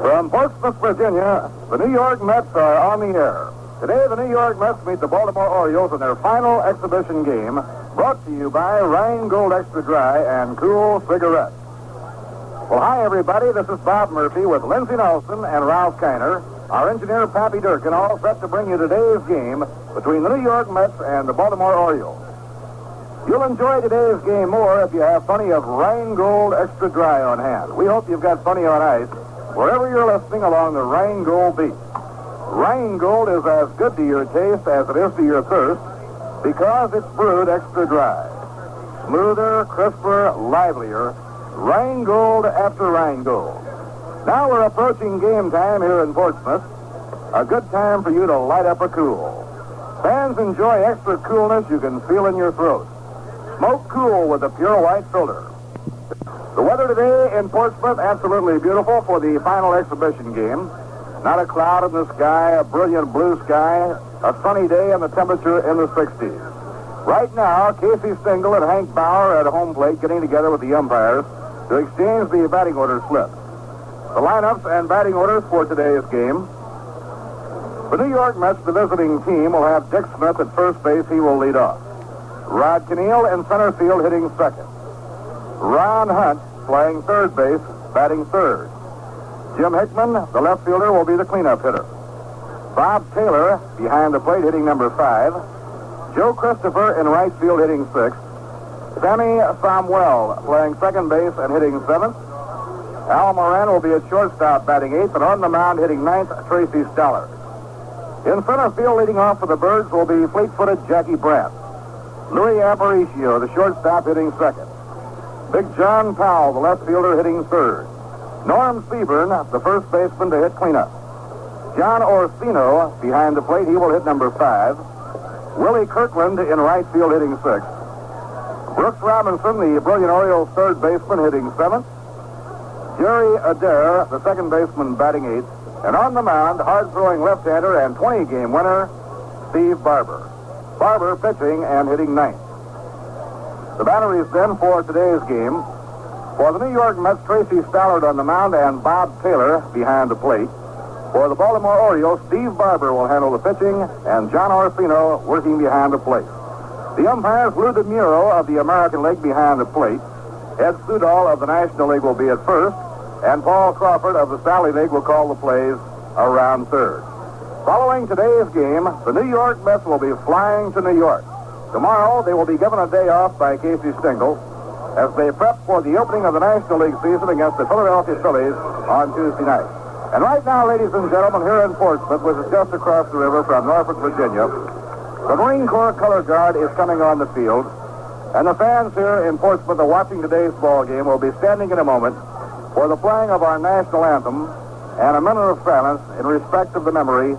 From Portsmouth, Virginia, the New York Mets are on the air. Today, the New York Mets meet the Baltimore Orioles in their final exhibition game, brought to you by Rheingold Extra Dry and Cool Cigarettes. Well, hi, everybody. This is Bob Murphy with Lindsey Nelson and Ralph Kiner, our engineer, Pappy Durkin, all set to bring you today's game between the New York Mets and the Baltimore Orioles. You'll enjoy today's game more if you have plenty of Rheingold Extra Dry on hand. We hope you've got plenty on ice wherever you're listening along the Rheingold beach. Rheingold is as good to your taste as it is to your thirst because it's brewed extra dry. Smoother, crisper, livelier. Rheingold after Rheingold. Now we're approaching game time here in Portsmouth. A good time for you to light up a cool. Fans enjoy extra coolness you can feel in your throat. Smoke cool with a pure white filter. The weather today in Portsmouth, absolutely beautiful for the final exhibition game. Not a cloud in the sky, a brilliant blue sky, a sunny day, and the temperature in the 60s. Right now, Casey Stengel and Hank Bauer at home plate getting together with the umpires to exchange the batting order slip. The lineups and batting orders for today's game. The New York Mets, the visiting team, will have Dick Smith at first base. He will lead off. Rod Keneal in center field hitting second. Ron Hunt playing third base, batting third. Jim Hickman, the left fielder, will be the cleanup hitter. Bob Taylor behind the plate hitting number 5. Joe Christopher in right field hitting 6th. Sammy Samuel playing second base and hitting 7th. Al Moran will be at shortstop batting 8th, and on the mound hitting 9th, Tracy Stoller. In center field leading off for the Birds will be fleet-footed Jackie Brandt. Louis Aparicio, the shortstop, hitting 2nd. Big John Powell, the left fielder, hitting 3rd. Norm Seaburn, the first baseman, to hit cleanup. John Orsino behind the plate. He will hit number 5. Willie Kirkland in right field hitting 6th. Brooks Robinson, the brilliant Orioles third baseman, hitting 7th. Jerry Adair, the second baseman, batting 8th. And on the mound, hard-throwing left-hander and 20-game winner, Steve Barber. Barber pitching and hitting 9th. The batteries then for today's game. For the New York Mets, Tracy Stallard on the mound and Bob Taylor behind the plate. For the Baltimore Orioles, Steve Barber will handle the pitching and John Orsino working behind the plate. The umpires, Lou DeMuro of the American League behind the plate. Ed Sudol of the National League will be at first, and Paul Crawford of the Sally League will call the plays around third. Following today's game, the New York Mets will be flying to New York. Tomorrow, they will be given a day off by Casey Stengel as they prep for the opening of the National League season against the Philadelphia Phillies on Tuesday night. And right now, ladies and gentlemen, here in Portsmouth, which is just across the river from Norfolk, Virginia, the Marine Corps Color Guard is coming on the field, and the fans here in Portsmouth are watching today's ball game will be standing in a moment for the playing of our national anthem and a minute of silence in respect of the memory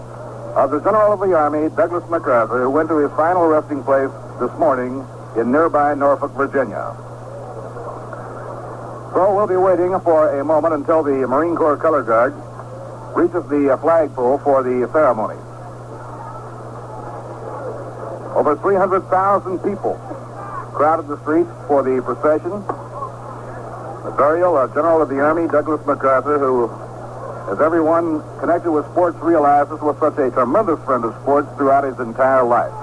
of the General of the Army, Douglas MacArthur, who went to his final resting place this morning in nearby Norfolk, Virginia. So we'll be waiting for a moment until the Marine Corps Color Guard reaches the flagpole for the ceremony. Over 300,000 people crowded the streets for the procession. The burial of General of the Army, Douglas MacArthur, who, as everyone connected with sports realizes, was such a tremendous friend of sports throughout his entire life.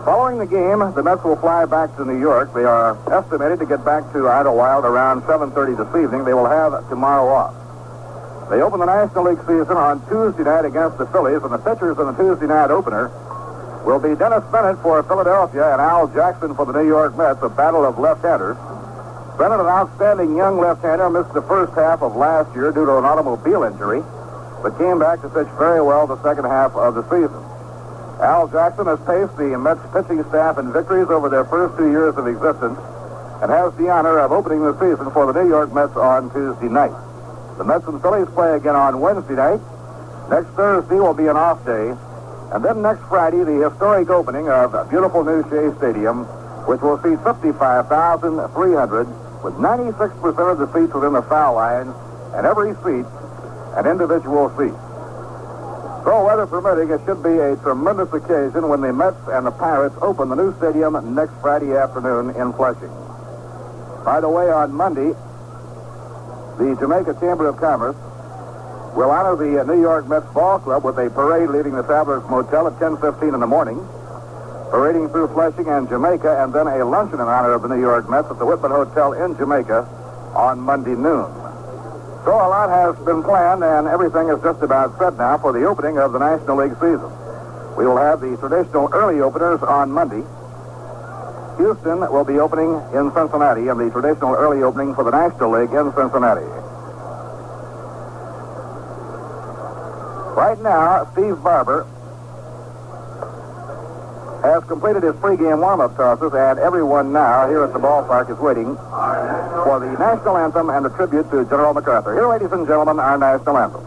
Following the game, the Mets will fly back to New York. They are estimated to get back to Idlewild around 7:30 this evening. They will have tomorrow off. They open the National League season on Tuesday night against the Phillies, and the pitchers in the Tuesday night opener will be Dennis Bennett for Philadelphia and Al Jackson for the New York Mets, a battle of left-handers. Bennett, an outstanding young left-hander, missed the first half of last year due to an automobile injury, but came back to pitch very well the second half of the season. Al Jackson has paced the Mets pitching staff in victories over their first 2 years of existence and has the honor of opening the season for the New York Mets on Tuesday night. The Mets and Phillies play again on Wednesday night. Next Thursday will be an off day. And then next Friday, the historic opening of beautiful new Shea Stadium, which will seat 55,300 with 96% of the seats within the foul lines and every seat an individual seat. So, weather permitting, it should be a tremendous occasion when the Mets and the Pirates open the new stadium next Friday afternoon in Flushing. By the way, on Monday, the Jamaica Chamber of Commerce will honor the New York Mets Ball Club with a parade leaving the Travelers Motel at 10:15 in the morning, parading through Flushing and Jamaica, and then a luncheon in honor of the New York Mets at the Whitman Hotel in Jamaica on Monday noon. So a lot has been planned, and everything is just about set now for the opening of the National League season. We will have the traditional early openers on Monday. Houston will be opening in Cincinnati, and the traditional early opening for the National League in Cincinnati. Right now, Steve Barber has completed his pregame warm-up tosses, and everyone now here at the ballpark is waiting for the national anthem and the tribute to General MacArthur. Here, ladies and gentlemen, our national anthem.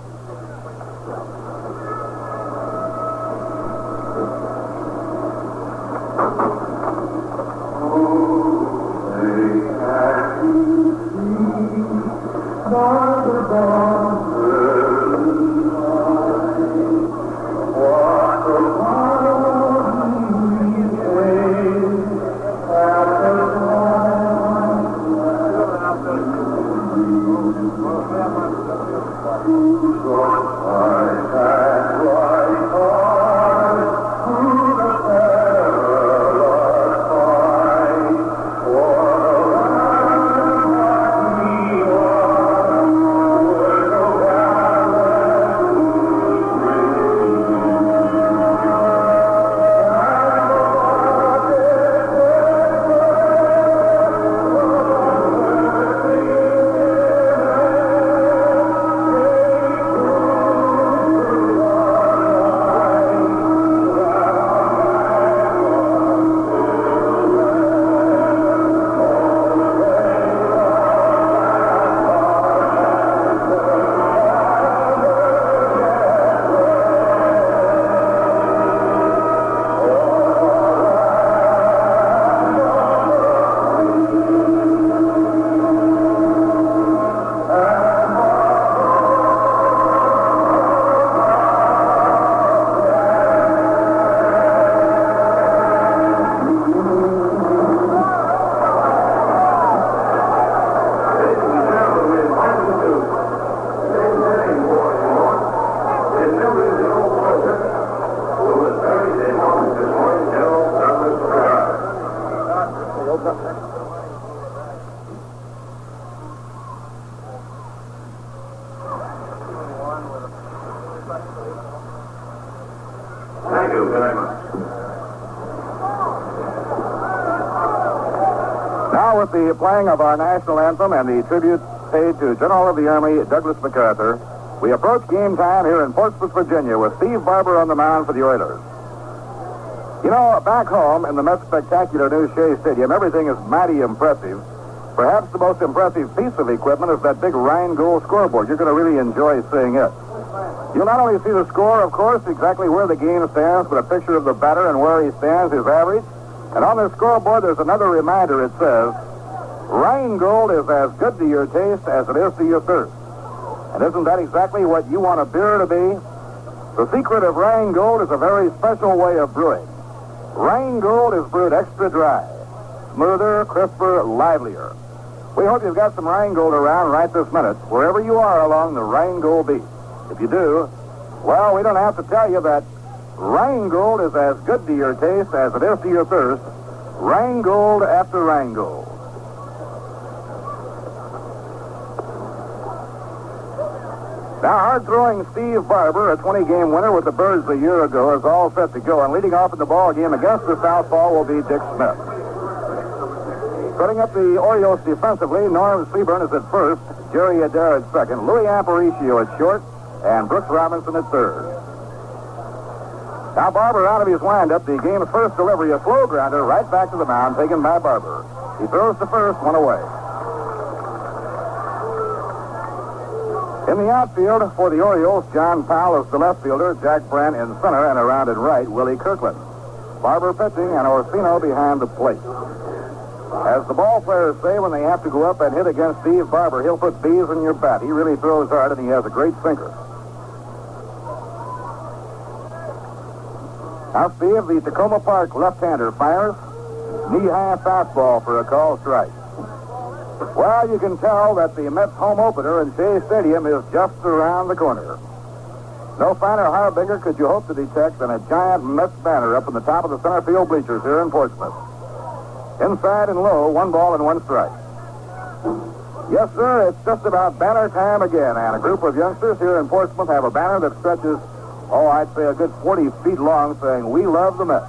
Thank you very much. Now, with the playing of our national anthem and the tribute paid to General of the Army Douglas MacArthur, we approach game time here in Portsmouth, Virginia, with Steve Barber on the mound for the Oilers. You know, back home in the Mets' spectacular new Shea Stadium, everything is mighty impressive. Perhaps the most impressive piece of equipment is that big Rheingold scoreboard. You're going to really enjoy seeing it. You'll not only see the score, of course, exactly where the game stands, but a picture of the batter and where he stands, his average. And on the scoreboard, there's another reminder. It says, Rheingold is as good to your taste as it is to your thirst. And isn't that exactly what you want a beer to be? The secret of Rheingold is a very special way of brewing. Rheingold is brewed extra dry, smoother, crisper, livelier. We hope you've got some Rheingold around right this minute, wherever you are along the Rheingold beach. If you do, well, we don't have to tell you that Rheingold is as good to your taste as it is to your thirst. Rheingold after Rheingold. Now, hard-throwing Steve Barber, a 20-game winner with the Birds a year ago, is all set to go. And leading off in the ball game against the southpaw will be Dick Smith. Setting up the Orioles defensively, Norm Seaburn is at first, Jerry Adair at second, Louis Aparicio at short, and Brooks Robinson at third. Now Barber out of his windup, the game's first delivery, a slow grounder right back to the mound, taken by Barber. He throws to first, one away. In the outfield for the Orioles, John Powell is the left fielder, Jack Brandt in center, and around at right, Willie Kirkland. Barber pitching and Orsino behind the plate. As the ball players say when they have to go up and hit against Steve Barber, he'll put bees in your bat. He really throws hard, and he has a great sinker. Now Steve, the Tacoma Park left-hander, fires. Knee-high fastball for a call strike. Well, you can tell that the Mets home opener in Shea Stadium is just around the corner. No finer harbinger could you hope to detect than a giant Mets banner up in the top of the center field bleachers here in Portsmouth. Inside and low, 1 ball and 1 strike. Yes, sir, it's just about banner time again, and a group of youngsters here in Portsmouth have a banner that stretches, I'd say a good 40 feet long, saying, "We love the Mets."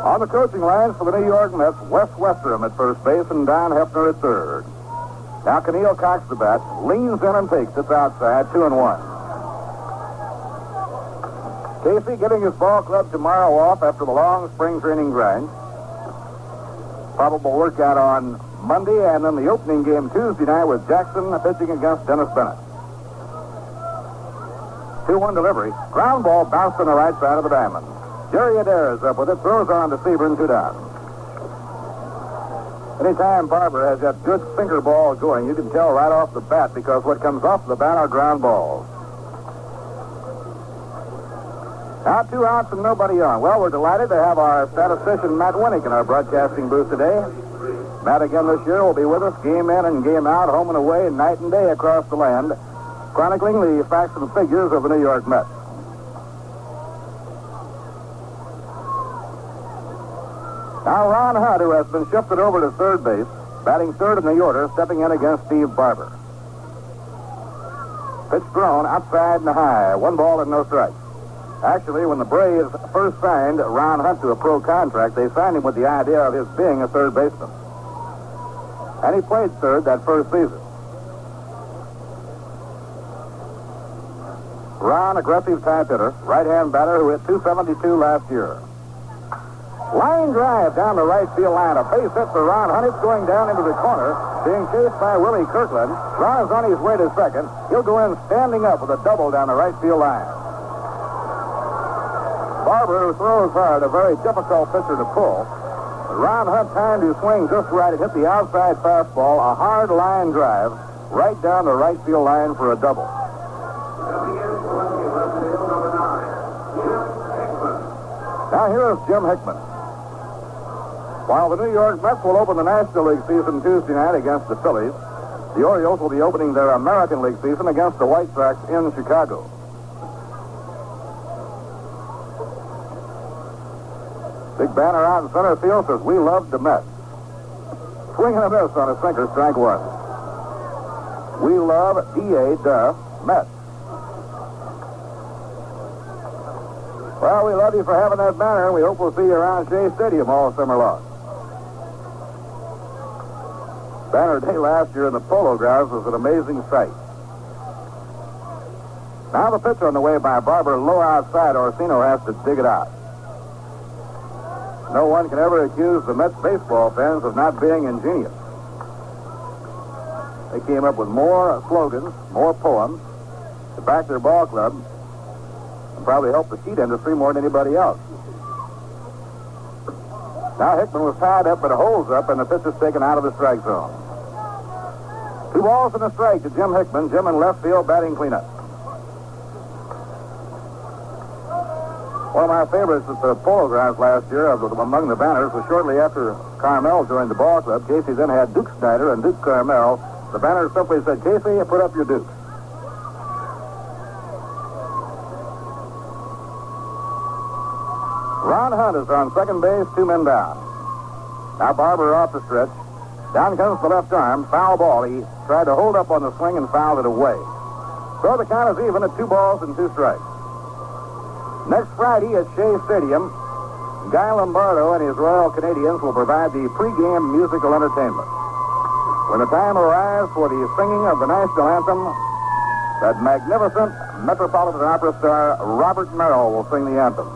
On the coaching lines for the New York Mets, Wes Westrom at first base and Don Hefner at third. Now Keneal cocks the bat, leans in and takes it outside, 2-1. Casey getting his ball club tomorrow off after the long spring training grind. Probable workout on Monday, and then the opening game Tuesday night with Jackson pitching against Dennis Bennett. 2-1 delivery. Ground ball bounced on the right side of the diamond. Jerry Adair is up with it, throws on to Sebring, 2 down. Anytime Barber has that good sinker ball going, you can tell right off the bat because what comes off the bat are ground balls. Now 2 outs and nobody on. Well, we're delighted to have our statistician Matt Winnick in our broadcasting booth today. Matt again this year will be with us game in and game out, home and away, night and day across the land, chronicling the facts and figures of the New York Mets. Now Ron Hunt, who has been shifted over to third base, batting third in the order, stepping in against Steve Barber. Pitch thrown outside and high, 1 ball and no strike. Actually, when the Braves first signed Ron Hunt to a pro contract, they signed him with the idea of his being a third baseman. And he played third that first season. Ron, aggressive type hitter, right-hand batter who hit .272 last year. Line drive down the right field line. A base hit for Ron Hunt. It's going down into the corner, being chased by Willie Kirkland. Ron is on his way to second. He'll go in standing up with a double down the right field line. Barber, who throws hard, a very difficult pitcher to pull. Ron Hunt timed his swing just right. It hit the outside fastball, a hard line drive, right down the right field line for a double. Now here is Jim Hickman. While the New York Mets will open the National League season Tuesday night against the Phillies, the Orioles will be opening their American League season against the White Sox in Chicago. Big banner out in center field says, "We love the Mets." Swing and a miss on a sinker, strike 1. We love D.A. the Mets. Well, we love you for having that banner, and we hope we'll see you around Shea Stadium all summer long. Banner day last year in the Polo Grounds was an amazing sight. Now the pitch on the way by Barber, low outside. Orsino has to dig it out. No one can ever accuse the Mets baseball fans of not being ingenious. They came up with more slogans, more poems to back their ball club, and probably helped the sheet industry more than anybody else. Now Hickman was tied up, but it holds up, and the pitch is taken out of the strike zone. 2 balls and a strike to Jim Hickman. Jim in left field batting cleanup. One of my favorites at the Polo Grounds last year among the banners was shortly after Carmel joined the ball club. Casey then had Duke Snyder and Duke Carmel. The banner simply said, "Casey, put up your Dukes." Ron Hunt is on second base, 2 men down. Now Barber off the stretch. Down comes the left arm, foul ball. He tried to hold up on the swing and fouled it away. So the count is even at 2 balls and 2 strikes. Next Friday at Shea Stadium, Guy Lombardo and his Royal Canadians will provide the pregame musical entertainment. When the time arrives for the singing of the national anthem, that magnificent Metropolitan Opera star Robert Merrill will sing the anthem.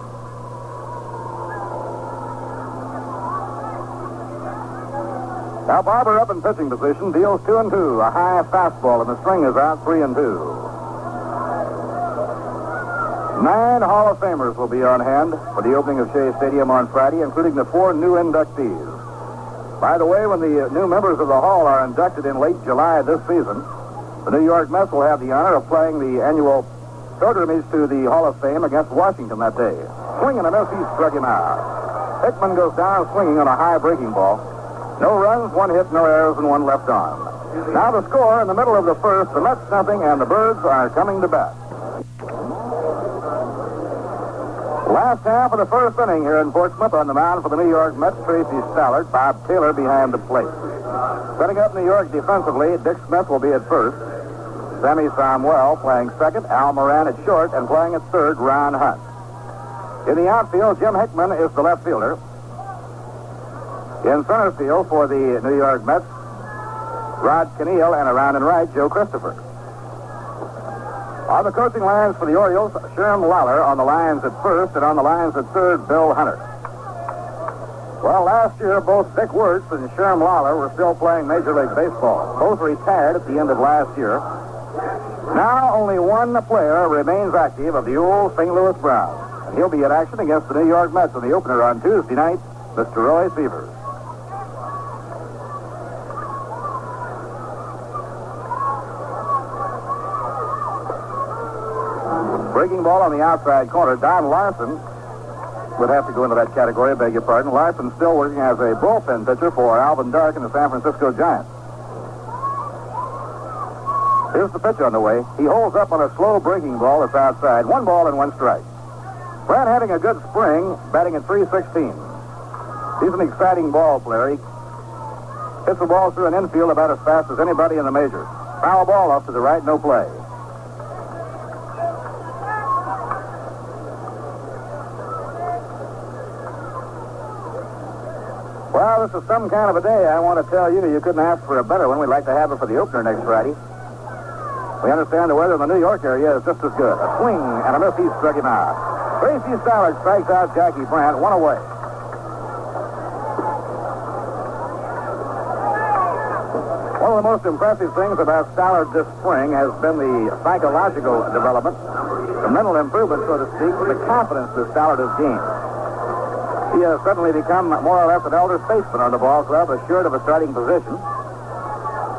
Now Barber up in pitching position, deals 2-2. A high fastball, and the string is out, 3-2. 9 Hall of Famers will be on hand for the opening of Shea Stadium on Friday, including the 4 new inductees. By the way, when the new members of the Hall are inducted in late July this season, the New York Mets will have the honor of playing the annual pilgrimage to the Hall of Fame against Washington that day. Swing and a miss, he struck him out. Hickman goes down swinging on a high breaking ball. No runs, one hit, no errors, and one left on. Now the score in the middle of the first, the Mets nothing, and the Birds are coming to bat. Last half of the first inning here in Portsmouth. On the mound for the New York Mets, Tracy Stallard, Bob Taylor behind the plate. Setting up New York defensively, Dick Smith will be at first. Sammy Samuel playing second, Al Moran at short, and playing at third, Ron Hunt. In the outfield, Jim Hickman is the left fielder. In center field for the New York Mets, Rod Keneal, and around and right, Joe Christopher. On the coaching lines for the Orioles, Sherm Lawler on the lines at first, and on the lines at third, Bill Hunter. Well, last year, both Dick Wirtz and Sherm Lawler were still playing Major League Baseball. Both retired at the end of last year. Now, only one player remains active of the old St. Louis Browns. And he'll be in action against the New York Mets in the opener on Tuesday night, Mr. Roy Sievers. Breaking ball on the outside corner. Don Larson would have to go into that category, I beg your pardon. Larson still working as a bullpen pitcher for Alvin Dark and the San Francisco Giants. Here's the pitch on the way. He holds up on a slow breaking ball that's outside. 1 ball and 1 strike. Brad having a good spring, batting at .316. He's an exciting ball player. He hits the ball through an infield about as fast as anybody in the majors. Foul ball off to the right, no play. Well, this is some kind of a day. I want to tell you, you couldn't ask for a better one. We'd like to have it for the opener next Friday. We understand the weather in the New York area is just as good. A swing and a miss. He struck him out. Tracy Stallard strikes out Jackie Brandt, 1 away. One of the most impressive things about Stallard this spring has been the psychological development, the mental improvement, so to speak, the confidence that Stallard has gained. He has suddenly become more or less an elder statesman on the ball club, assured of a starting position.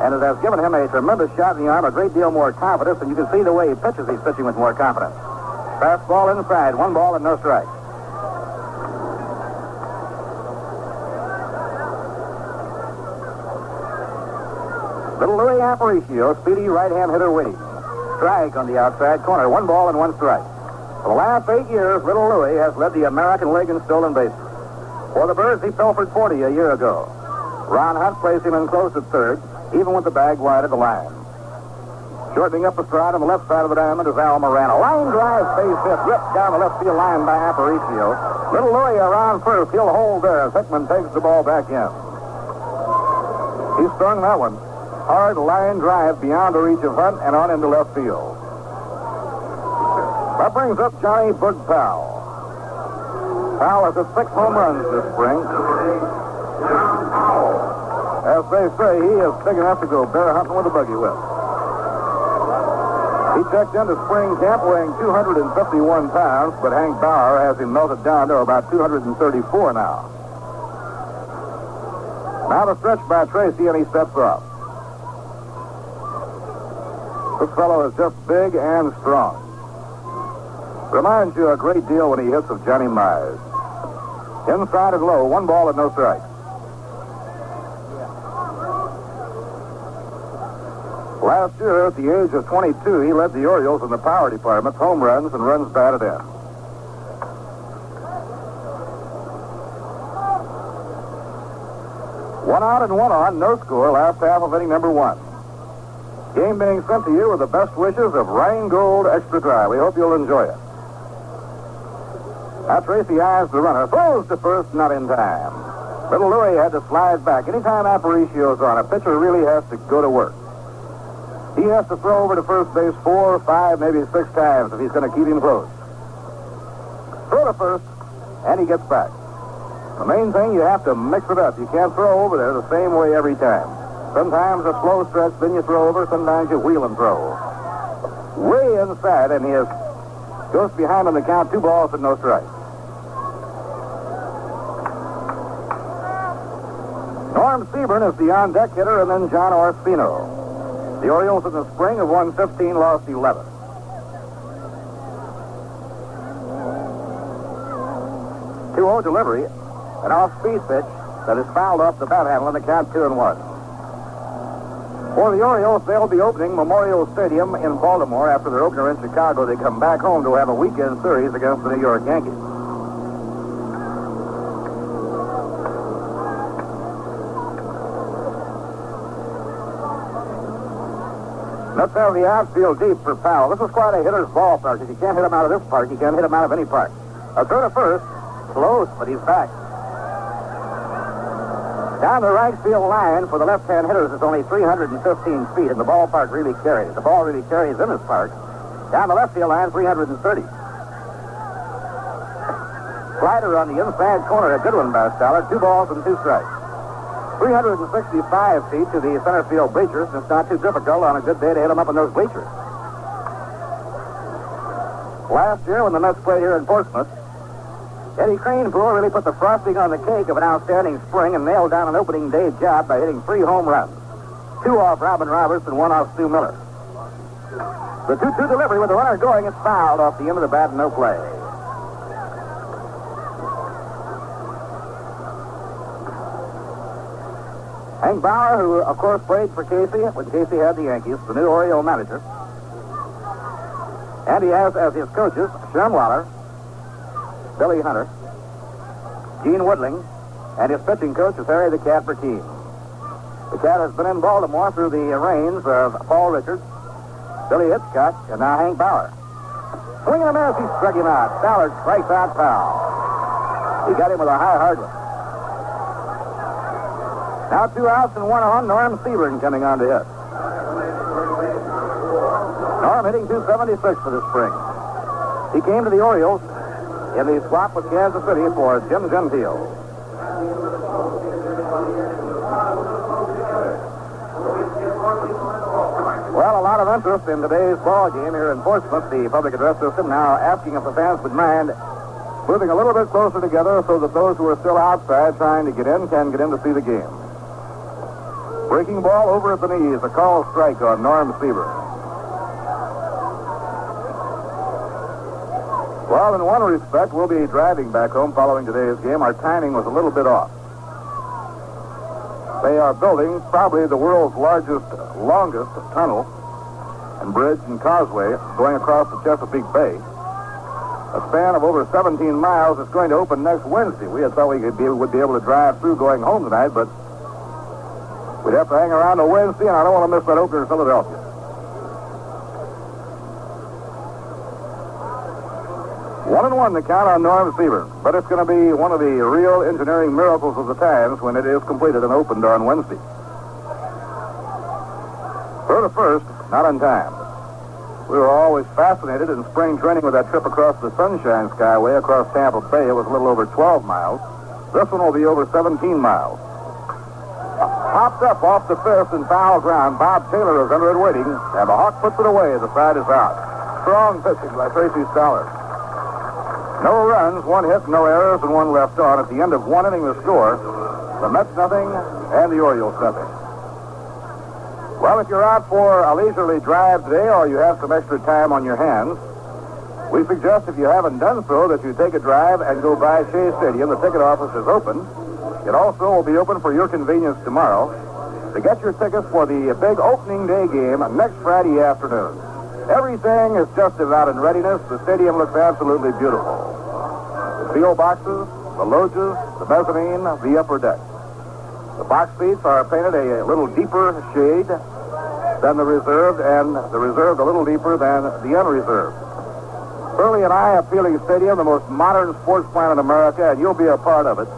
And it has given him a tremendous shot in the arm, a great deal more confidence, and you can see the way he pitches, he's pitching with more confidence. Fastball inside, 1 ball and no strike. Little Louis Aparicio, speedy right-hand hitter waiting. Strike on the outside corner, 1 ball and 1 strike. For the last 8 years, Little Louis has led the American League in stolen bases. For the Birds, he pilfered 40 a year ago. Ron Hunt placed him in close at third, even with the bag wide of the line. Shortening up the stride on the left side of the diamond is Al Moran. A line drive, base hit, ripped down the left field line by Aparicio. Little Louis around first. He'll hold there as Hickman takes the ball back in. He strung that one. Hard line drive beyond the reach of Hunt and on into left field. That brings up Johnny Bug Powell. Powell has hit 6 home runs this spring. As they say, he is big enough to go bear hunting with a buggy whip. He checked into spring camp weighing 251 pounds, but Hank Bauer has him melted down to about 234 now. Now the stretch by Tracy, and he steps up. This fellow is just big and strong. Reminds you a great deal when he hits of Johnny Myers. Inside and low, 1 ball and no strikes. Last year, at the age of 22, he led the Orioles in the power department, home runs and runs batted in. One out and 1 on, no score, last half of inning number 1. Game being sent to you with the best wishes of Rheingold Extra Dry. We hope you'll enjoy it. Now Tracy eyes the runner, throws to first, not in time. Little Louis had to slide back. Anytime Aparicio's on, a pitcher really has to go to work. He has to throw over to first base 4, 5, maybe 6 times if he's going to keep him close. Throw to first, and he gets back. The main thing, you have to mix it up. You can't throw over there the same way every time. Sometimes a slow stretch, then you throw over. Sometimes you wheel and throw. Way inside, and he goes behind on the count, 2 balls and no strikes. Norm Seaburn is the on-deck hitter, and then John Orspino. The Orioles in the spring have won 15, lost 11. Two-0 delivery. An off-speed pitch that is fouled off the bat handle and the count 2-1. For the Orioles, they'll be opening Memorial Stadium in Baltimore after their opener in Chicago. They come back home to have a weekend series against the New York Yankees. Let's have the outfield deep for Powell. This is quite a hitter's ballpark. If you can't hit him out of this park, you can't hit him out of any park. A throw to first. Close, but he's back. Down the right field line for the left-hand hitters is only 315 feet, and the ballpark really carries. The ball really carries in this park. Down the left field line, 330. Slider on the inside corner, a good one by Stoller. 2 balls and 2 strikes. 365 feet to the center field bleachers. It's not too difficult on a good day to hit him up in those bleachers. Last year, when the Mets played here in Portsmouth, Eddie Cranepool really put the frosting on the cake of an outstanding spring and nailed down an opening day job by hitting 3 home runs. 2 off Robin Roberts and 1 off Stu Miller. The 2-2 delivery with the runner going is fouled off the end of the bat and no play. Hank Bauer, who, of course, played for Casey when Casey had the Yankees, the new Oriole manager. And he has as his coaches Sherm Waller, Billy Hunter, Gene Woodling, and his pitching coach is Harry the Cat Burkeen. The Cat has been in Baltimore through the reigns of Paul Richards, Billy Hitchcock, and now Hank Bauer. Swing and a miss, he struck him out. Stoller strikes out Powell. He got him with a high hard one. Now 2 outs and 1 on. Norm Seaburn coming on to hit. Norm hitting .276 for the spring. He came to the Orioles in the swap with Kansas City for Jim Gentile. Well, a lot of interest in today's ball game here in Portsmouth. The public address system now asking if the fans would mind moving a little bit closer together so that those who are still outside trying to get in can get in to see the game. Breaking ball over at the knees, a call strike on Norm Seaburn. Well, in one respect, we'll be driving back home following today's game. Our timing was a little bit off. They are building probably the world's longest tunnel and bridge and causeway going across the Chesapeake Bay. A span of over 17 miles is going to open next Wednesday. We had thought we would be able to drive through going home tonight, but we'd have to hang around till Wednesday, and I don't want to miss that opener in Philadelphia. One and one the count on Norm Seaburn, but it's going to be one of the real engineering miracles of the times when it is completed and opened on Wednesday. Throw to first, not on time. We were always fascinated in spring training with that trip across the Sunshine Skyway across Tampa Bay. It was a little over 12 miles. This one will be over 17 miles. Popped up off the fifth and foul ground. Bob Taylor is under it waiting, and the Hawk puts it away. The side is out. Strong pitching by Tracy Stoller. No runs, 1 hit, no errors, and 1 left on. At the end of 1 inning, the score, the Mets nothing and the Orioles nothing. Well, if you're out for a leisurely drive today or you have some extra time on your hands, we suggest if you haven't done so that you take a drive and go by Shea Stadium. The ticket office is open. It also will be open for your convenience tomorrow to get your tickets for the big opening day game next Friday afternoon. Everything is just about in readiness. The stadium looks absolutely beautiful. The field boxes, the loges, the mezzanine, the upper deck. The box seats are painted a little deeper shade than the reserved, and the reserved a little deeper than the unreserved. Thoroughly an eye-appealing stadium, the most modern sports plant in America, and you'll be a part of it.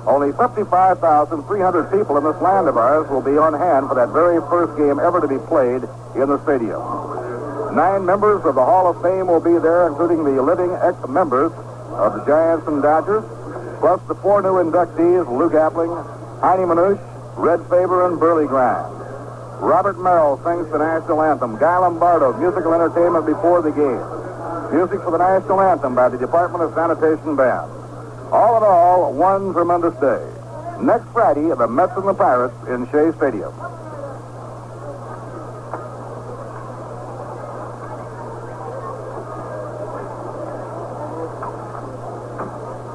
Only 55,300 people in this land of ours will be on hand for that very first game ever to be played in the stadium. 9 members of the Hall of Fame will be there, including the living ex-members of the Giants and Dodgers, plus the 4 new inductees, Luke Appling, Heine Manouche, Red Faber, and Burley Grimes. Robert Merrill sings the national anthem. Guy Lombardo, musical entertainment before the game. Music for the national anthem by the Department of Sanitation Band. All in all, one tremendous day. Next Friday, the Mets and the Pirates in Shea Stadium.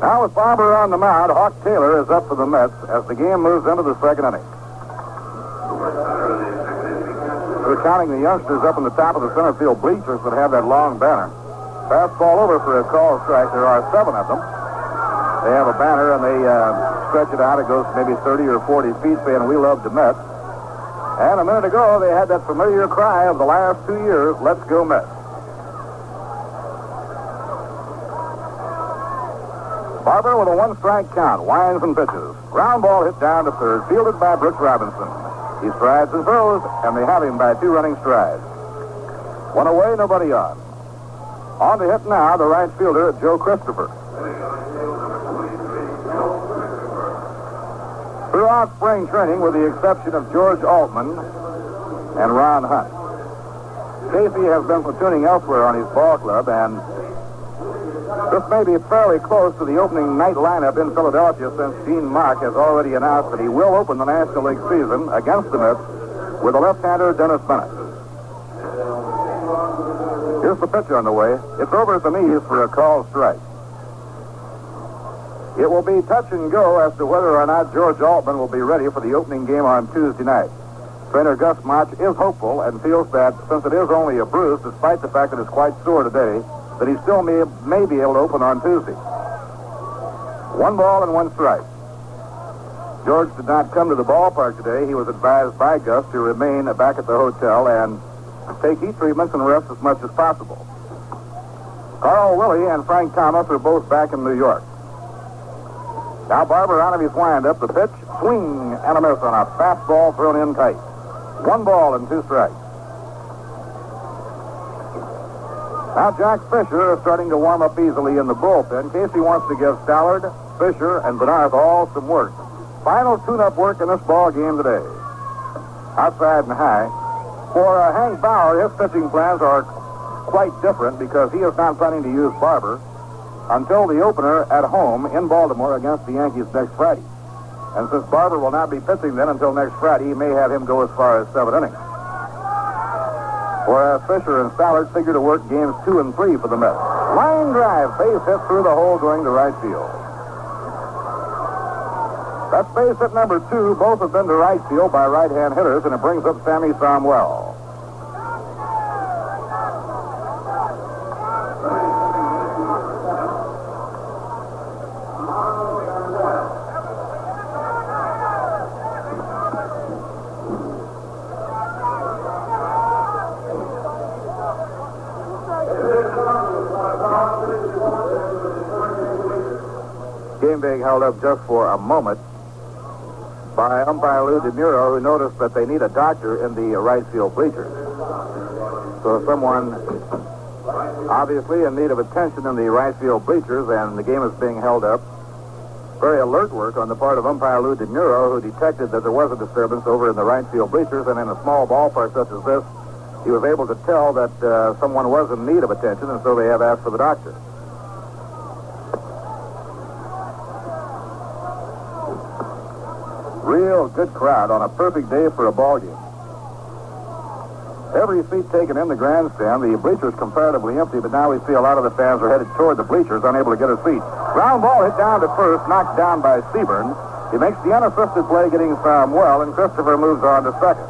Now with Barber on the mound, Hawk Taylor is up for the Mets as the game moves into the second inning. We're counting the youngsters up in the top of the center field bleachers that have that long banner. Fastball over for a call strike. There are 7 of them. They have a banner and they stretch it out. It goes maybe 30 or 40 feet saying, "We love the Mets." And a minute ago, they had that familiar cry of the last 2 years, "Let's go Mets." Barber with a 1-strike count, winds and pitches. Ground ball hit down to third, fielded by Brooks Robinson. He strides and throws, and they have him by 2 running strides. 1 away, nobody on. On to hit now, the right fielder, Joe Christopher. Throughout spring training, with the exception of George Altman and Ron Hunt, Casey has been platooning elsewhere on his ball club, and this may be fairly close to the opening night lineup in Philadelphia, since Gene Mauch has already announced that he will open the National League season against the Mets with the left-hander Dennis Bennett. Here's the pitch on the way. It's over at the knees for a called strike. It will be touch and go as to whether or not George Altman will be ready for the opening game on Tuesday night. Trainer Gus Mauch is hopeful and feels that since it is only a bruise, despite the fact that it's quite sore today, that he still may be able to open on Tuesday. 1 ball and 1 strike. George did not come to the ballpark today. He was advised by Gus to remain back at the hotel and take heat treatments and rest as much as possible. Carl Willie and Frank Thomas are both back in New York. Now Barber out of his windup. The pitch, swing and a miss on a fastball thrown in tight. 1 ball and 2 strikes. Now Jack Fisher is starting to warm up easily in the bullpen. Casey wants to give Stallard, Fisher, and Bernard all some work. Final tune-up work in this ball game today. Outside and high. For Hank Bauer, his pitching plans are quite different because he is not planning to use Barber until the opener at home in Baltimore against the Yankees next Friday. And since Barber will not be pitching then until next Friday, he may have him go as far as 7 innings. Whereas Fisher and Stallard figure to work games 2 and 3 for the Mets. Line drive, base hit through the hole going to right field. That's base hit number 2. Both have been to right field by right-hand hitters, and it brings up Sammy Samuel. Game being held up just for a moment by umpire Lou DeMuro, who noticed that they need a doctor in the right field bleachers. So someone obviously in need of attention in the right field bleachers, and the game is being held up. Very alert work on the part of umpire Lou DeMuro, who detected that there was a disturbance over in the right field bleachers, and in a small ballpark such as this, he was able to tell that someone was in need of attention, and so they have asked for the doctor. Real good crowd on a perfect day for a ball game. Every seat taken in the grandstand, the bleachers comparatively empty, but now we see a lot of the fans are headed toward the bleachers, unable to get a seat. Ground ball hit down to first, knocked down by Seaburn. He makes the unassisted play, getting well, and Christopher moves on to second.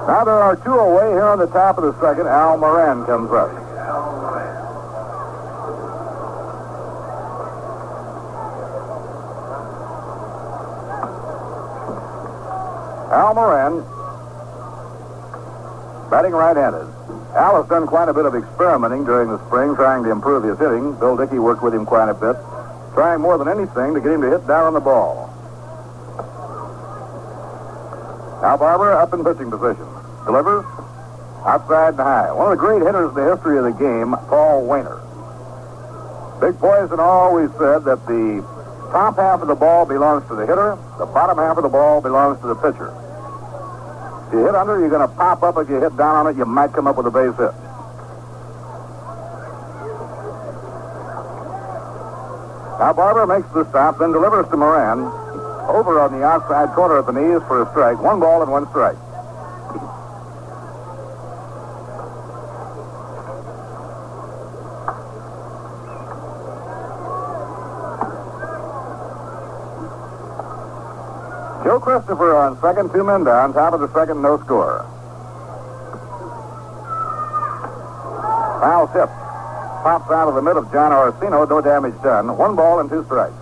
Now there are 2 away here on the top of the second. Al Moran comes up. Al Moran, batting right-handed. Al has done quite a bit of experimenting during the spring, trying to improve his hitting. Bill Dickey worked with him quite a bit, trying more than anything to get him to hit down on the ball. Al Barber up in pitching position. Delivers outside and high. One of the great hitters in the history of the game, Paul Wainer. Big Poison always said that the top half of the ball belongs to the hitter, the bottom half of the ball belongs to the pitcher. If you hit under, you're going to pop up. If you hit down on it, you might come up with a base hit. Now Barber makes the stop, then delivers to Moran. Over on the outside corner at the knees for a strike. 1 ball and 1 strike. Joe Christopher on second, 2 men down, top of the second, no score. Foul tip. Pops out of the mid of John Orsino, no damage done. 1 ball and 2 strikes.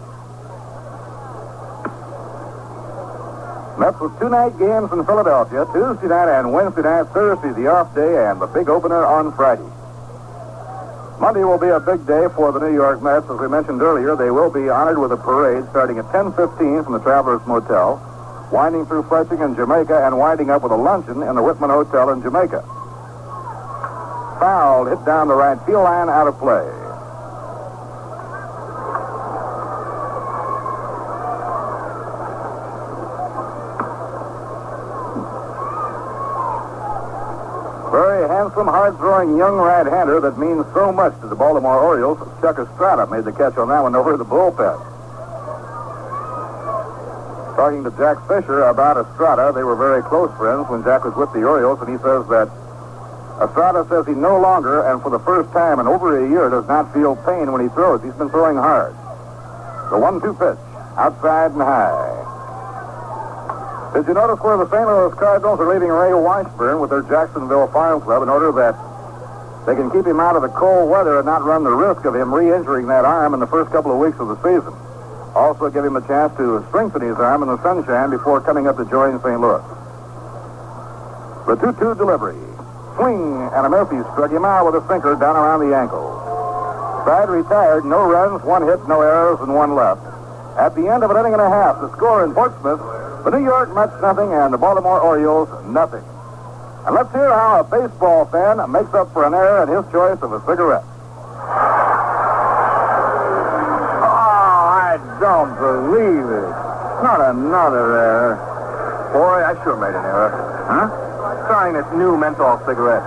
Mets with 2 night games in Philadelphia, Tuesday night and Wednesday night, Thursday the off day, and the big opener on Friday. Monday will be a big day for the New York Mets. As we mentioned earlier, they will be honored with a parade starting at 10:15 from the Travelers Motel, winding through Flushing and Jamaica, and winding up with a luncheon in the Whitman Hotel in Jamaica. Foul hit down the right field line, out of play. Very handsome, hard-throwing young right-hander that means so much to the Baltimore Orioles. Chuck Estrada made the catch on that one over the bullpen. Talking to Jack Fisher about Estrada, they were very close friends when Jack was with the Orioles, and he says that Estrada says he no longer, and for the first time in over a year, does not feel pain when he throws. He's been throwing hard. The 1-2 pitch, outside and high. Did you notice where the St. Louis Cardinals are leaving Ray Washburn with their Jacksonville Farm Club in order that they can keep him out of the cold weather and not run the risk of him re-injuring that arm in the first couple of weeks of the season? Also give him a chance to strengthen his arm in the sunshine before coming up to join St. Louis. The 2-2 delivery. Swing and a Murphy struck him out with a sinker down around the ankle. Side retired, no runs, 1 hit, no errors, and 1 left. At the end of an inning and a half, the score in Portsmouth, the New York Mets nothing and the Baltimore Orioles nothing. And let's hear how a baseball fan makes up for an error in his choice of a cigarette. Oh, I don't believe it. Not another error. Boy, I sure made an error. Huh? Trying this new menthol cigarette.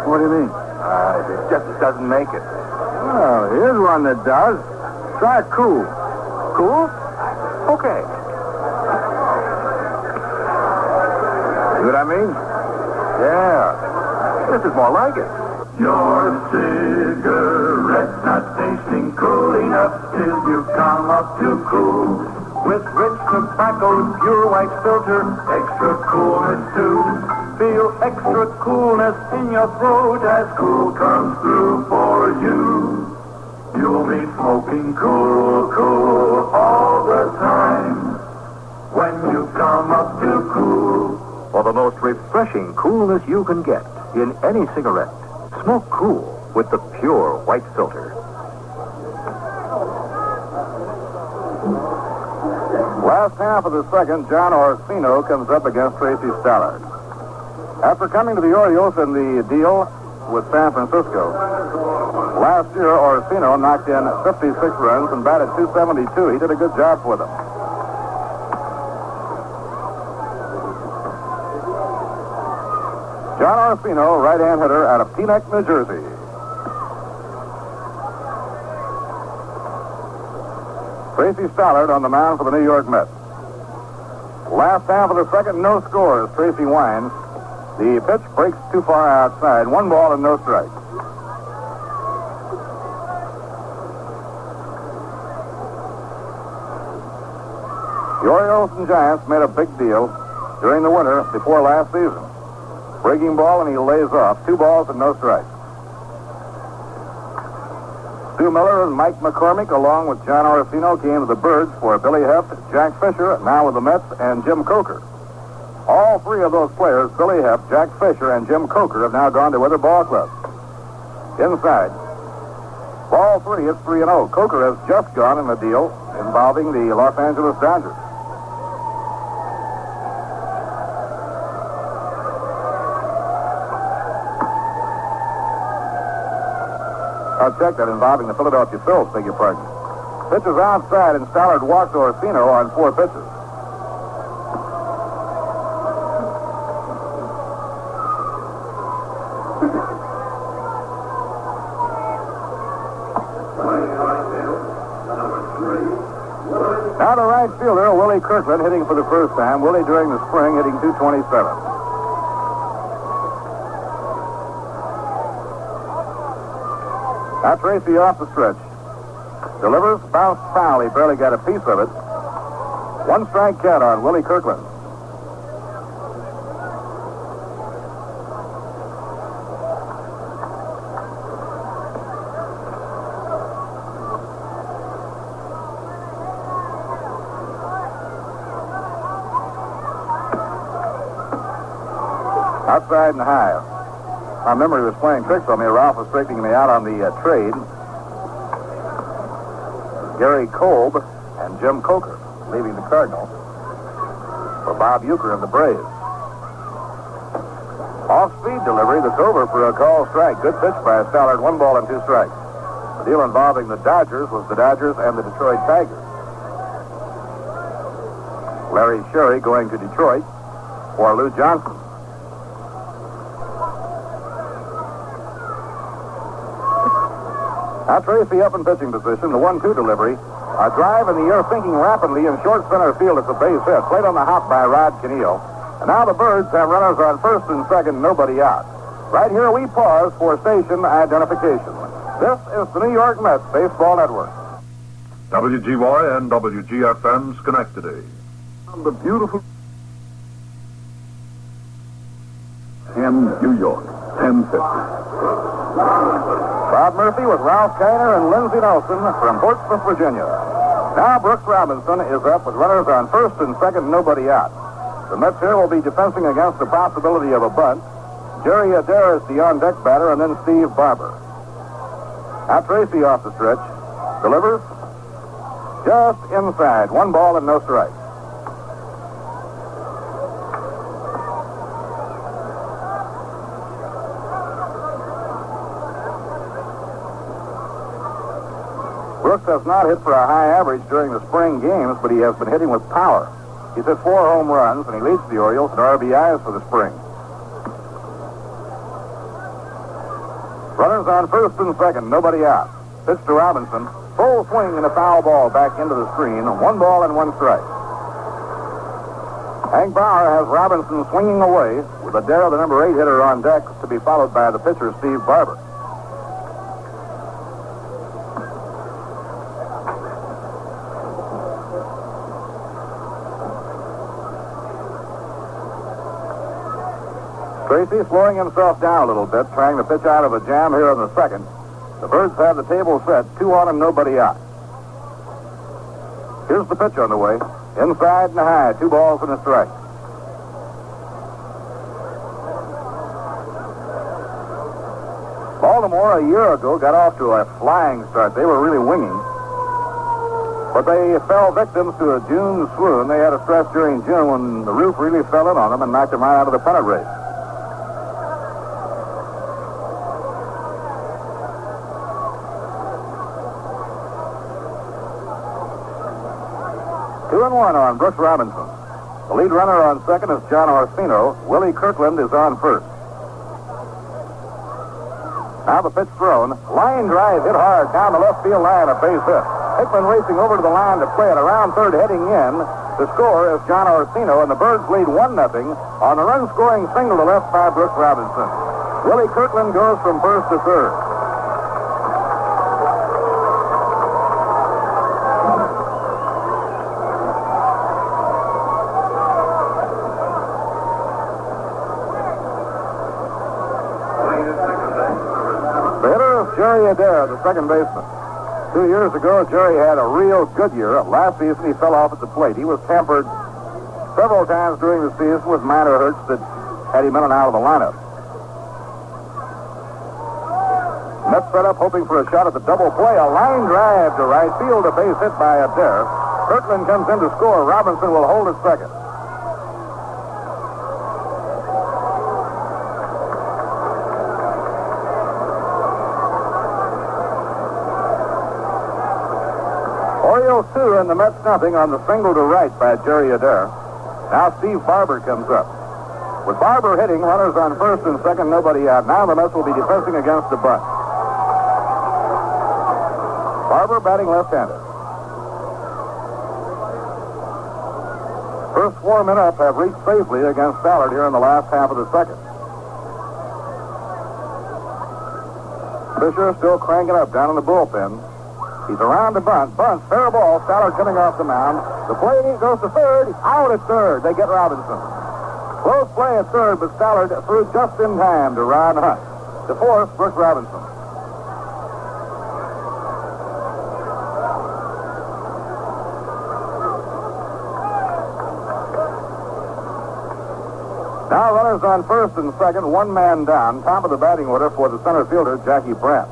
What do you mean? It just doesn't make it. Well, here's one that does. Try Cool. Cool? Okay. See what I mean? Yeah. This is more like it. Your cigarette's not tasting cool enough till you come up to cool. With rich tobacco's pure white filter, extra coolness too. Feel extra coolness in your throat as cool comes through for you. You'll be smoking cool, cool all the time when you come up to cool. For the most refreshing coolness you can get in any cigarette, smoke Cool with the pure white filter. Last half of the second, John Orsino comes up against Tracy Stallard. After coming to the Orioles in the deal with San Francisco, last year Orsino knocked in 56 runs and batted .272. He did a good job for them. John Orsino, right-hand hitter out of Teaneck, New Jersey. Tracy Stallard on the mound for the New York Mets. Last half of the second, no score as Tracy winds. The pitch breaks too far outside. 1 ball and no strikes. The Orioles and Giants made a big deal during the winter before last season. Breaking ball, and he lays off. 2 balls and no strikes. Stu Miller and Mike McCormick, along with John Orsino, came to the Birds for Billy Heft, Jack Fisher, now with the Mets, and Jim Coker. All 3 of those players, Billy Heft, Jack Fisher, and Jim Coker, have now gone to other ball clubs. Inside. Ball 3, it's 3-0. Coker has just gone in a deal involving the Los Angeles Dodgers. I'll check that, involving the Philadelphia Phils, beg your pardon. Pitches outside, and Stallard walks Orsino on 4 pitches. Now the right fielder, Willie Kirkland, hitting for the first time. Willie, during the spring, hitting .227. Now Tracy off the stretch. Delivers, bounced foul. He barely got a piece of it. One strike count on Willie Kirkland. Outside and high. My memory was playing tricks on me. Ralph was straightening me out on the trade. Gary Kolb and Jim Coker leaving the Cardinals for Bob Euchre of the Braves. Off-speed delivery that's over for a call strike. Good pitch by Stallard. 1 ball and 2 strikes. The deal involving the Dodgers was the Dodgers and the Detroit Tigers. Larry Sherry going to Detroit for Lou Johnson. Now Tracy up in pitching position. The 1-2 delivery. A drive in the air, thinking rapidly in short center field. It's a base hit. Played on the hop by Rod Keneal. And now the Birds have runners on first and second, nobody out. Right here we pause for station identification. This is the New York Mets Baseball Network. WGY and WGFM Schenectady. On the beautiful 10 New York, 10:50. Bob Murphy with Ralph Kiner and Lindsey Nelson from Portsmouth, Virginia. Now Brooks Robinson is up with runners on first and second, nobody out. The Mets here will be defensing against the possibility of a bunt. Jerry Adair is the on-deck batter, and then Steve Barber. Now Tracy off the stretch. Delivers just inside. 1 ball and no strike. Brooks has not hit for a high average during the spring games, but he has been hitting with power. He's hit 4 home runs, and he leads the Orioles in RBIs for the spring. Runners on first and second, nobody out. Pitch to Robinson. Full swing and a foul ball back into the screen. 1 ball and 1 strike. Hank Bauer has Robinson swinging away with Adair, the number 8 hitter, on deck, to be followed by the pitcher, Steve Barber. Tracy slowing himself down a little bit, trying to pitch out of a jam here in the second. The Birds have the table set, 2 on and nobody out. Here's the pitch on the way. Inside and high, 2 balls and a strike. Baltimore a year ago got off to a flying start. They were really winging. But they fell victims to a June swoon. They had a stretch during June when the roof really fell in on them and knocked them right out of the pennant race. Two and 1 on Brooks Robinson. The lead runner on second is John Orsino. Willie Kirkland is on first. Now the pitch thrown. Line drive hit hard down the left field line, a base hit. Hickman racing over to the line to play it around third, heading in. The score is John Orsino, and the Birds lead 1-0 on the run-scoring single to left by Brooks Robinson. Willie Kirkland goes from first to third. Jerry Adair, the second baseman. 2 years ago, Jerry had a real good year. Last season, he fell off at the plate. He was tampered several times during the season with minor hurts that had him in and out of the lineup. Mets set up hoping for a shot at the double play. A line drive to right field, a base hit by Adair. Kirkland comes in to score. Robinson will hold at second. Orioles 2 and the Mets nothing on the single to right by Jerry Adair. Now Steve Barber comes up. With Barber hitting, runners on first and second, nobody out. Now the Mets will be defending against the bunt. Barber batting left-handed. First 4 men up have reached safely against Stallard here in the last half of the second. Fisher still cranking up down in the bullpen. He's around the bunt. Bunts, fair ball. Stallard coming off the mound. The play goes to third. Out at third. They get Robinson. Close play at third, but Stallard threw just in time to Ron Hunt. To fourth, Brooks Robinson. Now runners on first and second, one man down. Top of the batting order for the center fielder, Jackie Brandt.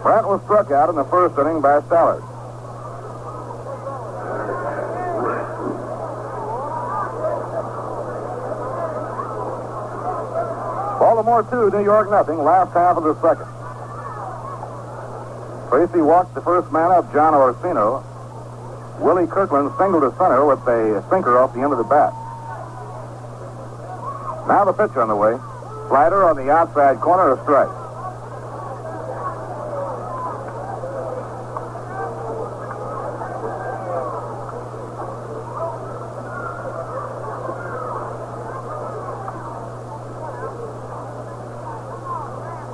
Brandt was struck out in the first inning by Stallard. Baltimore 2, New York nothing, last half of the second. Tracy walked the first man up, John Orsino. Willie Kirkland singled to center with a sinker off the end of the bat. Now the pitch on the way. Slider on the outside corner, a strike.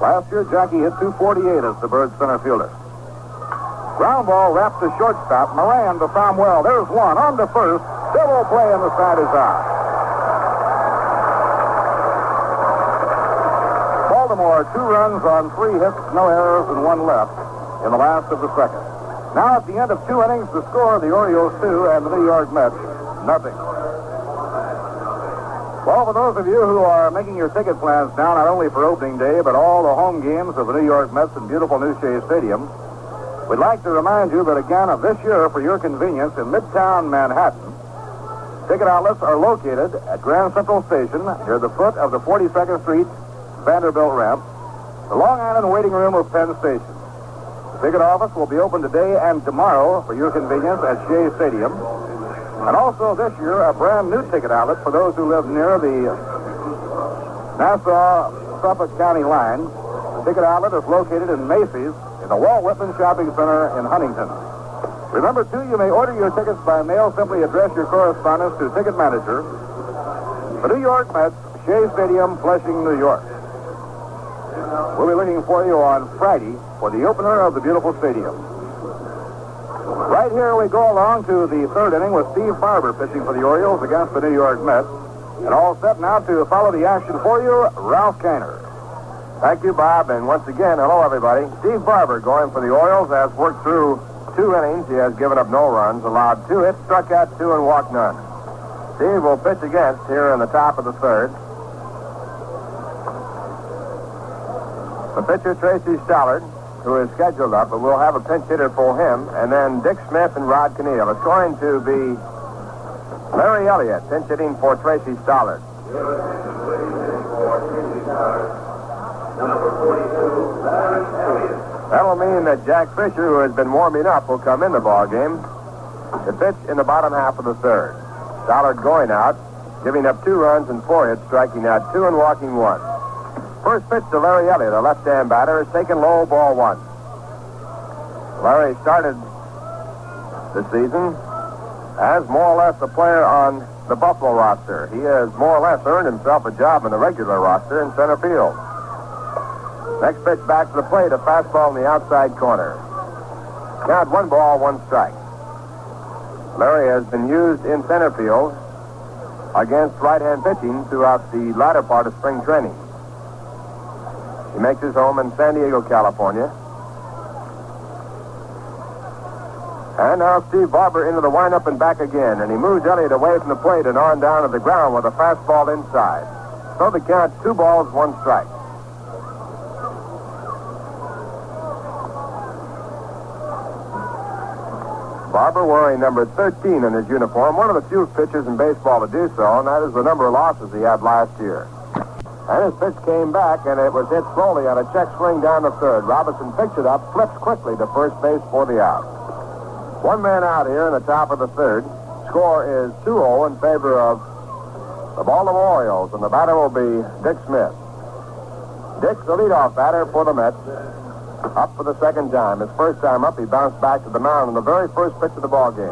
Last year, Jackie hit .248 as the Birds center fielder. Ground ball wrapped to shortstop. Moran to Cromwell. There's one on to first. Double play and the side is out. Baltimore, 2 runs on 3 hits, no errors, and 1 left in the last of the second. Now at the end of 2 innings, the score, the Orioles 2 and the New York Mets, nothing. Well, for those of you who are making your ticket plans now, not only for opening day, but all the home games of the New York Mets in beautiful New Shea Stadium, we'd like to remind you that again of this year, for your convenience, in Midtown Manhattan, ticket outlets are located at Grand Central Station near the foot of the 42nd Street Vanderbilt ramp, the Long Island waiting room of Penn Station. The ticket office will be open today and tomorrow for your convenience at Shea Stadium. And also this year, a brand new ticket outlet for those who live near the Nassau-Suffolk County line. The ticket outlet is located in Macy's in the Walt Whitman Shopping Center in Huntington. Remember, too, you may order your tickets by mail. Simply address your correspondence to Ticket Manager. The New York Mets, Shea Stadium, Flushing, New York. We'll be looking for you on Friday for the opener of the beautiful stadium. Right here we go along to the third inning with Steve Barber pitching for the Orioles against the New York Mets. And all set now to follow the action for you, Ralph Kiner. Thank you, Bob, and once again, hello, everybody. Steve Barber going for the Orioles has worked through 2 innings. He has given up no runs, allowed 2 hits, struck out 2, and walked none. Steve will pitch against here in the top of the third. The pitcher, Tracy Stallard, who is scheduled up, but we'll have a pinch hitter for him, and then Dick Smith and Rod Cannell. It's going to be Larry Elliott pinch hitting for Tracy Stallard. That'll mean that Jack Fisher, who has been warming up, will come in the ball game to pitch in the bottom half of the third. Stallard going out, giving up 2 runs and 4 hits, striking out 2 and walking 1. First pitch to Larry Elliott, a left-hand batter, is taken low, ball 1. Larry started this season as more or less a player on the Buffalo roster. He has more or less earned himself a job in the regular roster in center field. Next pitch back to the plate, a fastball in the outside corner. Count 1 ball, 1 strike. Larry has been used in center field against right-hand pitching throughout the latter part of spring training. He makes his home in San Diego, California. And now Steve Barber into the windup and back again, and he moves Elliott away from the plate and on down to the ground with a fastball inside. So the count, 2 balls, 1 strike. Barber wearing number 13 in his uniform, one of the few pitchers in baseball to do so, and that is the number of losses he had last year. And his pitch came back, and it was hit slowly on a check swing down the third. Robinson picks it up, flips quickly to first base for the out. 1 man out here in the top of the third. Score is 2-0 in favor of the Baltimore Orioles, and the batter will be Dick Smith. Dick's the leadoff batter for the Mets. Up for the second time. His first time up, he bounced back to the mound in the very first pitch of the ball game.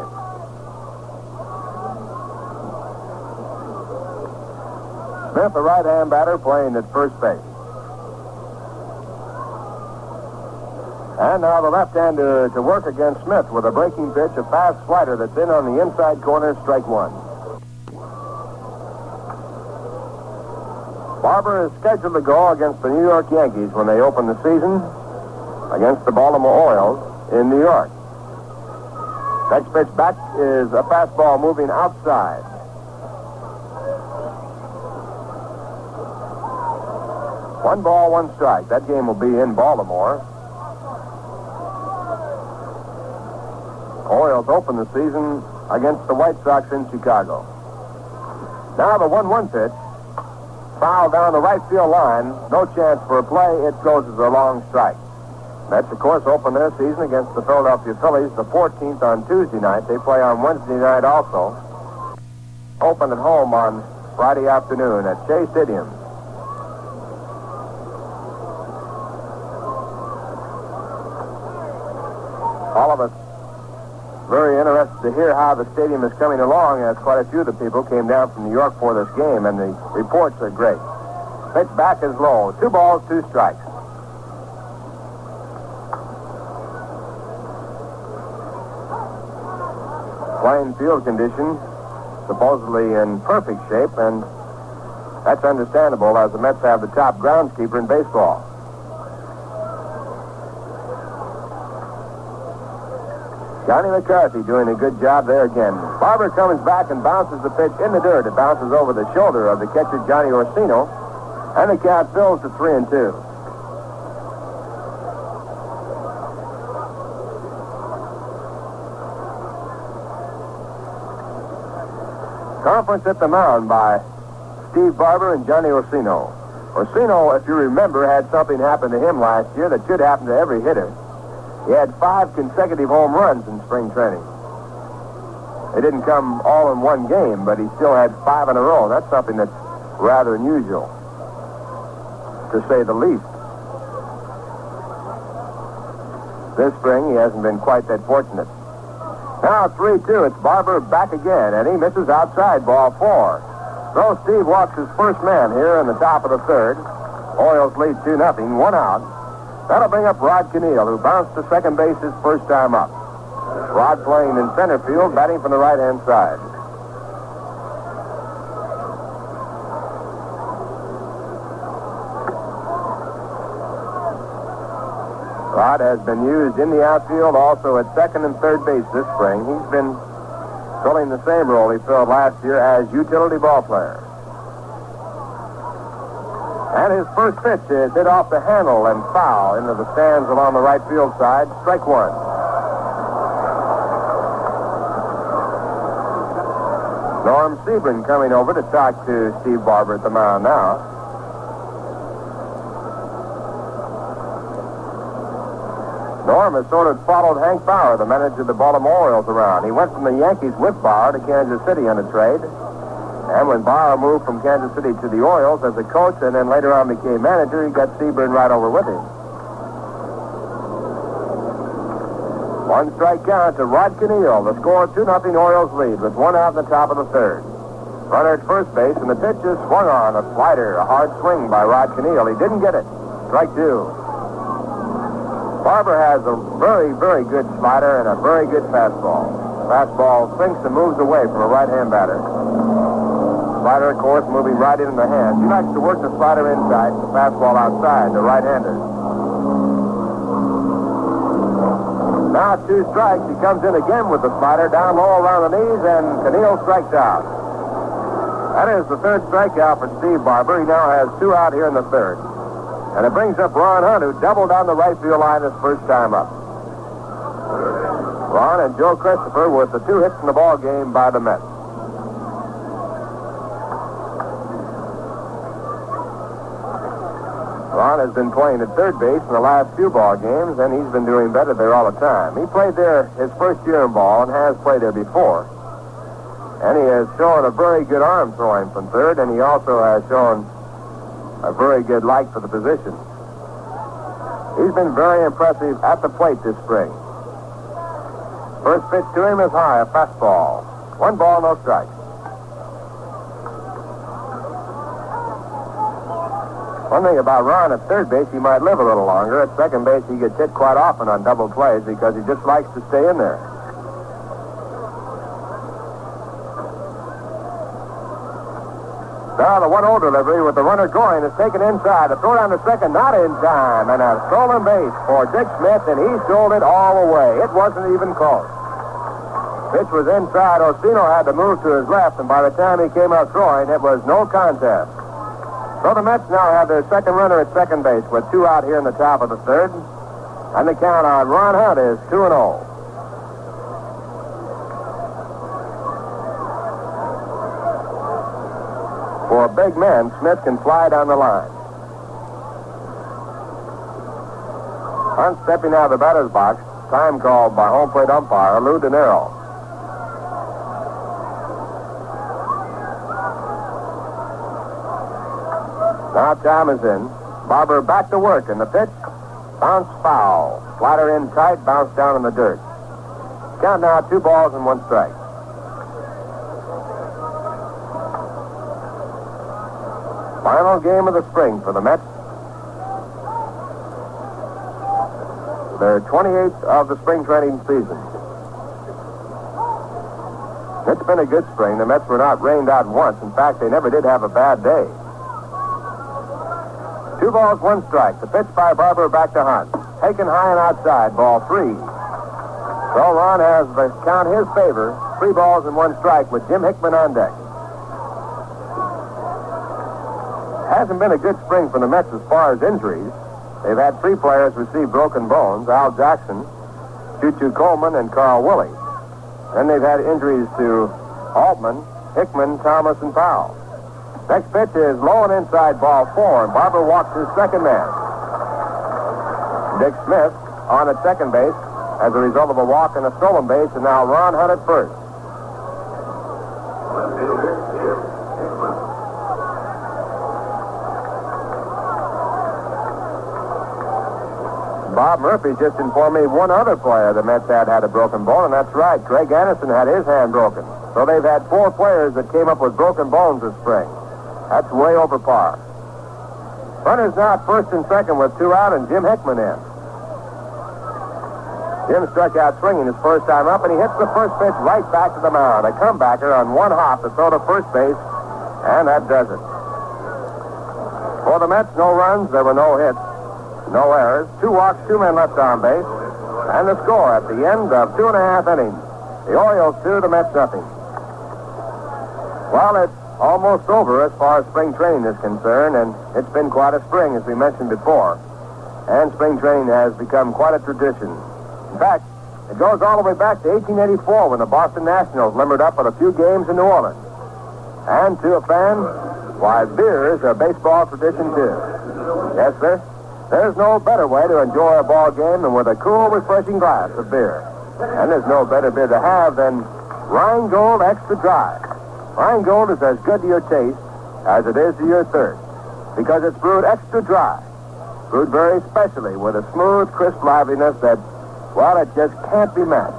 Smith, the right-hand batter, playing at first base. And now the left-hander to work against Smith with a breaking pitch, a fast slider that's in on the inside corner, strike one. Barber is scheduled to go against the New York Yankees when they open the season against the Baltimore Orioles in New York. Next pitch back is a fastball moving outside. One ball, one strike. That game will be in Baltimore. Orioles open the season against the White Sox in Chicago. Now the 1-1 pitch. Foul down the right field line. No chance for a play. It goes as a long strike. Mets, of course, open their season against the Philadelphia Phillies the 14th on Tuesday night. They play on Wednesday night also. Open at home on Friday afternoon at Shea Stadium. All of us very interested to hear how the stadium is coming along, as quite a few of the people came down from New York for this game, and the reports are great. Pitch back is low. 2 balls, 2 strikes. Playing field condition supposedly in perfect shape, and that's understandable as the Mets have the top groundskeeper in baseball. Johnny McCarthy doing a good job there again. Barber comes back and bounces the pitch in the dirt. It bounces over the shoulder of the catcher, Johnny Orsino, and the count fills to 3-2. Conference at the mound by Steve Barber and Johnny Orsino. Orsino, if you remember, had something happen to him last year that should happen to every hitter. He had 5 consecutive home runs in spring training. They didn't come all in one game, but he still had 5 in a row. That's something that's rather unusual, to say the least. This spring, he hasn't been quite that fortunate. Now 3-2. It's Barber back again, and he misses outside, ball 4. So Steve walks his first man here in the top of the third. Orioles lead 2-0, 1 out. That'll bring up Rod Keneal, who bounced to second base his first time up. Rod playing in center field, batting from the right-hand side. Rod has been used in the outfield, also at second and third base this spring. He's been filling the same role he filled last year as utility ball player. And his first pitch is hit off the handle and foul into the stands along the right field side. Strike 1. Norm Sebring coming over to talk to Steve Barber at the mound now. Norm has sort of followed Hank Bauer, the manager of the Baltimore Orioles, around. He went from the Yankees with Bauer to Kansas City on a trade. And when Bauer moved from Kansas City to the Orioles as a coach and then later on became manager, he got Sebring right over with him. 1 strike count to Rod Keneal. The score 2-0 Orioles lead with 1 out in the top of the third. Runner at first base, and the pitch is swung on. A slider, a hard swing by Rod Keneal. He didn't get it. Strike 2. Barber has a very, very good slider and a very good fastball. Fastball sinks and moves away from a right-hand batter. Slider, of course, moving right in the hand. He likes to work the slider inside, the fastball outside, the right-hander. Now 2 strikes. He comes in again with the slider down low around the knees, and Keneal strikes out. That is the 3rd strikeout for Steve Barber. He now has 2 out here in the 3rd. And it brings up Ron Hunt, who doubled down the right field line his first time up. Ron and Joe Christopher with the 2 hits in the ball game by the Mets. Ron has been playing at third base in the last few ball games, and he's been doing better there all the time. He played there his first year in ball and has played there before. And he has shown a very good arm throwing from third, and he also has shown a very good like for the position. He's been very impressive at the plate this spring. First pitch to him is high, a fastball. 1 ball, no strikes. One thing about Ron at third base, he might live a little longer. At second base, he gets hit quite often on double plays because he just likes to stay in there. Now the 1-0 delivery with the runner going is taken inside. The throw down to second, not in time. And a stolen base for Dick Smith, and he stole it all the way. It wasn't even close. Pitch was inside. Osino had to move to his left, and by the time he came up throwing, it was no contest. So the Mets now have their second runner at second base with 2 out here in the top of the third. And the count on Ron Hunt is 2-0. For big men, Smith can fly down the line. Hunt stepping out of the batter's box. Time called by home plate umpire Lou De Niro. Now time is in. Barber back to work, and the pitch. Bounce foul. Slider in tight, bounce down in the dirt. Count now 2 balls and 1 strike. Final game of the spring for the Mets. Their 28th of the spring training season. It's been a good spring. The Mets were not rained out once. In fact, they never did have a bad day. 2 balls, 1 strike. The pitch by Barber back to Hunt. Taken high and outside, ball 3. So Ron has the count his favor. 3 balls and 1 strike with Jim Hickman on deck. Hasn't been a good spring for the Mets as far as injuries. They've had 3 players receive broken bones: Al Jackson, Choo-Choo Coleman, and Carl Willie. Then they've had injuries to Altman, Hickman, Thomas, and Powell. Next pitch is low and inside, ball 4, and Barber walks his second man. Dick Smith on at second base as a result of a walk and a stolen base, and now Ron Hunt at first. Bob Murphy just informed me one other player the Mets had a broken bone, and that's right. Craig Anderson had his hand broken. So they've had 4 players that came up with broken bones this spring. That's way over par. Runners now at first and second with 2 out, and Jim Hickman in. Jim struck out swinging his first time up, and he hits the first pitch right back to the mound. A comebacker on 1 hop to throw to first base, and that does it. For the Mets, no runs, there were no hits, no errors, 2 walks, 2 men left on base, and the score at the end of 2.5 innings. The Orioles 2, the Mets nothing. Well, it's almost over as far as spring training is concerned, and it's been quite a spring, as we mentioned before. And spring training has become quite a tradition. In fact, it goes all the way back to 1884 when the Boston Nationals limbered up with a few games in New Orleans. And to a fan, why, beer is a baseball tradition, too. Yes, sir. There's no better way to enjoy a ball game than with a cool, refreshing glass of beer. And there's no better beer to have than Rheingold Extra Dry. Rheingold is as good to your taste as it is to your thirst because it's brewed extra dry, brewed very specially with a smooth, crisp liveliness that, well, it just can't be matched.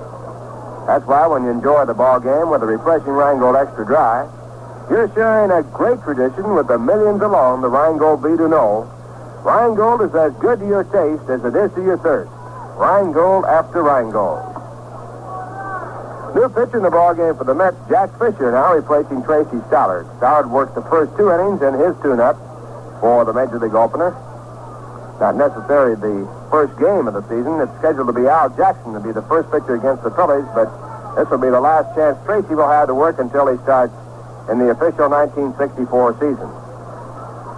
That's why when you enjoy the ball game with a refreshing Rheingold Extra Dry, you're sharing a great tradition with the millions alone the Rheingold be to know. Rheingold is as good to your taste as it is to your thirst. Rheingold after Rheingold. New pitcher in the ballgame for the Mets, Jack Fisher, now replacing Tracy Stollard. Stollard worked the first 2 innings in his tune-up for the Major League opener. Not necessarily the first game of the season. It's scheduled to be Al Jackson to be the first pitcher against the Phillies, but this will be the last chance Tracy will have to work until he starts in the official 1964 season.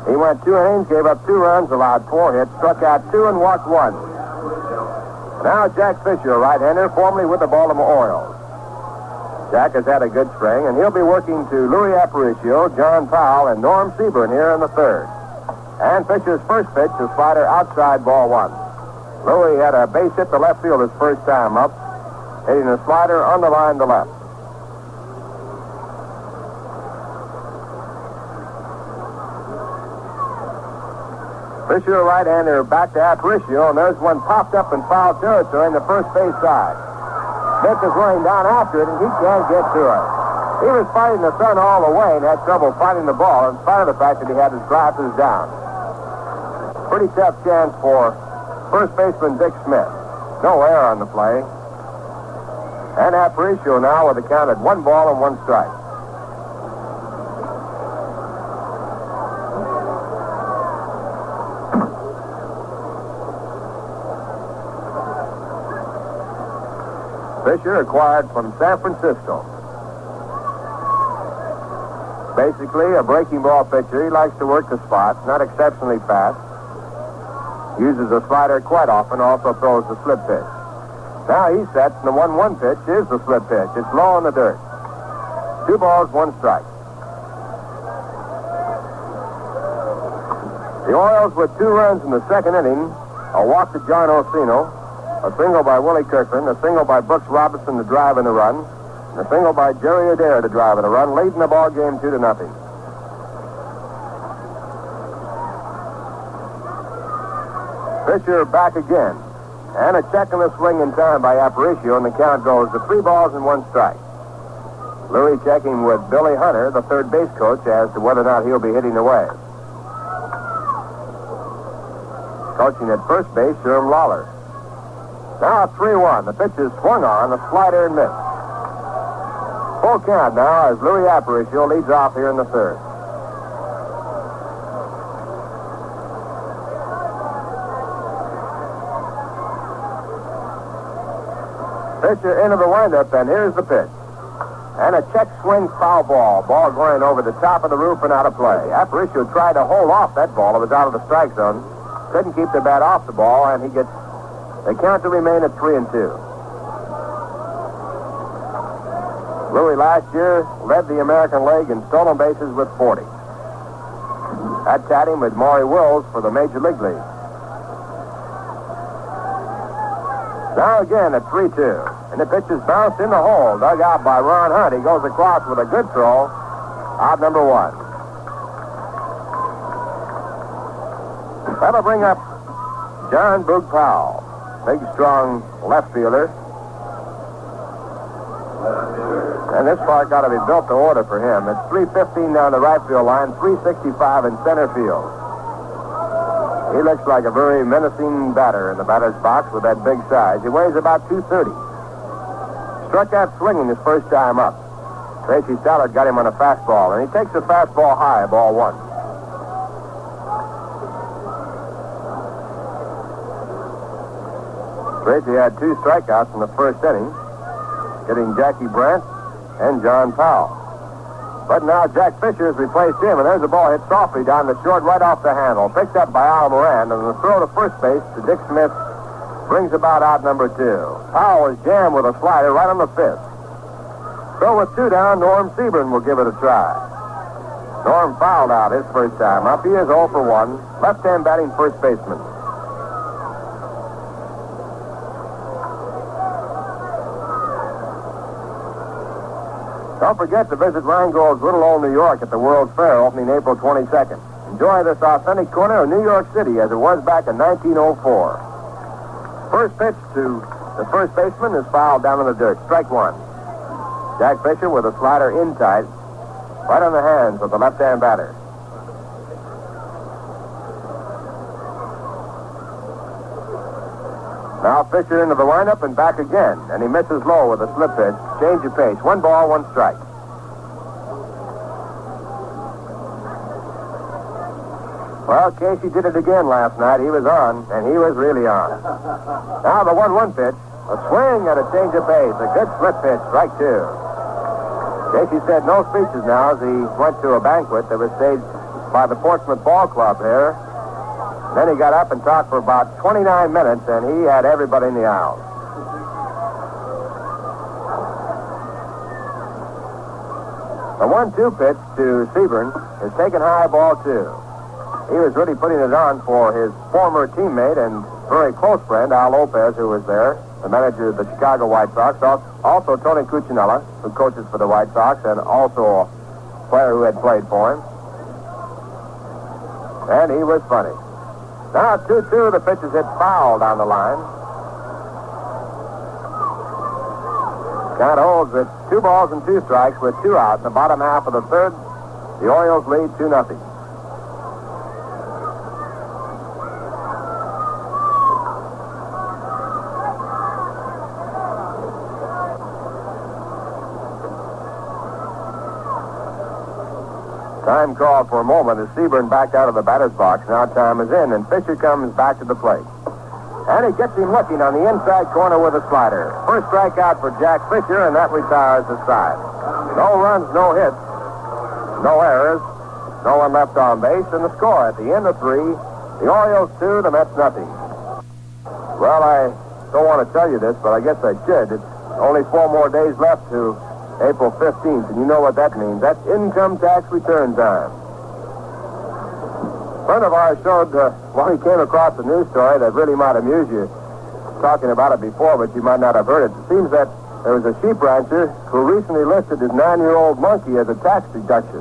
He went 2 innings, gave up 2 runs, allowed 4 hits, struck out 2, and walked 1. Now Jack Fisher, a right-hander, formerly with the Baltimore Orioles. Jack has had a good spring, and he'll be working to Louis Aparicio, John Powell, and Norm Seaburn here in the third. And Fisher's first pitch is slider outside, ball 1. Louis had a base hit to left field his first time up, hitting a slider on the line to left. Fisher, a right-hander, back to Aparicio, and there's one popped up in foul territory in the first base side. Smith is running down after it, and he can't get to it. He was fighting the sun all the way and had trouble finding the ball in spite of the fact that he had his glasses down. Pretty tough chance for first baseman Dick Smith. No error on the play. And Aparicio now with the count at 1 ball and 1 strike. Fisher acquired from San Francisco. Basically a breaking ball pitcher. He likes to work the spots, not exceptionally fast. Uses a slider quite often, also throws the slip pitch. Now he sets, and the 1-1 pitch is the slip pitch. It's low in the dirt. 2 balls, 1 strike. The Orioles with 2 runs in the second inning. A walk to John Osino. A single by Willie Kirkland, a single by Brooks Robinson to drive in the run, and a single by Jerry Adair to drive in the run, leading the ball game 2-0. Fisher back again, and a check on the swing in time by Aparicio, and the count goes to 3 balls and 1 strike. Louis checking with Billy Hunter, the third base coach, as to whether or not he'll be hitting away. Coaching at first base, Sherm Lawler. Now 3-1. The pitch is swung on, a slider and miss. Full count now as Louis Aparicio leads off here in the third. Fisher into the windup, and here's the pitch. And a check swing foul ball. Ball going over the top of the roof and out of play. Aparicio tried to hold off that ball. It was out of the strike zone. Couldn't keep the bat off the ball, and he gets the count to remain at 3-2. Louis last year led the American League in stolen bases with 40. That tied him with Maury Wills for the Major League League. Now again at 3-2. And the pitch is bounced in the hole, dug out by Ron Hunt. He goes across with a good throw. Out number 1. That'll bring up John Boog Powell. Big, strong left fielder. And this part got to be built to order for him. It's 315 down the right field line, 365 in center field. He looks like a very menacing batter in the batter's box with that big size. He weighs about 230. Struck out swinging his first time up. Tracy Stallard got him on a fastball, and he takes the fastball high, ball 1. Tracy had 2 strikeouts in the first inning, getting Jackie Brandt and John Powell. But now Jack Fisher has replaced him, and there's a ball hit softly down the short right off the handle. Picked up by Al Moran, and the throw to first base to Dick Smith brings about out number 2. Powell is jammed with a slider right on the fifth. So with 2 down, Norm Sebring will give it a try. Norm fouled out his first time up. He is 0 for 1. Left-hand batting first baseman. Don't forget to visit Rheingold's Little Old New York at the World's Fair, opening April 22nd. Enjoy this authentic corner of New York City as it was back in 1904. First pitch to the first baseman is fouled down in the dirt. Strike 1. Jack Fisher with a slider in tight, right on the hands of the left-hand batter. Now Fisher into the windup and back again, and he misses low with a slip pitch. Change of pace. 1 ball, 1 strike. Well, Casey did it again last night. He was on, and he was really on. Now the 1-1 pitch. A swing and a change of pace. A good slip pitch. Strike 2. Casey said no speeches now as he went to a banquet that was staged by the Portsmouth Ball Club here. Then he got up and talked for about 29 minutes, and he had everybody in the aisle. The 1-2 pitch to Sebring is taken high, ball 2. He was really putting it on for his former teammate and very close friend, Al Lopez, who was there, the manager of the Chicago White Sox. Also Tony Cuccinella, who coaches for the White Sox, and also a player who had played for him. And he was funny. Now 2-2, the pitch is hit foul down the line. Count holds at 2 balls and 2 strikes with 2 out in the bottom half of the third. The Orioles lead 2-0. Time called for a moment as Seaburn backed out of the batter's box. Now time is in, and Fisher comes back to the plate. And he gets him looking on the inside corner with a slider. First strikeout for Jack Fisher, and that retires the side. No runs, no hits, no errors, no one left on base, and the score at the end of 3, the Orioles 2, the Mets nothing. Well, I don't want to tell you this, but I guess I should. It's only 4 more days left to April 15th, and you know what that means. That's income tax return time. A friend of ours showed, he came across a news story that really might amuse you. Talking about it before, but you might not have heard it. It seems that there was a sheep rancher who recently listed his 9-year-old monkey as a tax deduction.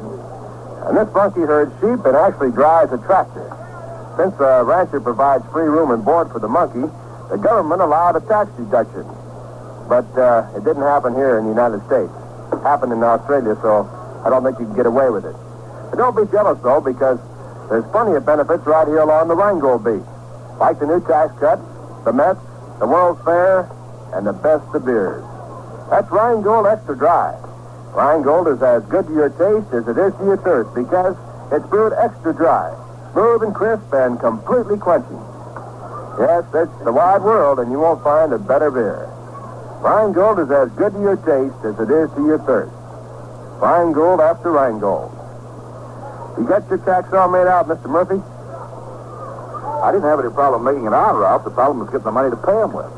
And this monkey herds sheep and actually drives a tractor. Since the rancher provides free room and board for the monkey, the government allowed a tax deduction. But it didn't happen here in the United States. It happened in Australia, so I don't think you can get away with it. But don't be jealous, though, because there's plenty of benefits right here along the Rheingold beat. Like the new tax cut, the Mets, the World's Fair, and the best of beers. That's Rheingold Extra Dry. Rheingold is as good to your taste as it is to your thirst because it's brewed extra dry, smooth and crisp, and completely quenching. Yes, it's the wide world, and you won't find a better beer. Rheingold is as good to your taste as it is to your thirst. Rheingold after Rheingold. You got your tax all made out, Mr. Murphy? I didn't have any problem making it out, Ralph. The problem was getting the money to pay him with.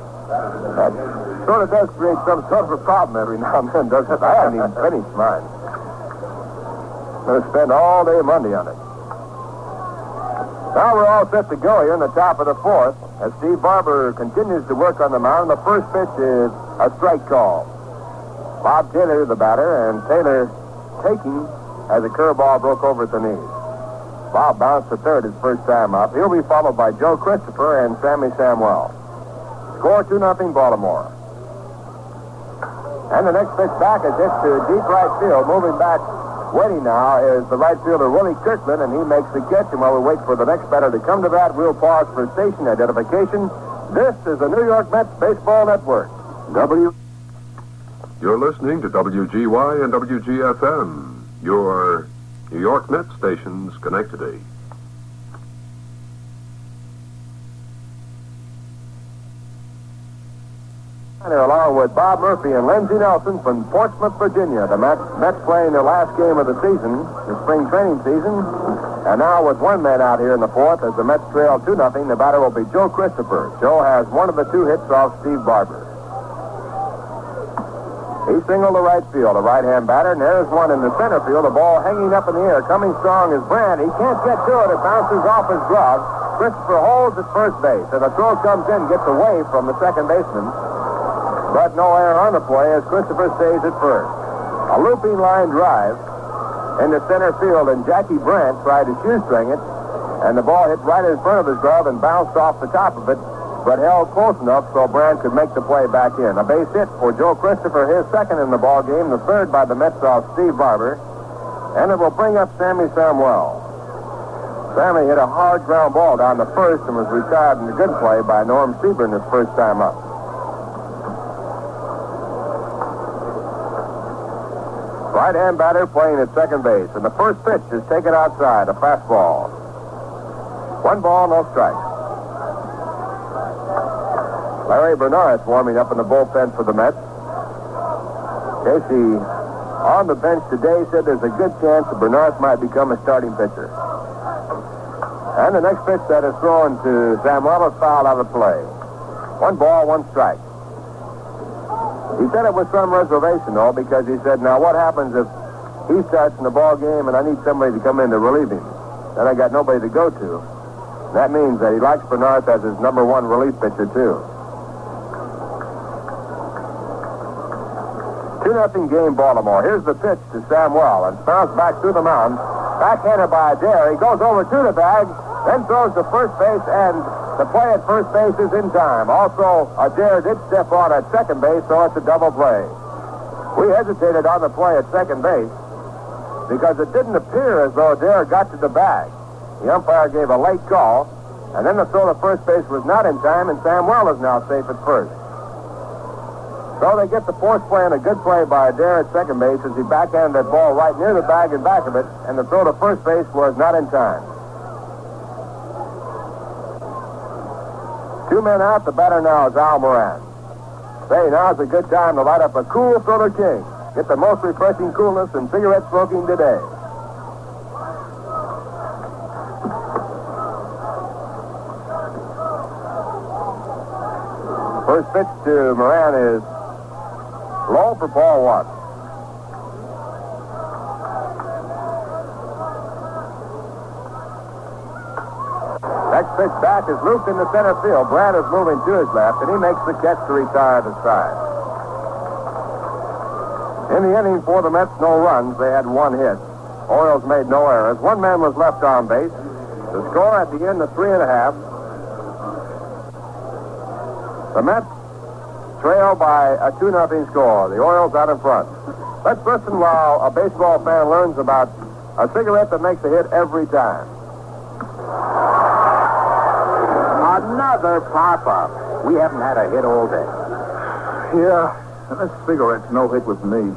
That sort of does create some sort of a problem every now and then, doesn't it? I haven't even finished mine. I'm going to spend all day Monday on it. Now we're all set to go here in the top of the 4th. As Steve Barber continues to work on the mound, the first pitch is a strike call. Bob Taylor, the batter, and Taylor taking as a curveball broke over at the knees. Bob bounced to third his first time up. He'll be followed by Joe Christopher and Sammy Samuel. Score 2-0 Baltimore. And the next pitch back is hit to deep right field. Moving back, waiting now, is the right fielder Willie Kirkland, and he makes the catch. And while we wait for the next batter to come to bat, we'll pause for station identification. This is the New York Mets Baseball Network. You're listening to WGY and WGFM, your New York Mets stations connect today. Along with Bob Murphy and Lindsey Nelson from Portsmouth, Virginia. The Mets playing their last game of the season, the spring training season. And now with one man out here in the 4th, as the Mets trail 2-0, the batter will be Joe Christopher. Joe has one of the 2 hits off Steve Barber. He singled to right field, a right-hand batter, and there's one in the center field, the ball hanging up in the air. Coming strong is Brandt. He can't get to it. It bounces off his glove. Christopher holds at first base, and the throw comes in, gets away from the second baseman. But no error on the play as Christopher stays at first. A looping line drive into center field, and Jackie Brandt tried to shoestring it, and the ball hit right in front of his glove and bounced off the top of it, but held close enough so Brandt could make the play back in. A base hit for Joe Christopher, his second in the ball game, the third by the Mets off Steve Barber, and it will bring up Sammy Samuel. Sammy hit a hard ground ball down the first and was retired in a good play by Norm Seaburn his first time up. Right-hand batter playing at second base, and the first pitch is taken outside, a fastball. 1 ball, no strikes. Larry Bernard warming up in the bullpen for the Mets. Casey, on the bench today, said there's a good chance that Bernard might become a starting pitcher. And the next pitch that is thrown to Samuel is fouled out of play. 1 ball, 1 strike. He said it with some reservation, though, because he said, now what happens if he starts in the ball game and I need somebody to come in to relieve him? Then I got nobody to go to. That means that he likes Bernard as his number 1 relief pitcher, too. 2-0 game, Baltimore. Here's the pitch to Samuel, and bounced back through the mound. Backhanded by Adair. He goes over to the bag, then throws to first base, and the play at first base is in time. Also, Adair did step on at second base, so it's a double play. We hesitated on the play at second base because it didn't appear as though Adair got to the bag. The umpire gave a late call, and then the throw to first base was not in time, and Samuel is now safe at first. So they get the force play and a good play by Adair at second base as he backhanded that ball right near the bag and back of it, and the throw to first base was not in time. 2 men out. The batter now is Al Moran. Say, now's a good time to light up a cool Thriller King. Get the most refreshing coolness in cigarette smoking today. First pitch to Moran is low for ball 1. Next pitch back is looped into center field. Brad is moving to his left, and he makes the catch to retire the side. In the inning for the Mets, no runs. They had 1 hit. Orioles made no errors. 1 man was left on base. The score at the end of 3.5. The Mets trail by a 2-0 score. The Orioles out in front. Let's listen while a baseball fan learns about a cigarette that makes a hit every time. Another pop-up. We haven't had a hit all day. Yeah, and this cigarette's no hit with me.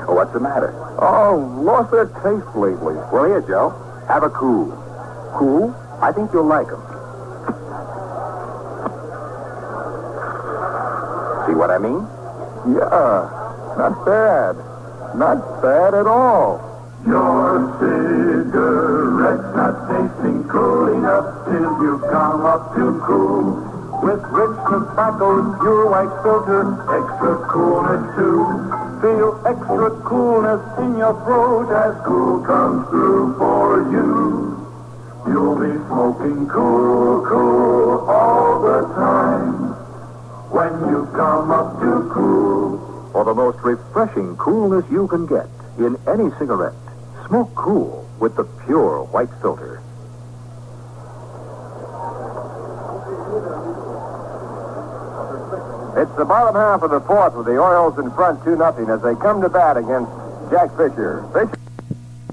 What's the matter? Oh, lost their taste lately. Well, here, Joe. Have a cool. Cool? I think you'll like them. See what I mean? Yeah, not bad. Not bad at all. Your cigarette's not tasting cool enough till you come up to cool. With rich tobacco's pure white filter, extra coolness too. Feel extra coolness in your throat as cool comes through for you. You'll be smoking cool, cool all the time when you come up to cool. For the most refreshing coolness you can get in any cigarette, smoke cool with the pure white filter. It's the bottom half of the 4th with the Orioles in front 2-0 as they come to bat against Jack Fisher. Fisher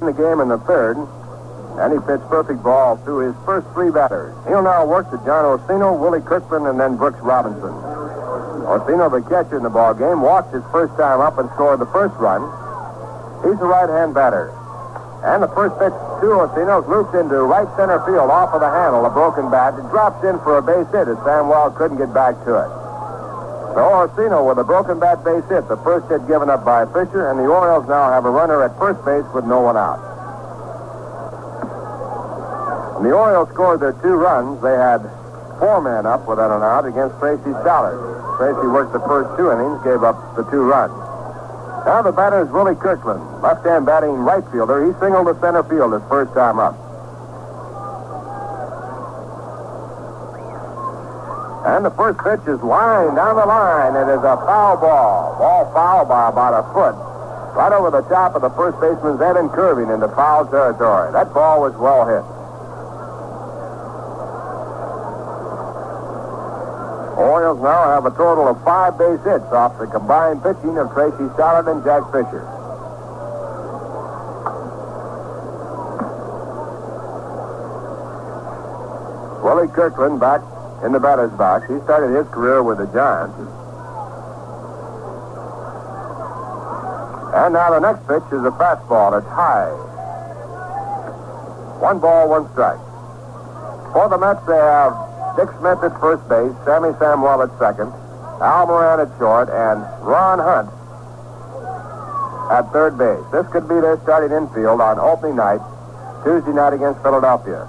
in the game in the 3rd, and he pitched perfect ball to his first 3 batters. He'll now work to John Orsino, Willie Kirkland, and then Brooks Robinson. Orsino, the catcher in the ball game, walked his first time up and scored the first run. He's a right-hand batter. And the first pitch to Orsino's looped into right center field off of the handle, a broken bat. It drops in for a base hit as Sam Wells couldn't get back to it. So Orsino with a broken bat base hit, the first hit given up by Fisher, and the Orioles now have a runner at first base with no one out. When the Orioles scored their 2 runs, they had 4 men up without an out against Tracy Stollard. Tracy worked the first 2 innings, gave up the 2 runs. Now the batter is Willie Kirkland, left-hand batting right fielder. He singled to center field his first time up. And the first pitch is lined down the line. It is a foul ball. Ball foul by about a foot. Right over the top of the first baseman's head and curving into foul territory. That ball was well hit. Orioles now have a total of 5 base hits off the combined pitching of Tracy Stollard and Jack Fisher. Willie Kirkland back in the batter's box. He started his career with the Giants. And now the next pitch is a fastball. It's high. 1 ball, 1 strike. For the Mets, they have Dick Smith at first base, Sammy Samuel at second, Al Moran at short, and Ron Hunt at third base. This could be their starting infield on opening night, Tuesday night against Philadelphia.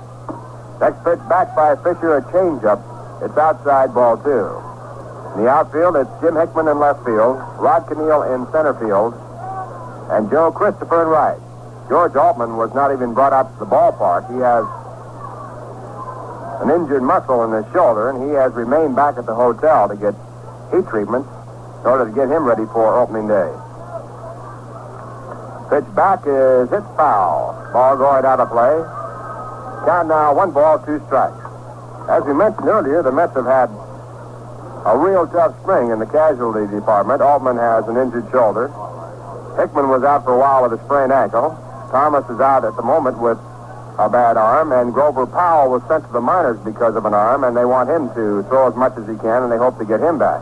Next pitch back by Fisher, a changeup. It's outside, ball 2. In the outfield, it's Jim Hickman in left field, Rod Keneal in center field, and Joe Christopher in right. George Altman was not even brought out to the ballpark. He has an injured muscle in his shoulder, and he has remained back at the hotel to get heat treatment in order to get him ready for opening day. Pitch back is hit foul. Ball going out of play. Count now 1 ball, 2 strikes. As we mentioned earlier, the Mets have had a real tough spring in the casualty department. Altman has an injured shoulder. Hickman was out for a while with a sprained ankle. Thomas is out at the moment with a bad arm, and Grover Powell was sent to the minors because of an arm, and they want him to throw as much as he can, and they hope to get him back.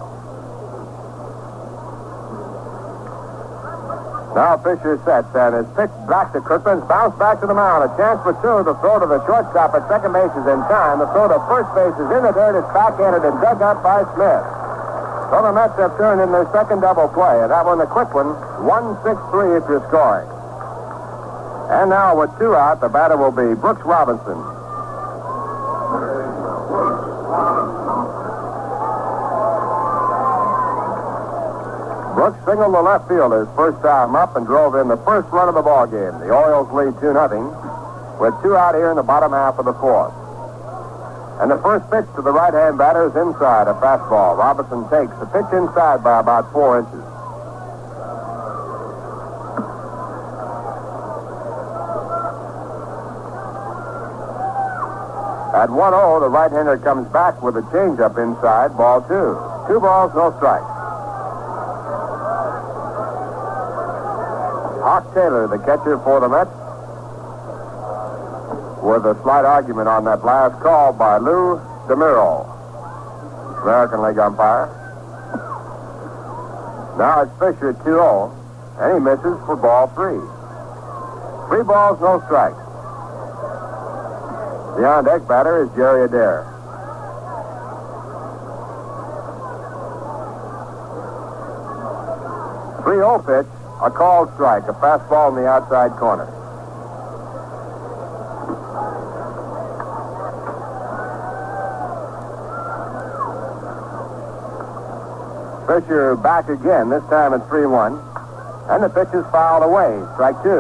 Now Fisher sets and is pitched back to Kirkland's, bounced back to the mound. A chance for two. The throw to the shortstop at second base is in time. The throw to first base is in the dirt. It's backhanded and dug up by Smith. So the Mets have turned in their second double play, and that one a quick one. 1-6-3 if you're scoring. And now with two out, the batter will be Brooks Robinson. Brooks singled the left fielder his first time up and drove in the first run of the ball game. The Orioles lead 2-0 with two out here in the bottom half of the fourth. And the first pitch to the right-hand batter is inside, a fastball. Robinson takes the pitch inside by about 4 inches. At 1-0, the right-hander comes back with a changeup inside, ball 2. 2 balls, no strikes. Hawk Taylor, the catcher for the Mets, with a slight argument on that last call by Lou DeMiro, American League umpire. Now it's Fisher at 2-0, and he misses for ball 3. 3 balls, no strikes. The on-deck batter is Jerry Adair. .3-0 pitch. A called strike, a fastball in the outside corner. Fisher back again. This time it's 3-1. And the pitch is fouled away. Strike 2.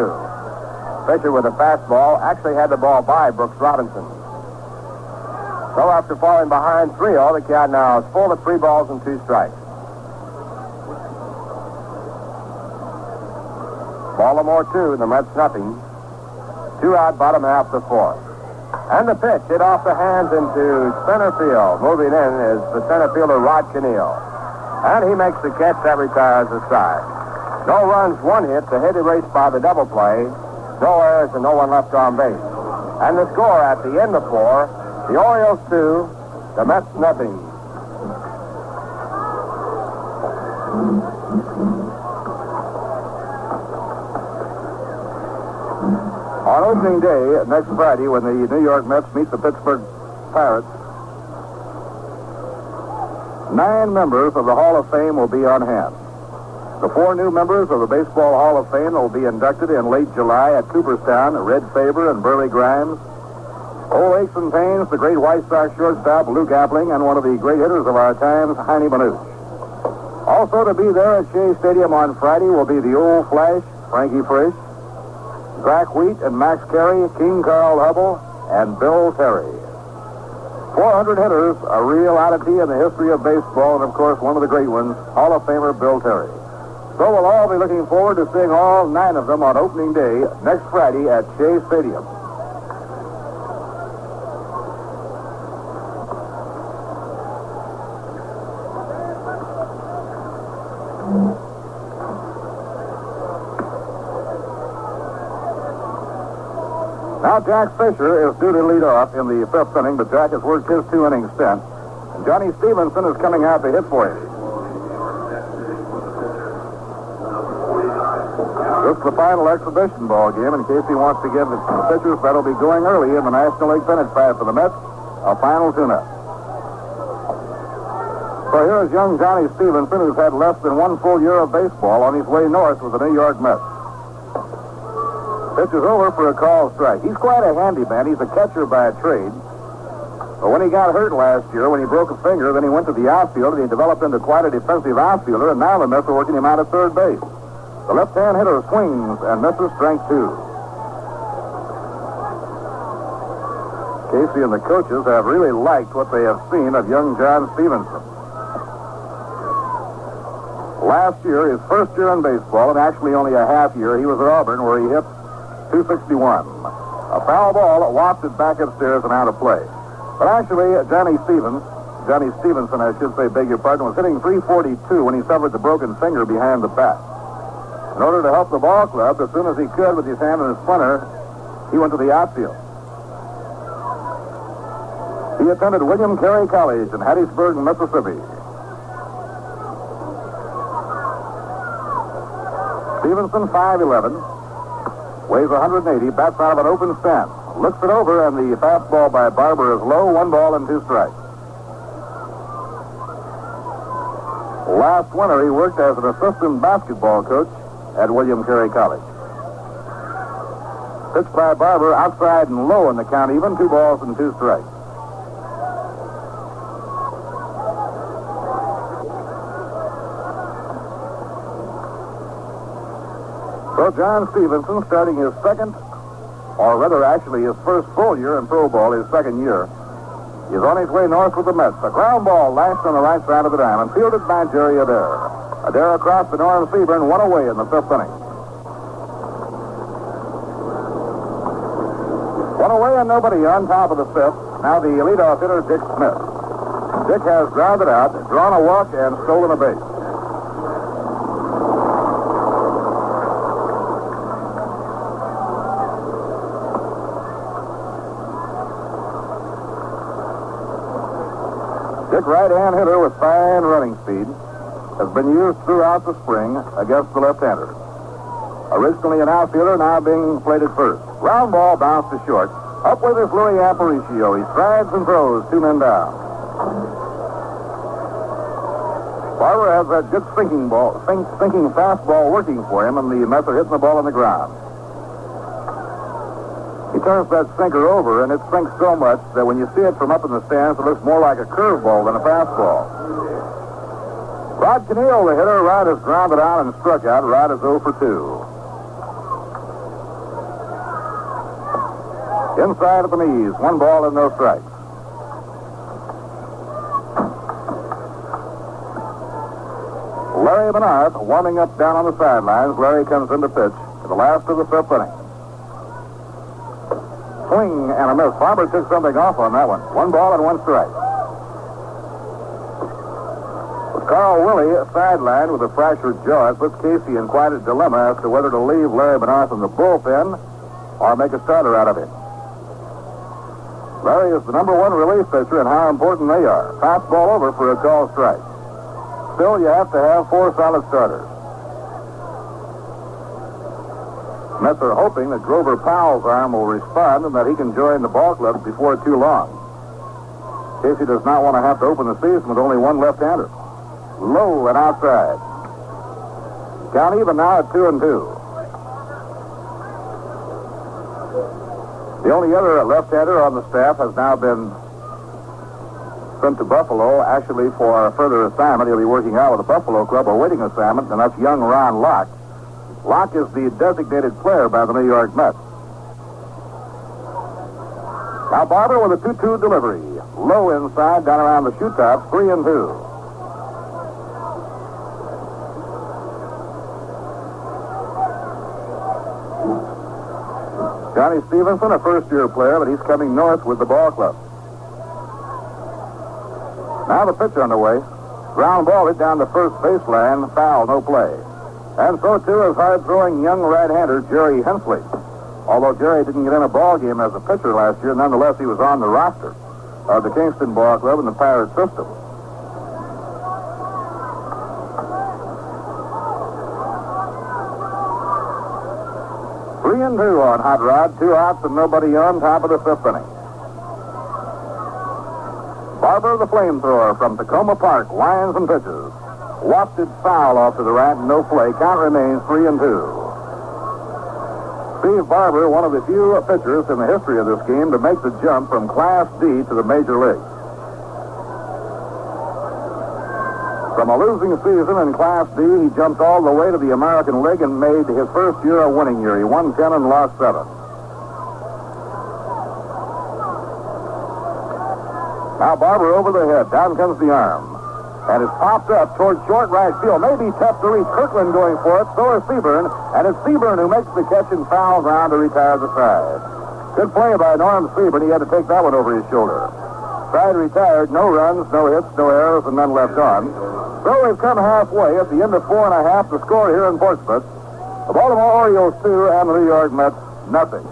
Fisher with a fastball actually had the ball by Brooks Robinson. So after falling behind 3-0, the count now is full of 3 balls and 2 strikes. Baltimore 2, the Mets nothing. 2 out, bottom half the fourth. And the pitch hit off the hands into center field. Moving in is the center fielder, Rod Keneal. And he makes the catch that retires the side. No runs, 1 hit. The hit erased by the double play. No errors and no one left on base. And the score at the end of 4, the Orioles 2, the Mets nothing. On opening day, next Friday, when the New York Mets meet the Pittsburgh Pirates, 9 members of the Hall of Fame will be on hand. The 4 new members of the Baseball Hall of Fame will be inducted in late July at Cooperstown, Red Faber and Burley Grimes. Old aches and pains, the great White Sox shortstop, Luke Appling, and one of the great hitters of our times, Heine Manuch. Also to be there at Shea Stadium on Friday will be the old Flash, Frankie Frisch, Zach Wheat and Max Carey, King Carl Hubble, and Bill Terry. 400 hitters, a real oddity in the history of baseball, and of course one of the great ones, Hall of Famer Bill Terry. So we'll all be looking forward to seeing all 9 of them on opening day next Friday at Shea Stadium. Now Jack Fisher is due to lead off in the 5th inning, but Jack has worked his 2-inning stint. And Johnny Stevenson is coming out to hit for him. This is the final exhibition ball game in case he wants to give the pitchers that'll be going early in the National League pennant fight for the Mets a final tune-up. So here's young Johnny Stevenson, who's had less than 1 full year of baseball on his way north with the New York Mets. Pitch is over for a call strike. He's quite a handy man. He's a catcher by trade. But when he got hurt last year, when he broke a finger, then he went to the outfield and he developed into quite a defensive outfielder, and now the Mets are working him out at third base. The left-hand hitter swings and misses, strike 2. Casey and the coaches have really liked what they have seen of young John Stevenson. Last year, his first year in baseball, and actually only a half year, he was at Auburn where he hit .261. A foul ball wafted back upstairs and out of play. But actually, Johnny Stevenson, I should say, beg your pardon, was hitting .342 when he suffered the broken finger behind the bat. In order to help the ball club, as soon as he could with his hand in his punter, he went to the outfield. He attended William Carey College in Hattiesburg, Mississippi. Stevenson, 5'11", weighs 180, bats out of an open stance. Looks it over, and the fastball by Barber is low. 1 ball and 2 strikes. Last winter, he worked as an assistant basketball coach at William Carey College. Pitched by Barber, outside and low in the count even. 2 balls and 2 strikes. So John Stevenson, starting his second, or rather actually his first full year in pro ball, his second year, is on his way north with the Mets. A ground ball lashed on the right side of the diamond, fielded by Jerry Adair. Adair across to Norm Seaburn, 1 away in the 5th inning. 1 away and nobody on, top of the 5th. Now the leadoff hitter, Dick Smith. Dick has grounded out, drawn a walk, and stolen a base. Dick, right-hand hitter with fine running speed, has been used throughout the spring against the left-handers. Originally an outfielder, now being plated first. Round ball bounced to short. Up with his Louis Aparicio. He strides and throws, 2 men down. Barber has that good sinking fastball working for him, and the Mets are hitting the ball on the ground. He turns that sinker over, and it sinks so much that when you see it from up in the stands, it looks more like a curveball than a fastball. Rod Cannell, the hitter, Rod has grounded out and struck out. Rod is 0 for 2. Inside of the knees, 1 ball and no strikes. Larry Bernard warming up down on the sidelines. Larry comes in to pitch to the last of the 5th inning. Swing and a miss. Barber took something off on that one. 1 ball and 1 strike. With Carl Willie sidelined with a fractured jaw, it puts Casey in quite a dilemma as to whether to leave Larry Bernard in the bullpen or make a starter out of him. Larry is the number 1 relief pitcher, and how important they are. Fastball over for a called strike. Still, you have to have 4 solid starters. Mets are hoping that Grover Powell's arm will respond and that he can join the ball club before too long. Casey does not want to have to open the season with only 1 left-hander. Low and outside. Count even now at 2-2. The only other left-hander on the staff has now been sent to Buffalo, actually for further assignment. He'll be working out with the Buffalo club, awaiting assignment, and that's young Ron Locke. Locke is the designated player by the New York Mets. Now Barber with a 2-2 delivery. Low inside, down around the shoe top, 3-2. Johnny Stevenson, a first-year player, but he's coming north with the ball club. Now the pitch underway. Ground ball hit down the first baseline. Foul, no play. And so, too, is hard-throwing young right-hander Jerry Hensley. Although Jerry didn't get in a ball game as a pitcher last year, nonetheless, he was on the roster of the Kingston Ball Club in the Pirate system. Three and 2 on Hot Rod. 2 outs and nobody on, top of the 5th inning. Barber, the flamethrower from Tacoma Park, winds and pitches. Wafted foul off to the right, no play. Count remains 3-2. Steve Barber, one of the few pitchers in the history of this game to make the jump from Class D to the Major League. From a losing season in Class D, he jumped all the way to the American League and made his first year a winning year. He won 10 and lost 7. Now Barber over the head. Down comes the arm. And it's popped up towards short right field. Maybe tough to reach. Kirkland going for it. So is Seaburn. And it's Seaburn who makes the catch and fouls around to retire the side. Good play by Norm Seaburn. He had to take that one over his shoulder. Side retired. No runs, no hits, no errors, and none left on. So we've come halfway at the end of 4.5 to score here in Portsmouth. The Baltimore Orioles 2 and the New York Mets nothing.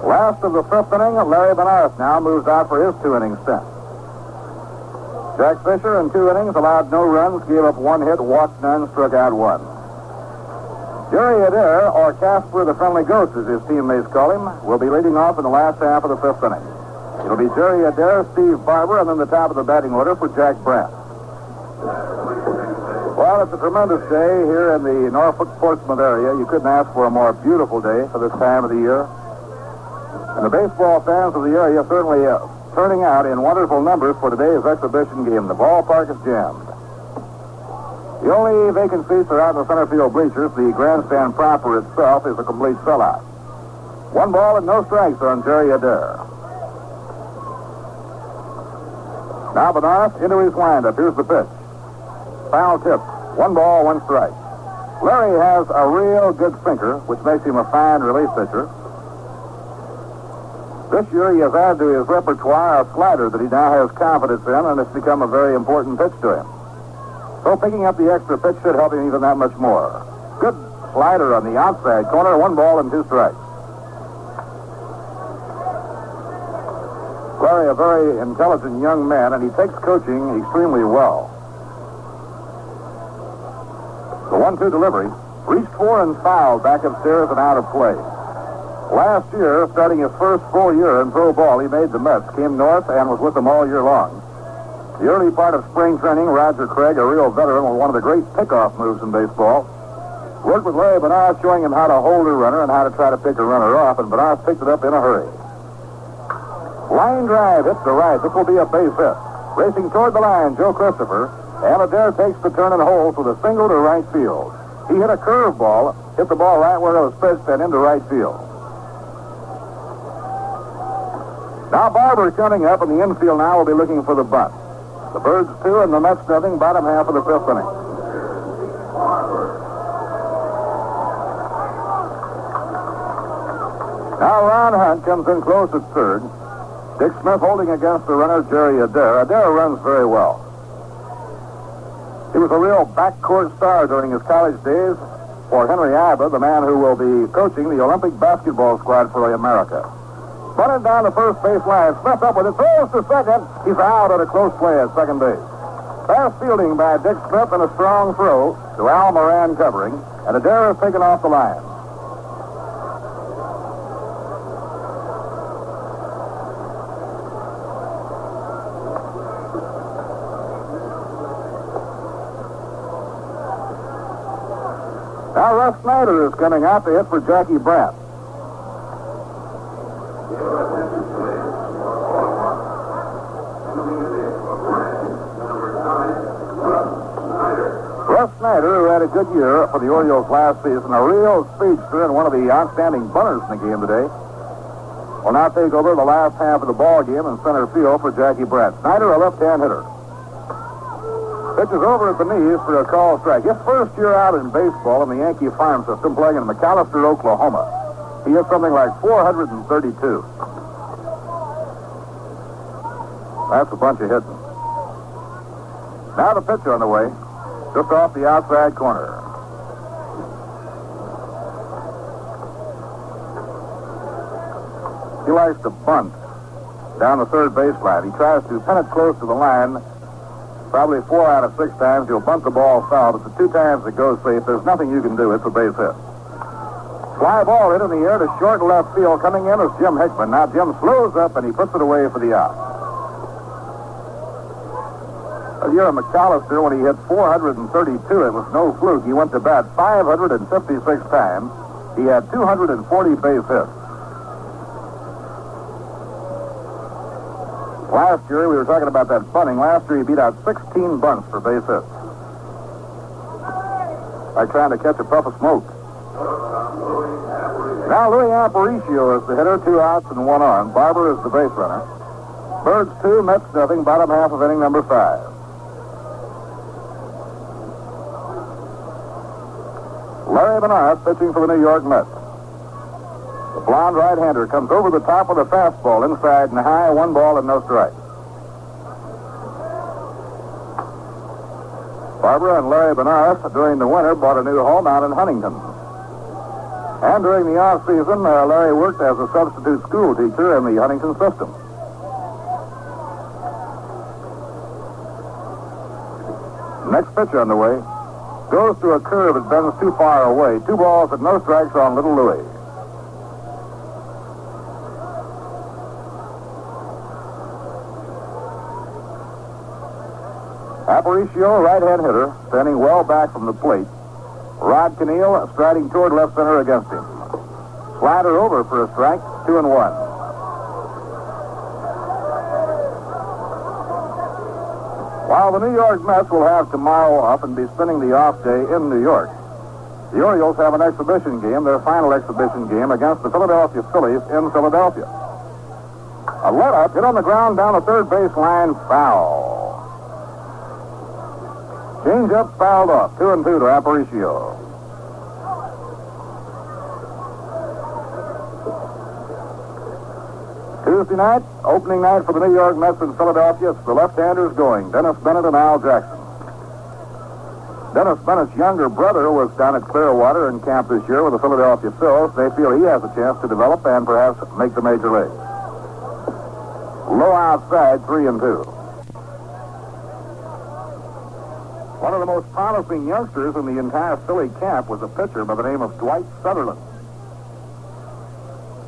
Last of the 5th inning, Larry Bernard now moves out for his 2-inning stint. Jack Fisher, in 2 innings, allowed no runs, gave up 1 hit, walked none, struck out 1. Jerry Adair, or Casper the Friendly Ghost, as his teammates call him, will be leading off in the last half of the 5th inning. It'll be Jerry Adair, Steve Barber, and then the top of the batting order for Jack Brandt. Well, it's a tremendous day here in the Norfolk-Portsmouth area. You couldn't ask for a more beautiful day for this time of the year. And the baseball fans of the area certainly turning out in wonderful numbers for today's exhibition game. The ballpark is jammed. The only vacant seats are out in the center field bleachers. The grandstand proper itself is a complete sellout. 1 ball and no strikes on Jerry Adair. Now Benares into his windup. Here's the pitch. Foul tip. 1 ball, 1 strike. Larry has a real good sinker, which makes him a fine relief pitcher. This year he has added to his repertoire a slider that he now has confidence in, and it's become a very important pitch to him. So picking up the extra pitch should help him even that much more. Good slider on the outside corner, 1 ball and 2 strikes. Larry, a very intelligent young man, and he takes coaching extremely well. The 1-2 delivery, reached for and fouled back upstairs and out of play. Last year, starting his first full year in pro ball, he made the Mets, came north, and was with them all year long. The early part of spring training, Roger Craig, a real veteran with one of the great pickoff moves in baseball, worked with Larry Benares, showing him how to hold a runner and how to try to pick a runner off, and Benares picked it up in a hurry. Line drive hits the right. This will be a base hit. Racing toward the line, Joe Christopher, and Adair takes the turn and holds with a single to right field. He hit a curveball, hit the ball right where it was pitched and into right field. Now Barber coming up, and the infield now will be looking for the bunt. The Birds 2 and the Mets nothing, bottom half of the 5th inning. Now Ron Hunt comes in close at third. Dick Smith holding against the runner, Jerry Adair. Adair runs very well. He was a real backcourt star during his college days for Henry Abba, the man who will be coaching the Olympic basketball squad for America. Bunted down the first base line. Smith up with it. Throws to second. He's out at a close play at second base. Fast fielding by Dick Smith and a strong throw to Al Moran covering. And Adair is taken off the line. Now Russ Snyder is coming out to hit for Jackie Brandt. Russ Snyder, who had a good year for the Orioles last season, a real speedster and one of the outstanding bunters in the game today, will now take over the last half of the ball game in center field for Jackie Brandt. Snyder, a left-hand hitter. Pitches over at the knees for a call strike. His first year out in baseball in the Yankee farm system, playing in McAlester, Oklahoma. He hit something like 432. That's a bunch of hitting. Now the pitch on the way, just off the outside corner. He likes to bunt down the third baseline. He tries to pin it close to the line. Probably 4 out of 6 times he'll bunt the ball foul, but the 2 times it goes safe, there's nothing you can do. It's a base hit. Fly ball hit in the air to short left field. Coming in is Jim Hickman. Now Jim slows up and he puts it away for the out. A year at McAllister, when he hit 432, it was no fluke. He went to bat 556 times. He had 240 base hits. Last year, we were talking about that bunting. Last year, he beat out 16 bunts for base hits. Like trying to catch a puff of smoke. Now, Louis Aparicio is the hitter, 2 outs and 1 on. Barber is the base runner. Birds 2, Mets nothing, bottom half of inning number 5. Larry Benares pitching for the New York Mets. The blonde right-hander comes over the top of the fastball, inside and high, 1 ball and no strike. Barber and Larry Benares, during the winter, bought a new home out in Huntington. And during the off-season, Larry worked as a substitute school teacher in the Huntington system. Next pitcher on the way. Goes to a curve that bends too far away. 2 balls and no strikes on Little Louie. Aparicio, right-hand hitter, standing well back from the plate. Rod Keneal striding toward left center against him. Slider over for a strike, 2-1. While the New York Mets will have tomorrow off and be spending the off day in New York, the Orioles have an exhibition game, their final exhibition game, against the Philadelphia Phillies in Philadelphia. A let-up hit on the ground down the third base line, foul. Change up, fouled off, 2-2 to Aparicio. Tuesday night, opening night for the New York Mets in Philadelphia. It's the left-handers going, Dennis Bennett and Al Jackson. Dennis Bennett's younger brother was down at Clearwater in camp this year with the Philadelphia Phils. They feel he has a chance to develop and perhaps make the major leagues. Low outside, 3-2. One of the most promising youngsters in the entire Philly camp was a pitcher by the name of Dwight Sutherland.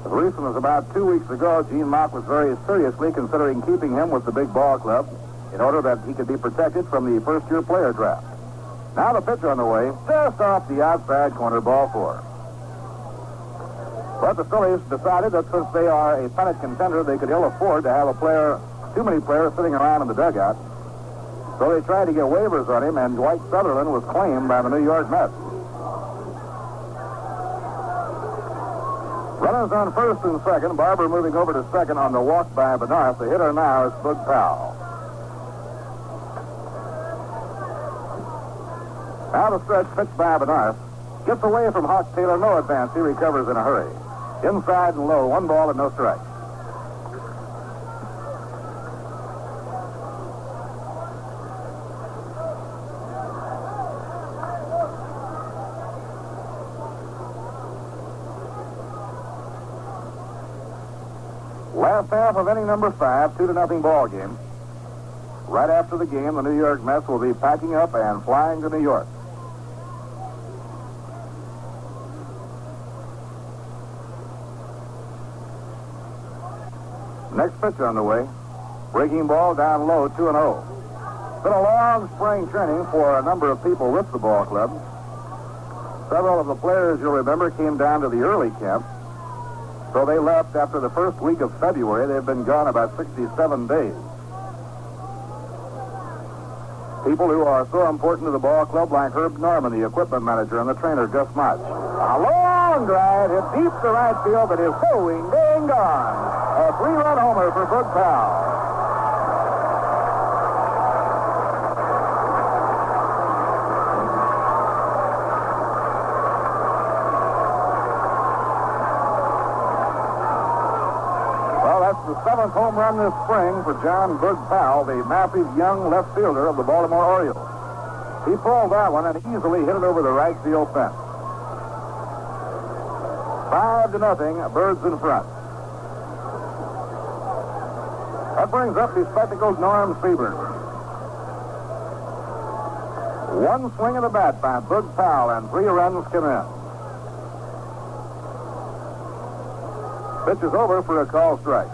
As recent as about 2 weeks ago, Gene Mott was very seriously considering keeping him with the big ball club in order that he could be protected from the first-year player draft. Now the pitch on the way, just off the outside corner, ball 4. But the Phillies decided that since they are a pennant contender, they could ill afford to have too many players sitting around in the dugout. So they tried to get waivers on him, and Dwight Sutherland was claimed by the New York Mets. Runners on first and second. Barber moving over to second on the walk by Bernard. The hitter now is Bug Powell. Now the stretch pitch by Bernard. Gets away from Hawk Taylor. No advance. He recovers in a hurry. Inside and low. 1 ball and no strike. Last half of inning number 5, 2-0 ball game. Right after the game, the New York Mets will be packing up and flying to New York. Next pitch on the way. Breaking ball down low, 2-0. It's been a long spring training for a number of people with the ball club. Several of the players, you'll remember, came down to the early camp. So they left after the first week of February. They've been gone about 67 days. People who are so important to the ball club, like Herb Norman, the equipment manager, and the trainer, Gus Mott. A long drive hit deep to right field that is going, dang gone. A 3-run homer for Bug Powell. The 7th home run this spring for John Bug Powell, the massive young left fielder of the Baltimore Orioles. He pulled that one and easily hit it over the right field fence. 5-0, Birds in front. That brings up the spectacled Norm Siebert. One swing of the bat by Bug Powell and 3 runs come in. Pitch is over for a call strike.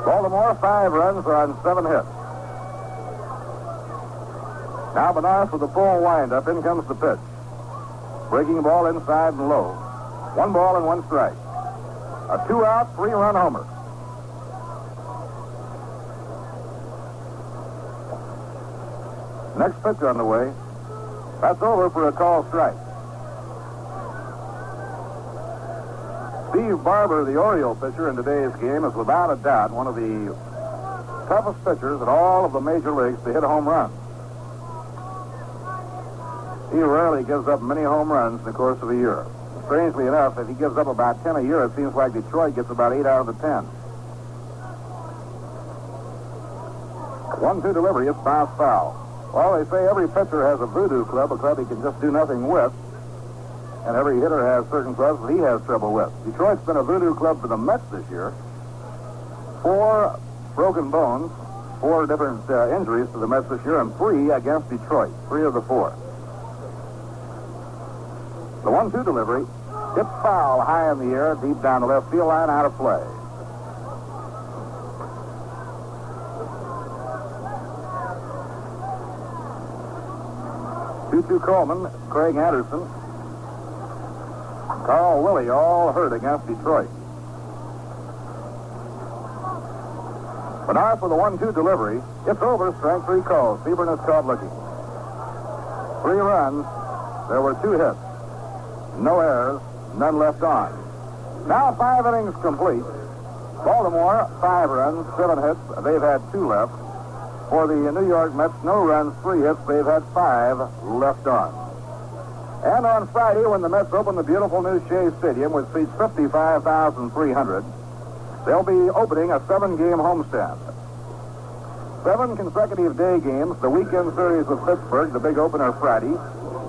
Baltimore, 5 runs on 7 hits. Now Bernard with the full windup. In comes the pitch. Breaking ball inside and low. 1 ball and 1 strike. A 2-out, 3-run homer. Next pitch on the way. That's over for a call strike. Steve Barber, the Oriole pitcher in today's game, is without a doubt one of the toughest pitchers in all of the major leagues to hit a home run. He rarely gives up many home runs in the course of a year. Strangely enough, if he gives up about 10 a year, it seems like Detroit gets about 8 out of the 10. 1-2 delivery, it's bounced foul. Well, they say every pitcher has a voodoo club, a club he can just do nothing with. and every hitter has certain clubs that he has trouble with. Detroit's been a voodoo club for the Mets this year. 4 broken bones, 4 different injuries to the Mets this year, and 3 against Detroit. 3 of the 4. The 1-2 delivery, hit foul high in the air, deep down the left field line, out of play. Two Coleman, Craig Anderson, Carl Willie, all hurt against Detroit. But now for the 1-2 delivery. It's over. Strike 3 calls. Seaburn is caught looking. 3 runs. There were 2 hits. No errors. None left on. Now 5 innings complete. Baltimore, 5 runs, 7 hits. They've had 2 left. For the New York Mets, no runs, 3 hits. They've had 5 left on. And on Friday, when the Mets open the beautiful new Shea Stadium, which seats 55,300, they'll be opening a 7-game homestand. 7 consecutive day games, the weekend series with Pittsburgh, the big opener Friday,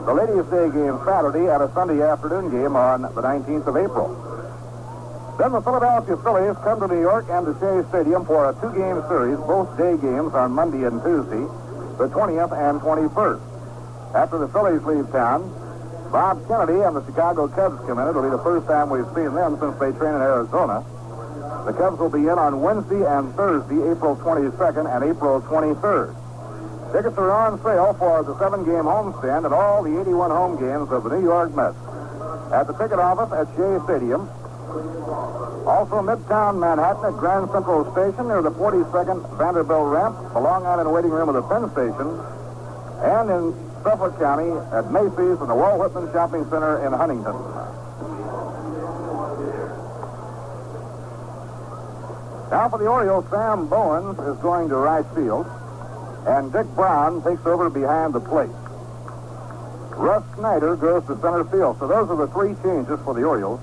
the ladies' day game Saturday, and a Sunday afternoon game on the 19th of April. Then the Philadelphia Phillies come to New York and to Shea Stadium for a 2-game series, both day games on Monday and Tuesday, the 20th and 21st. After the Phillies leave town, Bob Kennedy and the Chicago Cubs come in. It'll be the first time we've seen them since they train in Arizona. The Cubs will be in on Wednesday and Thursday, April 22nd and April 23rd. Tickets are on sale for the 7-game homestand at all the 81 home games of the New York Mets. At the ticket office at Shea Stadium. Also Midtown Manhattan at Grand Central Station near the 42nd Vanderbilt ramp, the Long Island waiting room of the Penn Station, and in Suffolk County at Macy's and the Walt Whitman Shopping Center in Huntington. Now for the Orioles, Sam Bowens is going to right field, and Dick Brown takes over behind the plate. Russ Snyder goes to center field. So those are the 3 changes for the Orioles.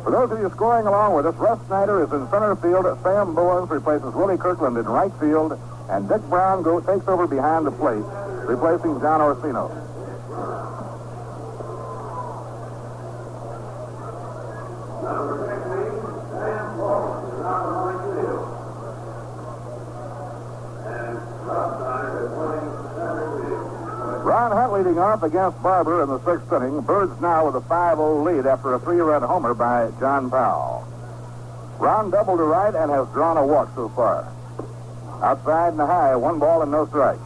For those of you scoring along with us, Russ Snyder is in center field. Sam Bowens replaces Willie Kirkland in right field, and Dick Brown takes over behind the plate, replacing John Orsino. Ron Hunt leading off against Barber in the 6th inning. Birds now with a 5-0 lead after a 3-run homer by John Powell. Ron doubled to right and has drawn a walk so far. Outside and high, 1 ball and no strikes.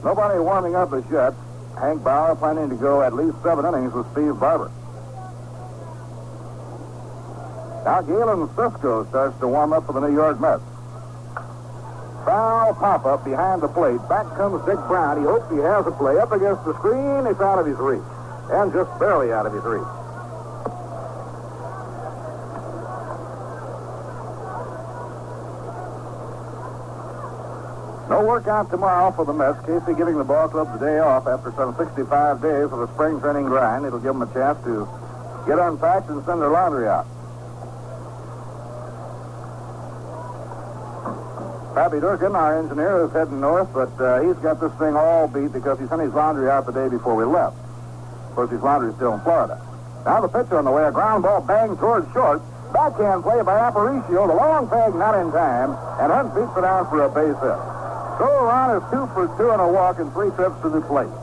Nobody warming up as yet. Hank Bauer planning to go at least 7 innings with Steve Barber. Now Galen Cisco starts to warm up for the New York Mets. Foul pop-up behind the plate. Back comes Dick Brown. He hopes he has a play. Up against the screen. It's out of his reach. And just barely out of his reach. No workout tomorrow for the Mets. Casey giving the ball club the day off after some 65 days of a spring training grind. It'll give them a chance to get unpacked and send their laundry out. Pappy Durkin, our engineer, is heading north, but he's got this thing all beat because he sent his laundry out the day before we left. Of course, his laundry is still in Florida. Now the pitch on the way, a ground ball banged towards short. Backhand play by Aparicio, the long peg not in time, and Hunt beats it out for a base hit. So Ron is 2 for 2 and a walk and 3 trips to the plate.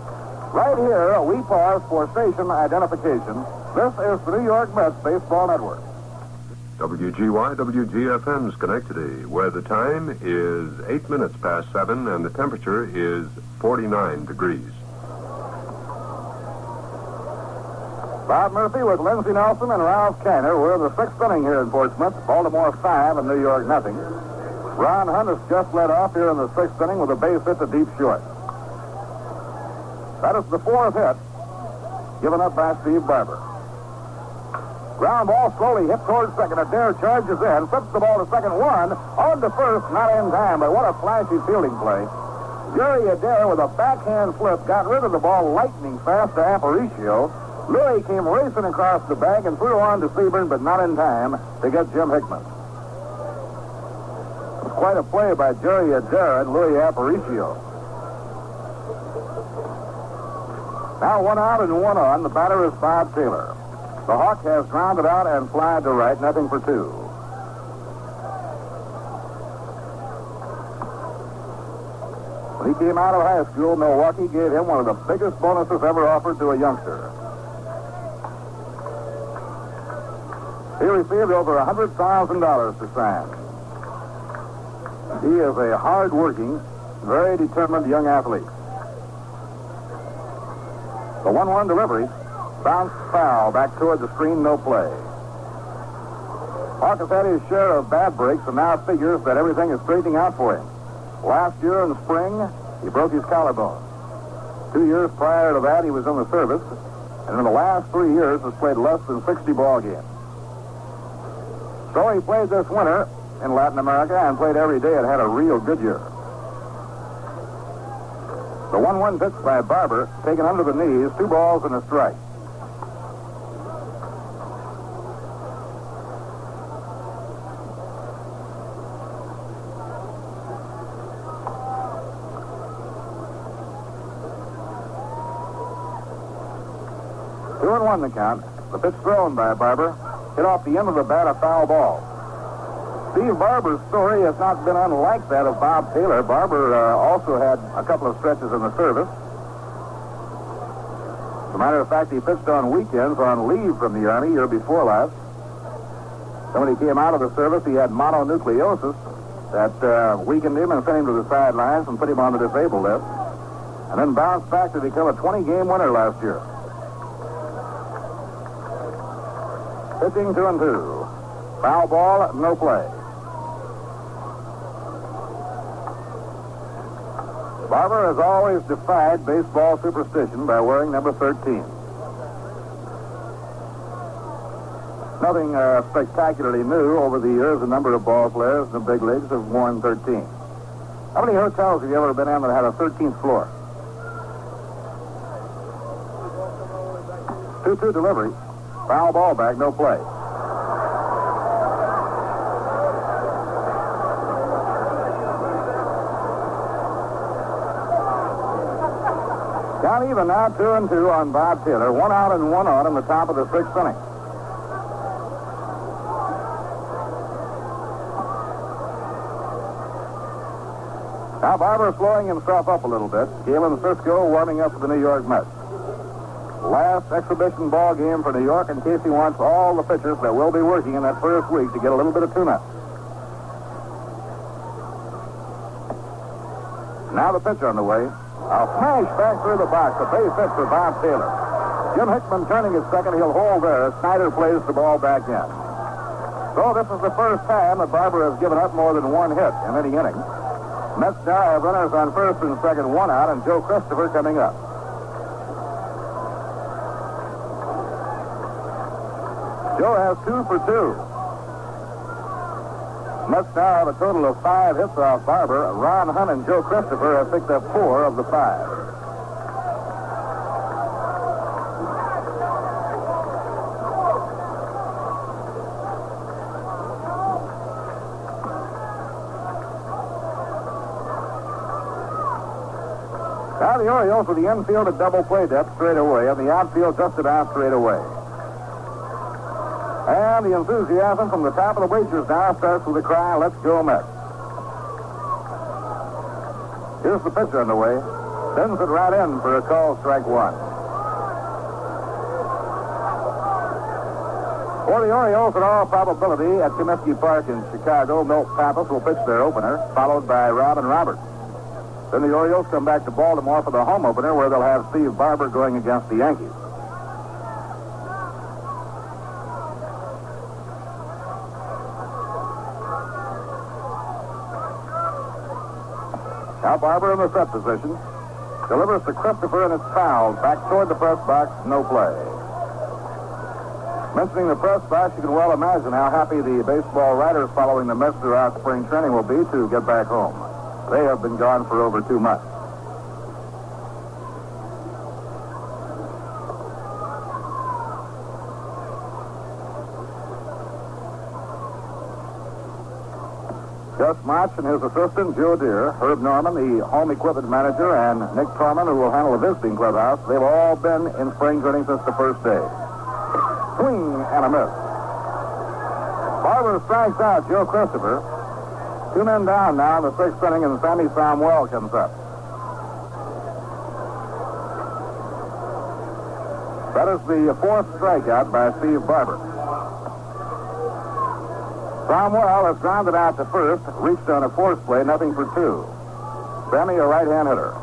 Right here, we pause for station identification. This is the New York Mets Baseball Network. WGY, WGFM Schenectady, where the time is 8 minutes past 7 and the temperature is 49 degrees. Bob Murphy with Lindsey Nelson and Ralph Kiner. We're in the 6th inning here in Portsmouth. Baltimore 5 and New York nothing. Ron Hunt has just led off here in the 6th inning with a base hit to deep short. That is the 4th hit given up by Steve Barber. Ground ball slowly hit towards second. Adair charges in, flips the ball to second. 1 on to first, not in time, but what a flashy fielding play. Jerry Adair with a backhand flip got rid of the ball lightning fast to Aparicio. Louis came racing across the bag and threw on to Seaburn, but not in time to get Jim Hickman. It was quite a play by Jerry Adair and Louis Aparicio. Now 1 out and 1 on. The batter is Bob Taylor. The Hawk has grounded out and flied to right, nothing for 2. When he came out of high school, Milwaukee gave him one of the biggest bonuses ever offered to a youngster. He received over $100,000 to sign. He is a hard-working, very determined young athlete. The 1-1 delivery bounced foul back toward the screen, no play. Hawk has had his share of bad breaks and now figures that everything is straightening out for him. Last year in the spring, he broke his collarbone. 2 years prior to that, he was in the service, and in the last 3 years has played less than 60 ball games. So he played this winter in Latin America and played every day and had a real good year. The 1-1 pitch by Barber, taken under the knees, 2 balls and a strike. Two and 1 the count. The pitch thrown by Barber hit off the end of the bat, a foul ball. Steve Barber's story has not been unlike that of Bob Taylor. Barber also had a couple of stretches in the service. As a matter of fact, he pitched on weekends on leave from the Army year before last. Then when he came out of the service, he had mononucleosis that weakened him and sent him to the sidelines and put him on the disabled list. And then bounced back to become a 20-game winner last year. Pitching 2 and 2. Foul ball, no play. Barber has always defied baseball superstition by wearing number 13. Nothing spectacularly new. Over the years, a number of ball players in the big leagues have worn 13. How many hotels have you ever been in that had a 13th floor? 2-2 delivery. Foul ball back, no play. Count even now, 2 and 2 on Bob Taylor. 1 out and 1 on in the top of the 6th inning. Now Barber slowing himself up a little bit. Galen Cisco warming up for the New York Mets. Last exhibition ball game for New York in case he wants all the pitchers that will be working in that first week to get a little bit of tune-up. Now the pitch on the way. A smash back through the box. A base hit for Bob Taylor. Jim Hickman turning his second. He'll hold there as Snyder plays the ball back in. So this is the first time that Barber has given up more than 1 hit in any inning. Mets now have runners on first and second, 1 out, and Joe Christopher coming up. Joe has 2 for 2. Mets now have a total of 5 hits off Barber. Ron Hunt and Joe Christopher have picked up 4 of the 5. Now the Orioles with the infield at double play depth straight away, and the outfield just about straight away. And the enthusiasm from the top of the bleachers now starts with the cry, "Let's go Mets." Here's the pitch on the way. Sends it right in for a call, strike 1. For the Orioles, in all probability, at Comiskey Park in Chicago, Milt Pappas will pitch their opener, followed by Robin Roberts. Then the Orioles come back to Baltimore for the home opener, where they'll have Steve Barber going against the Yankees. Now Barber in the set position. Delivers to Christopher, and it's fouled. Back toward the press box, no play. Mentioning the press box, you can well imagine how happy the baseball writers following the Mets throughout spring training will be to get back home. They have been gone for over 2 months. Gus Motch and his assistant, Joe Deere, Herb Norman, the home equipment manager, and Nick Torman, who will handle the visiting clubhouse, they've all been in spring training since the first day. Swing and a miss. Barber strikes out Joe Christopher. 2 men down now in the 6th inning, and Sammy Samuel comes up. That is the 4th strikeout by Steve Barber. Samuel has grounded out to first, reached on a force play, nothing for 2. Sammy, a right-hand hitter.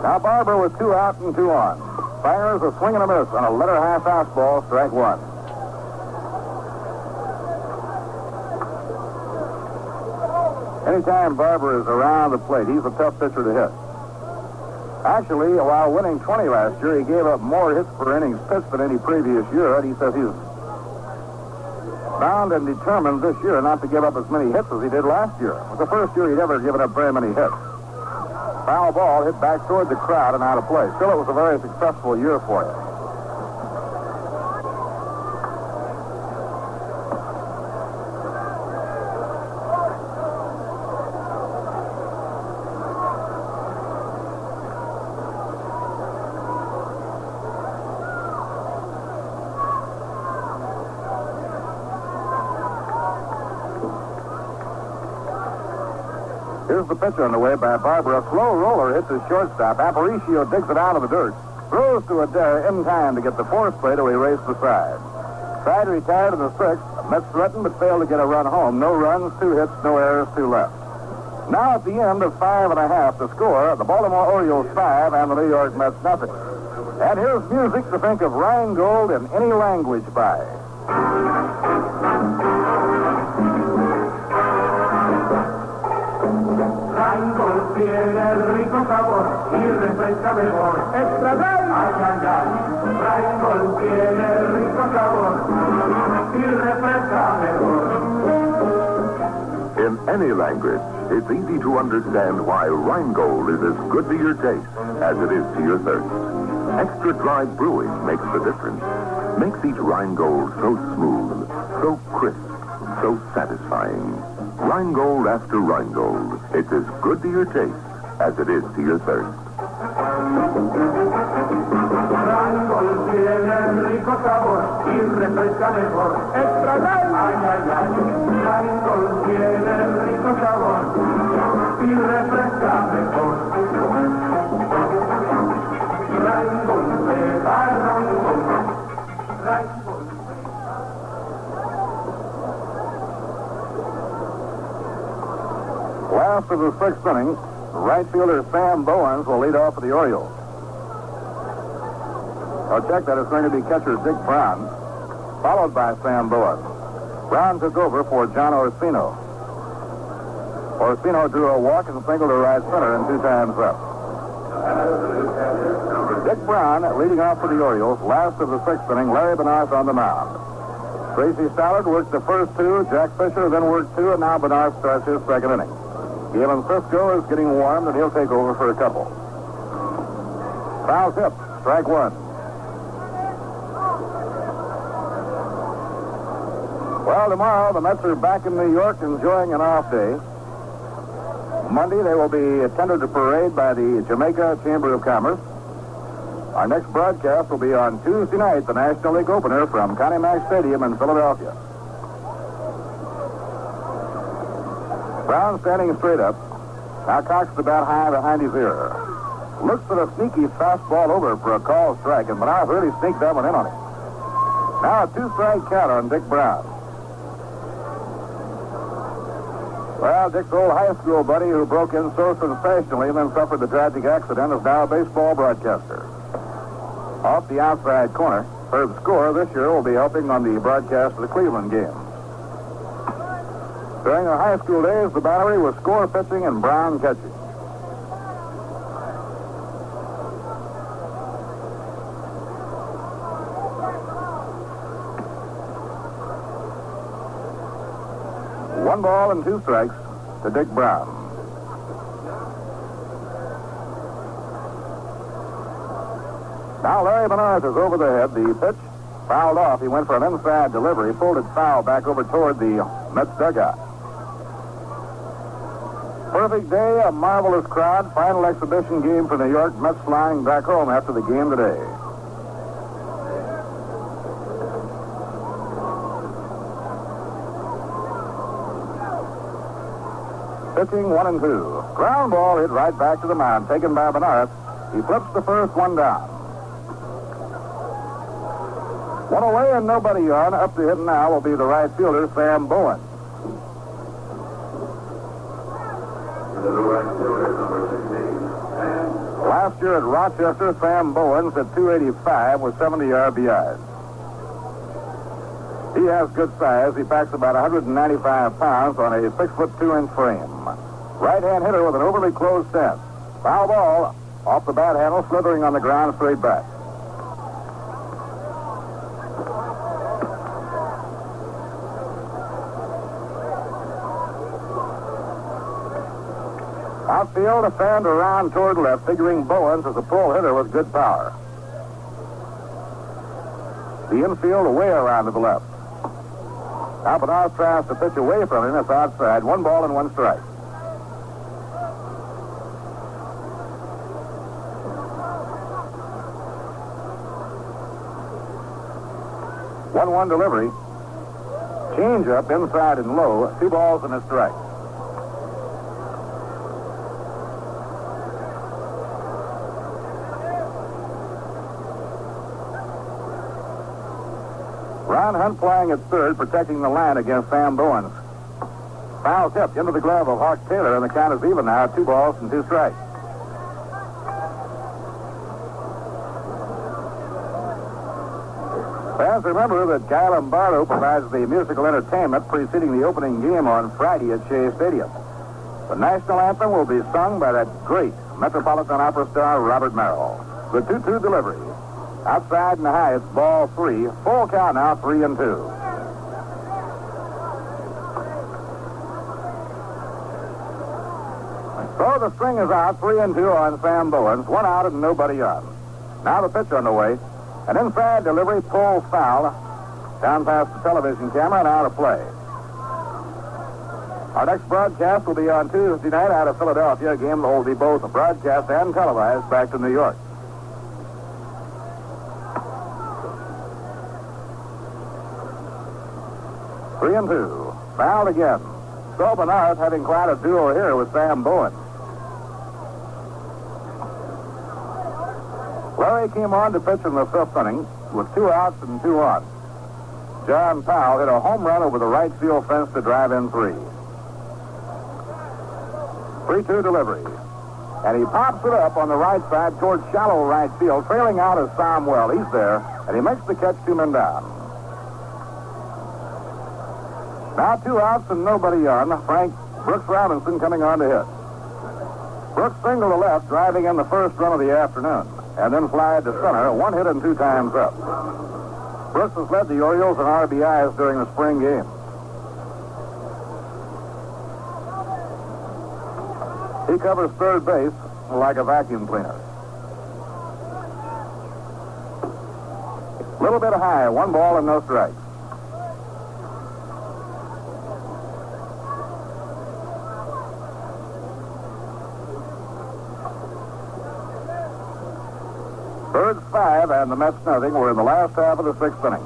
Now Barber with 2 out and 2 on. Fires a swing and a miss on a letter half fastball, strike 1. Anytime Barber is around the plate, he's a tough pitcher to hit. Actually, while winning 20 last year, he gave up more hits per innings pitched than any previous year, and he says he's bound and determined this year not to give up as many hits as he did last year. It was the first year he'd ever given up very many hits. Foul ball hit back toward the crowd and out of play. Still, it was a very successful year for him. Here's the pitch on the way by Barber. A slow roller hits his shortstop. Aparicio digs it out of the dirt. Throws to Adair in time to get the force play to erase the side. Side retired in the 6th. Mets threatened but failed to get a run home. No runs, 2 hits, no errors, 2 left. Now at the end of 5 1/2 to score, the Baltimore Orioles 5 and the New York Mets nothing. And here's music to think of Rheingold in any language by. Rheingold tiene el rico sabor y refresca mejor. ¡Extra Dry! ¡Ay, ay, ay! Rheingold tiene el rico sabor y refresca mejor. In any language, it's easy to understand why Rheingold is as good to your taste as it is to your thirst. Extra dry brewing makes the difference. Makes each Rheingold so smooth, so crisp, so satisfying. Rheingold after Rheingold. It's as good to your taste as it is to your thirst. Rheingold tiene el rico sabor y refresca mejor. ¡Extra Dry! ¡Ay, ay, ay! Rheingold tiene el rico sabor y refresca mejor. Rheingold me da Rheingold. Rheingold. Last of the 6th inning, right fielder Sam Bowens will lead off for the Orioles. I'll check that it's going to be catcher Dick Brown, followed by Sam Bowens. Brown took over for John Orsino. Orsino drew a walk and singled to right center and 2 times up. Dick Brown leading off for the Orioles. Last of the 6th inning, Larry Benarth on the mound. Tracy Stallard worked the first 2. Jack Fisher then worked 2, and now Benarth starts his 2nd inning. Galen Cisco is getting warm, and he'll take over for a couple. Foul tip, strike 1. Well, tomorrow the Mets are back in New York enjoying an off day. Monday they will be attended to parade by the Jamaica Chamber of Commerce. Our next broadcast will be on Tuesday night, the National League opener from Connie Mack Stadium in Philadelphia. Brown standing straight up. Now cocks the bat high behind his ear. Looks at a sneaky fastball over for a call strike, and Benarth really sneaked that one in on him. Now a 2-strike count on Dick Brown. Well, Dick's old high school buddy who broke in so sensationally and then suffered the tragic accident is now a baseball broadcaster. Off the outside corner, Herb Score this year will be helping on the broadcast of the Cleveland game. During their high school days, the battery was Score pitching and Brown catching. One ball and 2 strikes to Dick Brown. Now Larry Menard is over the head. The pitch fouled off. He went for an inside delivery, pulled it foul back over toward the Mets dugout. Perfect day, a marvelous crowd. Final exhibition game for New York. Mets flying back home after the game today. Pitching 1-2. Ground ball hit right back to the mound, taken by Menard. He flips the first one down. One away and nobody on. Up to hit now will be the right fielder, Sam Bowen. Last year at Rochester, Sam Bowens at 285 with 70 RBIs. He has good size. He packs about 195 pounds on a 6'2" frame. Right-hand hitter with an overly closed stance. Foul ball off the bat handle, slithering on the ground straight back. Outfield, a fan around toward left, figuring Bowens as a pull hitter with good power. The infield away around to the left. Now Menard tries to pitch away from him. It's outside. 1 ball and 1 strike. One delivery. Change up inside and low. 2 balls and a strike. Ron Hunt playing at third, protecting the line against Sam Bowens. Foul tip into the glove of Hawk Taylor, and the count is even now. 2 balls and 2 strikes. Fans, remember that Guy Lombardo provides the musical entertainment preceding the opening game on Friday at Shea Stadium. The national anthem will be sung by that great Metropolitan Opera star, Robert Merrill. The 2-2 delivery. Outside and high, it's ball 3. Full count now, 3-2. So the string is out, 3-2 on Sam Bowens. 1 out and nobody on. Now the pitch underway. An inside delivery, pull foul. Down past the television camera and out of play. Our next broadcast will be on Tuesday night out of Philadelphia. A game that will be both broadcast and televised back to New York. Three and 2. Fouled again. So Menard having quite a duel here with Sam Bowen. Larry came on to pitch in the 5th inning with 2 outs and 2 on. John Powell hit a home run over the right field fence to drive in 3. 3-2 delivery. And he pops it up on the right side towards shallow right field. Trailing out is Somwell. He's there, and he makes the catch 2 men down. Now 2 outs and nobody on. Frank Brooks Robinson coming on to hit. Brooks singled to left, driving in the first run of the afternoon, and then flied to center, 1 hit and 2 times up. Brooks has led the Orioles in RBIs during the spring game. He covers third base like a vacuum cleaner. A little bit high, 1 ball and no strikes. Birds 5 and the Mets nothing. We're in the last half of the 6th inning.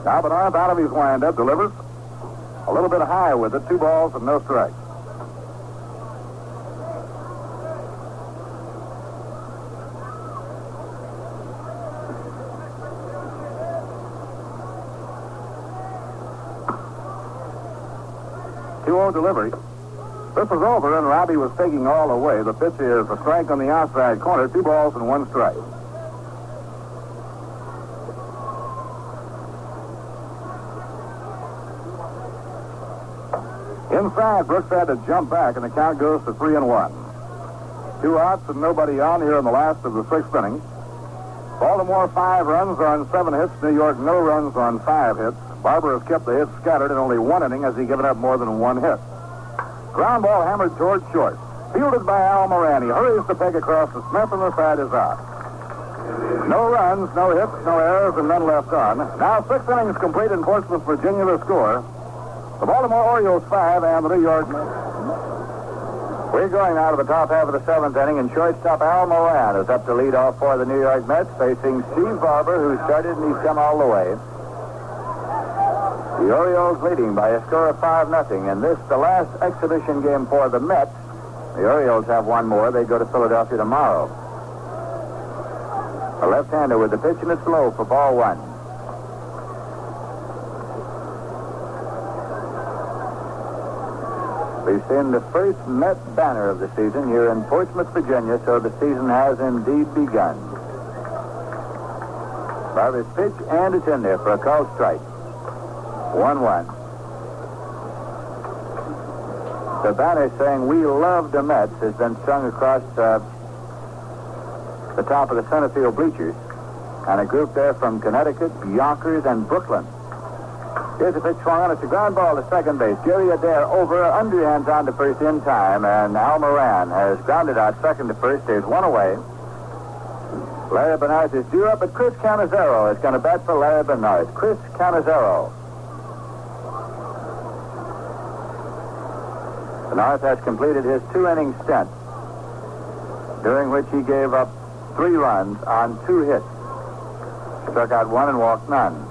Now Menard out of his windup, delivers a little bit high with it. 2 balls and no strikes. Delivery. This was over, and Robbie was taking all away. The pitch is a strike on the outside corner. 2 balls and 1 strike. Inside, Brooks had to jump back, and the count goes to 3-1. 2 outs and nobody on here in the last of the 6th inning. Baltimore 5 runs on 7 hits. New York no runs on 5 hits. Barber has kept the hits scattered in only 1 inning as he given up more than 1 hit. Ground ball hammered toward short. Fielded by Al Moran. He hurries the peg across to Smith, and the side is out. No runs, no hits, no errors, and none left on. Now 6 innings complete in Portsmouth, Virginia, the score. The Baltimore Orioles 5 and the New York Mets. We're going now to the top half of the 7th inning, and shortstop Al Moran is up to lead off for the New York Mets, facing Steve Barber, who started and he's come all the way. The Orioles leading by a score of 5-0, and this the last exhibition game for the Mets. The Orioles have one more. They go to Philadelphia tomorrow. A left-hander with the pitch, and it's low for ball 1. We've seen the first Met banner of the season here in Portsmouth, Virginia, so the season has indeed begun. Barber's pitch, and it's in there for a called strike. 1-1. The banner saying "We love the Mets" has been strung across the top of the center field bleachers, and a group there from Connecticut, Yonkers, and Brooklyn. Here's a pitch swung on. It's a ground ball to second base. Jerry Adair over, underhands on to first in time, and Al Moran has grounded out second to first. There's one away. Larry Bernard is due up, but Chris Cannizzaro is going to bat for Larry Bernard. Chris Cannizzaro. Bernard has completed his 2-inning stint, during which he gave up 3 runs on 2 hits. Struck out 1 and walked none.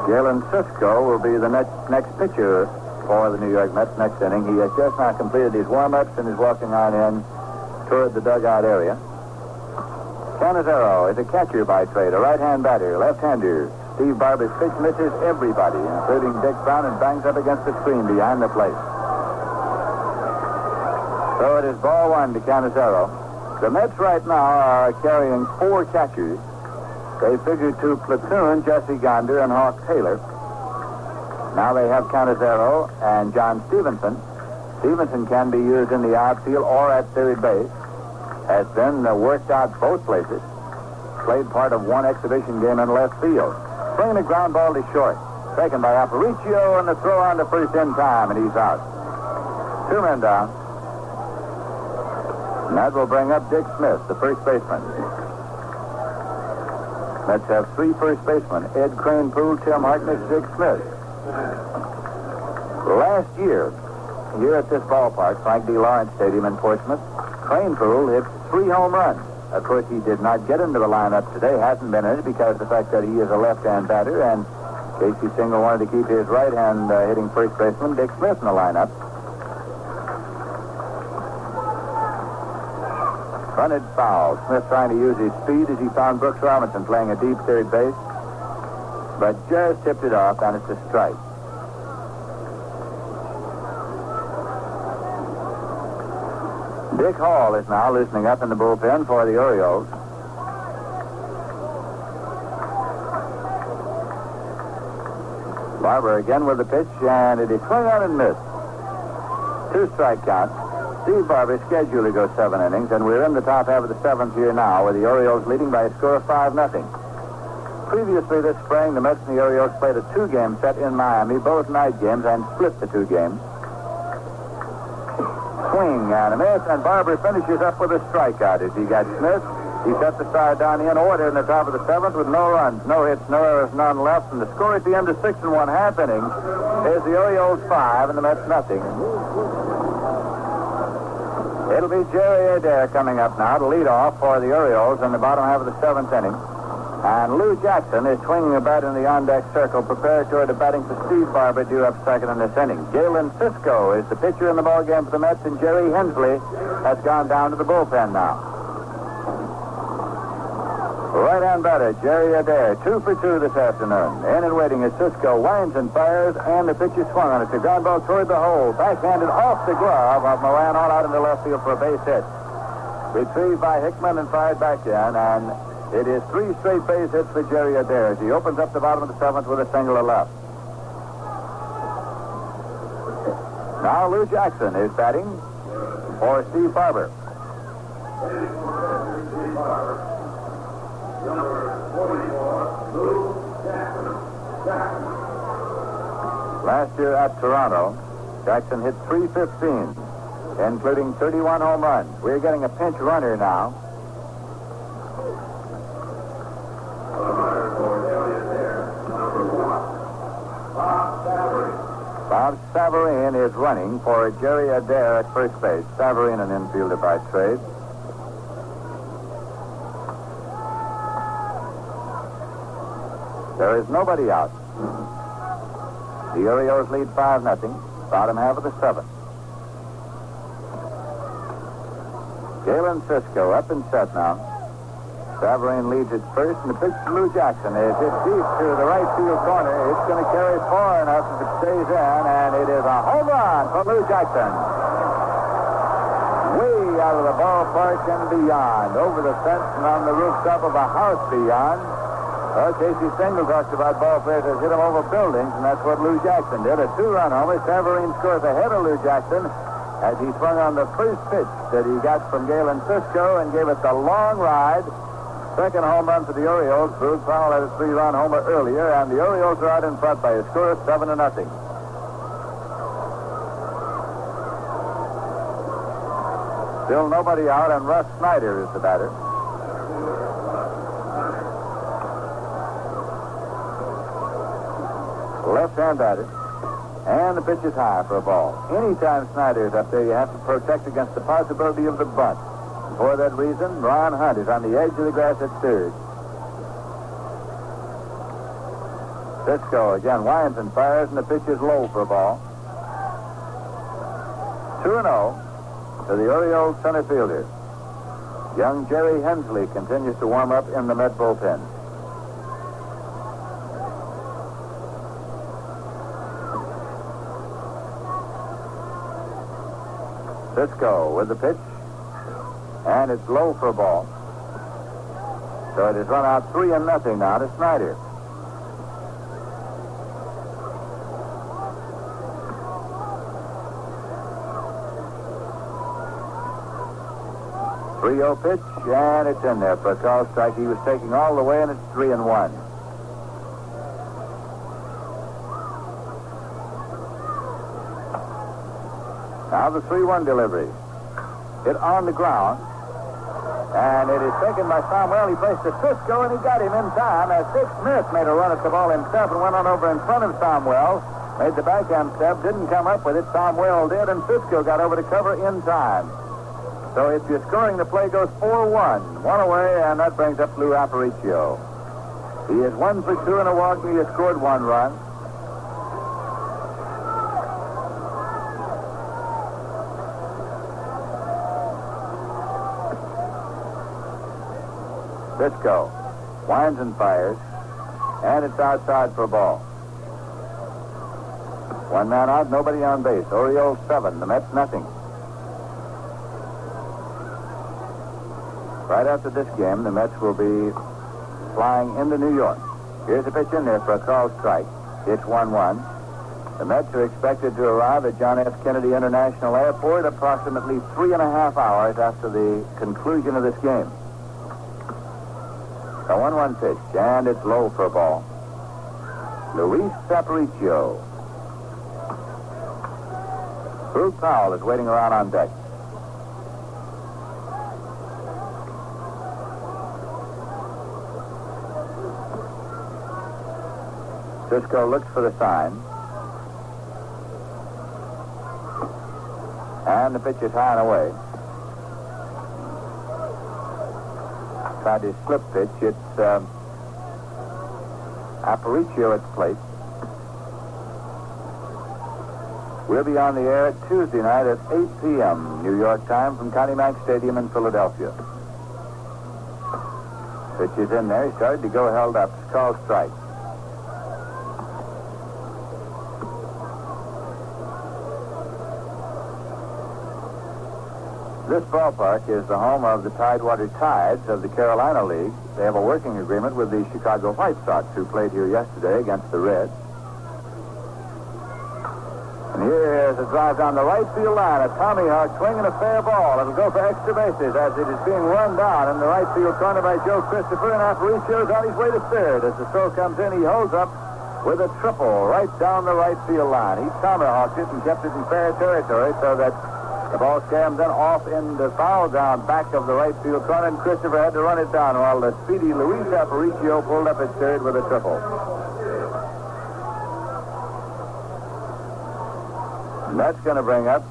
Galen Cisco will be the next pitcher for the New York Mets next inning. He has just now completed his warm-ups and is walking on in toward the dugout area. Cannizzaro is a catcher by trade, a right-hand batter, left-hander. Steve Barber's pitch misses everybody, including Dick Brown, and bangs up against the screen behind the plate. So it is ball 1 to Cannizzaro. The Mets right now are carrying 4 catchers. They figure to platoon Jesse Gonder and Hawk Taylor. Now they have Cannizzaro and John Stevenson. Stevenson can be used in the outfield or at third base. Has been worked out both places. Played part of one exhibition game in left field. Swinging a ground ball to short. Taken by Aparicio, and the throw on to first in time, and he's out. 2 men down. And that will bring up Dick Smith, the first baseman. Mets have 3 first basemen: Ed Kranepool, Tim Harkness, Dick Smith. Last year, here at this ballpark, Frank D. Lawrence Stadium in Portsmouth, Kranepool hit 3 home runs. Of course, he did not get into the lineup today, hasn't been in it because of the fact that he is a left-hand batter, and Casey Stengel wanted to keep his right-hand hitting first baseman, Dick Smith, in the lineup. Bunted foul. Smith trying to use his speed as he found Brooks Robinson playing a deep third base, but just tipped it off, and it's a strike. Dick Hall is now loosening up in the bullpen for the Orioles. Barber again with the pitch, and it is swung on and missed. 2 strike counts. Steve Barber scheduled to go 7 innings, and we're in the top half of the 7th here now, with the Orioles leading by a score of 5-0. Previously this spring, the Mets and the Orioles played a 2-game set in Miami, both night games, and split the 2 games. Swing and a miss, and Barber finishes up with a strikeout as he got Smith. He set the side down in order in the top of the 7th with no runs, no hits, no errors, none left, and the score at the end of 6 1/2 innings is the Orioles 5 and the Mets nothing. It'll be Jerry Adair coming up now to lead off for the Orioles in the bottom half of the 7th inning. And Lou Jackson is swinging a bat in the on-deck circle, preparatory to batting for Steve Barber, due up second in this inning. Galen Cisco is the pitcher in the ballgame for the Mets, and Jerry Hensley has gone down to the bullpen now. Right-hand batter, Jerry Adair, 2 for 2 this afternoon. In and waiting as Cisco winds and fires, and the pitch is swung on. It's a ground ball toward the hole. Backhanded off the glove of Moran, all out into left field for a base hit. Retrieved by Hickman and fired back in, and it is 3 straight base hits for Jerry Adair as he opens up the bottom of the 7th with a single to left. Now Lou Jackson is batting for Steve Barber. Number 48. Last year at Toronto, Jackson hit .315, including 31 home runs. We're getting a pinch runner now. Bob Savarine is running for Jerry Adair at first base. Savarine, an infielder by trade. There is nobody out. The Orioles lead 5-0, bottom half of the seventh. Galen Cisco up and set now. Savarine leads at first, and the pitch to Lou Jackson is hit deep to the right field corner. It's going to carry far enough if it stays in, and it is a home run for Lou Jackson. Way out of the ballpark and beyond, over the fence and on the rooftop of a house beyond. Well, Casey Stengel talks about ball players that hit him over buildings, and that's what Lou Jackson did. A 2-run homer. Savarine scores ahead of Lou Jackson as he swung on the first pitch that he got from Galen Cisco and gave it the long ride. Second home run for the Orioles. Bruce Powell had a 3-run homer earlier, and the Orioles are out in front by a score of 7-0. Still nobody out, and Russ Snyder is the batter. Left-hand batter. And the pitch is high for a ball. Anytime Snyder is up there, you have to protect against the possibility of the bunt. For that reason, Ron Hunt is on the edge of the grass at third. Cisco again winds and fires, and the pitch is low for a ball. 2-0 to the Orioles center fielder. Young Jerry Hensley continues to warm up in the Met bullpen. Cisco with the pitch. And it's low for a ball. So it has run out 3-0 now to Snyder. .30 pitch, and it's in there for a call strike. He was taking all the way, and it's 3-1. Now the 3-1 delivery. Hit on the ground. And it is taken by Samuel. He placed to Cisco, and he got him in time as Dick Smith made a run at the ball himself and went on over in front of Samuel. Made the backhand step, didn't come up with it. Samuel did, and Cisco got over to cover in time. So if you're scoring, the play goes 4-1. One away, and that brings up Lou Aparicio. He is 1 for 2 in a walk, and he has scored 1 run. Cisco winds and fires, and it's outside for a ball. 1 man out, nobody on base. Orioles 7, the Mets nothing. Right after this game, the Mets will be flying into New York. Here's a pitch in there for a called strike. It's 1-1. The Mets are expected to arrive at John F. Kennedy International Airport approximately 3.5 hours after the conclusion of this game. A 1-1 pitch, and it's low for a ball. Luis Aparicio. Bruce Powell is waiting around on deck. Cisco looks for the sign. And the pitch is high and away. Tried his slip pitch. It's Aparicio at the plate. We'll be on the air Tuesday night at 8 p.m. New York time from Connie Mack Stadium in Philadelphia. Pitch is in there. He started to go, held up. It's called strike. This ballpark is the home of the Tidewater Tides of the Carolina League. They have a working agreement with the Chicago White Sox, who played here yesterday against the Reds. And here is a drive down the right field line. A Tommy Hawk swinging a fair ball. It'll go for extra bases as it is being run down in the right field corner by Joe Christopher, and Aparicio is on his way to third. As the throw comes in, he holds up with a triple right down the right field line. He tomahawked it and kept it in fair territory so that the ball scammed then off in the foul ground back of the right field corner, and Christopher had to run it down while the speedy Luis Aparicio pulled up at third with a triple. And that's going to bring up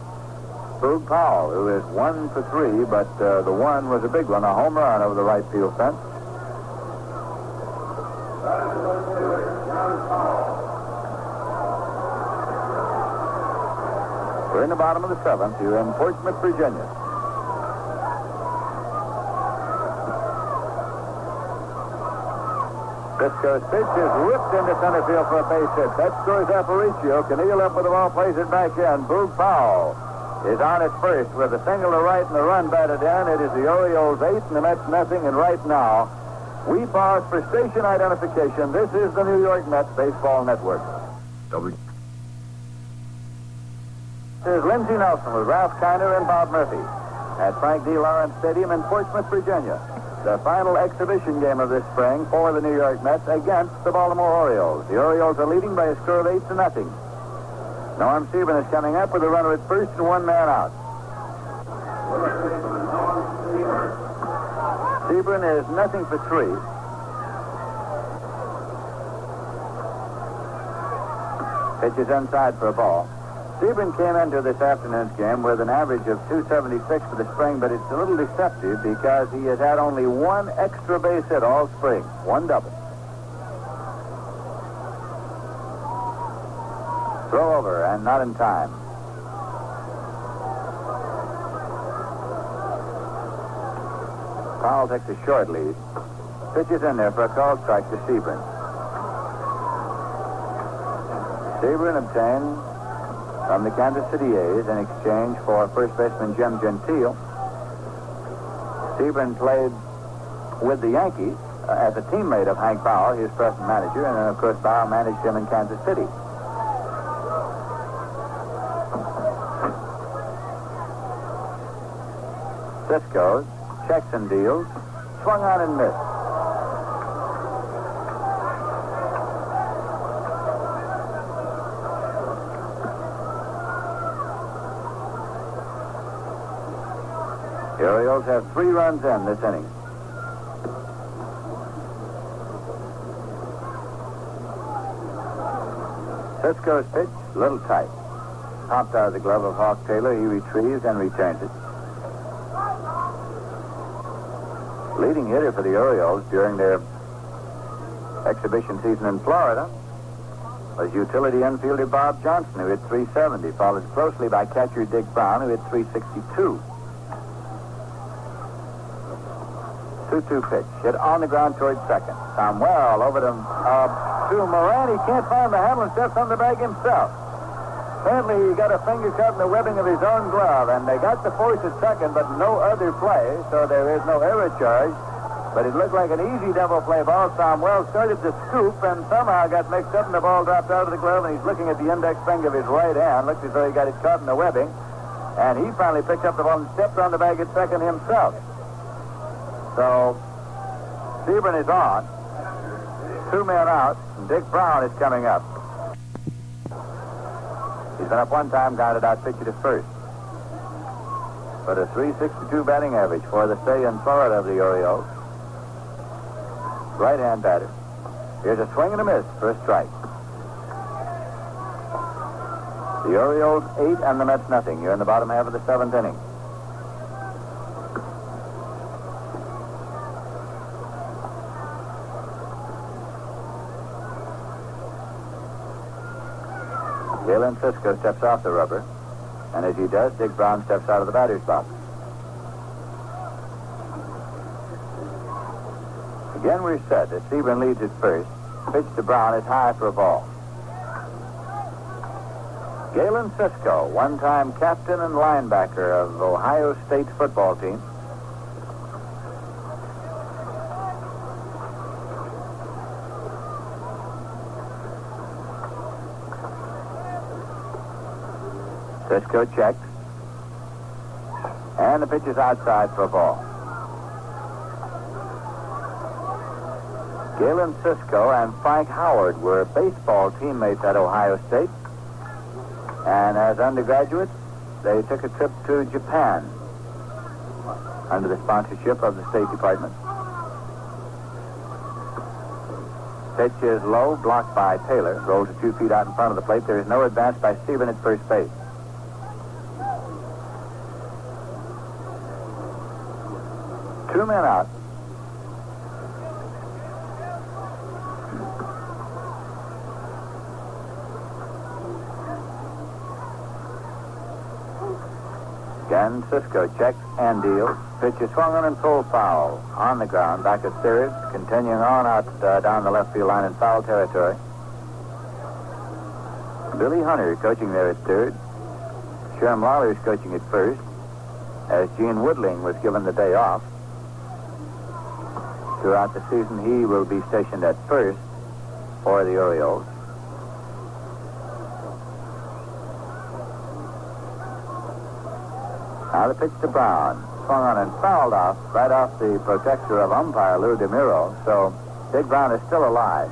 Boog Powell, who is 1 for 3, but the one was a big one, a home run over the right field fence. We're in the bottom of the 7th. You're in Portsmouth, Virginia. Cisco's pitch is whipped into center field for a base hit. That scores Aparicio. Can heel up with the ball, plays it back in. Boog Powell is on at first with a single to right and the run batted in. It is the Orioles 8 and the Mets nothing. And right now, we pause for station identification. This is the New York Mets Baseball Network. Here's Lindsey Nelson with Ralph Kiner and Bob Murphy at Frank D. Lawrence Stadium in Portsmouth, Virginia. The final exhibition game of this spring for the New York Mets against the Baltimore Orioles. The Orioles are leading by a score of 8 to nothing. Norm Sebring is coming up with a runner at first and one man out. Sebring is nothing for 3. Pitches inside for a ball. Sebring came into this afternoon's game with an average of 276 for the spring, but it's a little deceptive because he has had only one extra base hit all spring, one double. Throw over and not in time. Powell takes a short lead. Pitches in there for a called strike to Sebring. Sebring obtained from the Kansas City A's in exchange for first baseman Jim Gentile. Sebring played with the Yankees as a teammate of Hank Bauer, his present manager, and then, of course, Bauer managed him in Kansas City. Cisco checks and deals, swung on and missed. The Orioles have 3 runs in this inning. Cisco's pitch, a little tight. Popped out of the glove of Hawk Taylor. He retrieves and returns it. Leading hitter for the Orioles during their exhibition season in Florida was utility infielder Bob Johnson, who hit .370, followed closely by catcher Dick Brown, who hit .362. 2-2 pitch. Hit on the ground towards second. Samuel over to Moran. He can't find the handle and steps on the bag himself. Apparently he got a finger cut in the webbing of his own glove, and they got the force at second, but no other play, so there is no error charge. But it looked like an easy double play ball. Samuel started to scoop and somehow got mixed up, and the ball dropped out of the glove, and he's looking at the index finger of his right hand. Looked as though he got it caught in the webbing. And he finally picked up the ball and stepped on the bag at second himself. So, Sebring is on. 2 men out, and Dick Brown is coming up. He's been up one time, got it out, pitched it at first. But a .362 batting average for the stay in Florida of the Orioles. Right-hand batter. Here's a swing and a miss for a strike. The Orioles 8 and the Mets nothing. You're in the bottom half of the 7th inning. Galen Cisco steps off the rubber, and as he does, Dick Brown steps out of the batter's box. Again, we're set as Sebring leads at first. Pitch to Brown is high for a ball. Galen Cisco, one-time captain and linebacker of Ohio State's football team. Cisco checks. And the pitch is outside for a ball. Galen Cisco and Frank Howard were baseball teammates at Ohio State. And as undergraduates, they took a trip to Japan under the sponsorship of the State Department. Pitch is low, blocked by Taylor. Rolls it 2 feet out in front of the plate. There is no advance by Stephen at first base. Two men out. Again, Cisco checks and deals. Pitch is swung on and full foul. On the ground, back at third. Continuing on out down the left field line in foul territory. Billy Hunter coaching there at third. Sherm Lawler is coaching at first, as Gene Woodling was given the day off. Throughout the season, he will be stationed at first for the Orioles. Now the pitch to Brown. Swung on and fouled off, right off the protector of umpire Lou DeMuro. So Big Brown is still alive.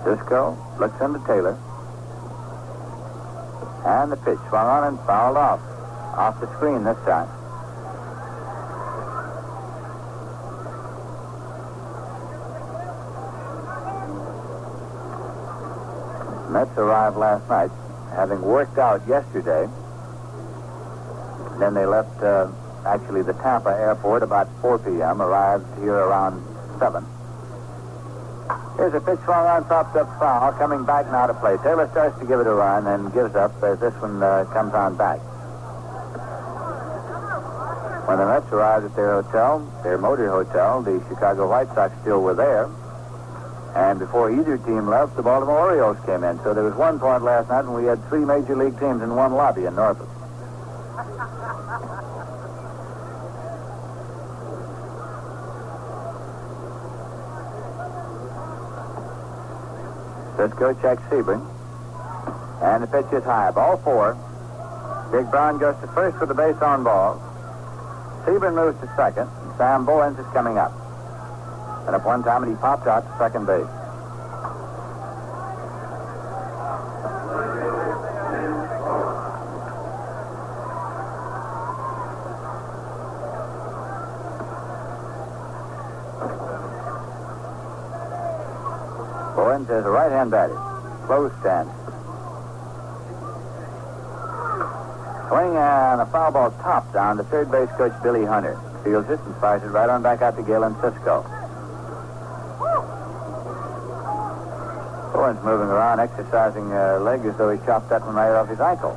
Cisco looks into Taylor. And the pitch swung on and fouled off. Off the screen this time. Mets arrived last night, having worked out yesterday. Then they left, actually, the Tampa airport about 4 p.m., arrived here around 7. Here's a pitch swung on, popped up foul, coming back now to play. Taylor starts to give it a run and gives up as this one comes on back. When the Mets arrived at their hotel, their motor hotel, the Chicago White Sox still were there. And before either team left, the Baltimore Orioles came in. So there was one point last night when we had 3 major league teams in one lobby in Norfolk. Cisco checks Sebring. And the pitch is high. Ball 4. Big Brown goes to first with the base on ball. Sebring moves to second. And Sam Bowens is coming up. And at one time, he popped out to second base. Bowens is a right-hand batter. Close stance. Swing and a foul ball top down to third base coach Billy Hunter. Fields it and fires it right on back out to Galen Cisco. Bowens moving around, exercising leg as though he chopped that one right off his ankle.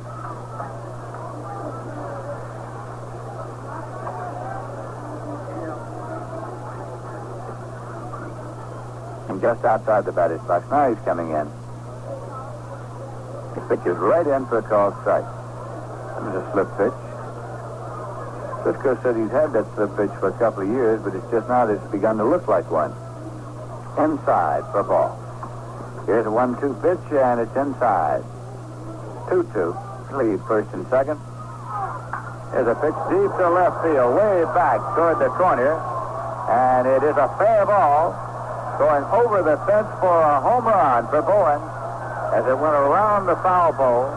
And just outside the batter's box. Now he's coming in. He pitches right in for a called strike. That was a slip pitch. Cisco said he's had that slip pitch for a couple of years, but it's just now that it's begun to look like one. Inside for a ball. Here's a 1-2 pitch, and it's inside. 2-2. Lead first and second. There's a pitch deep to left field, way back toward the corner. And it is a fair ball going over the fence for a home run for Bowen as it went around the foul pole.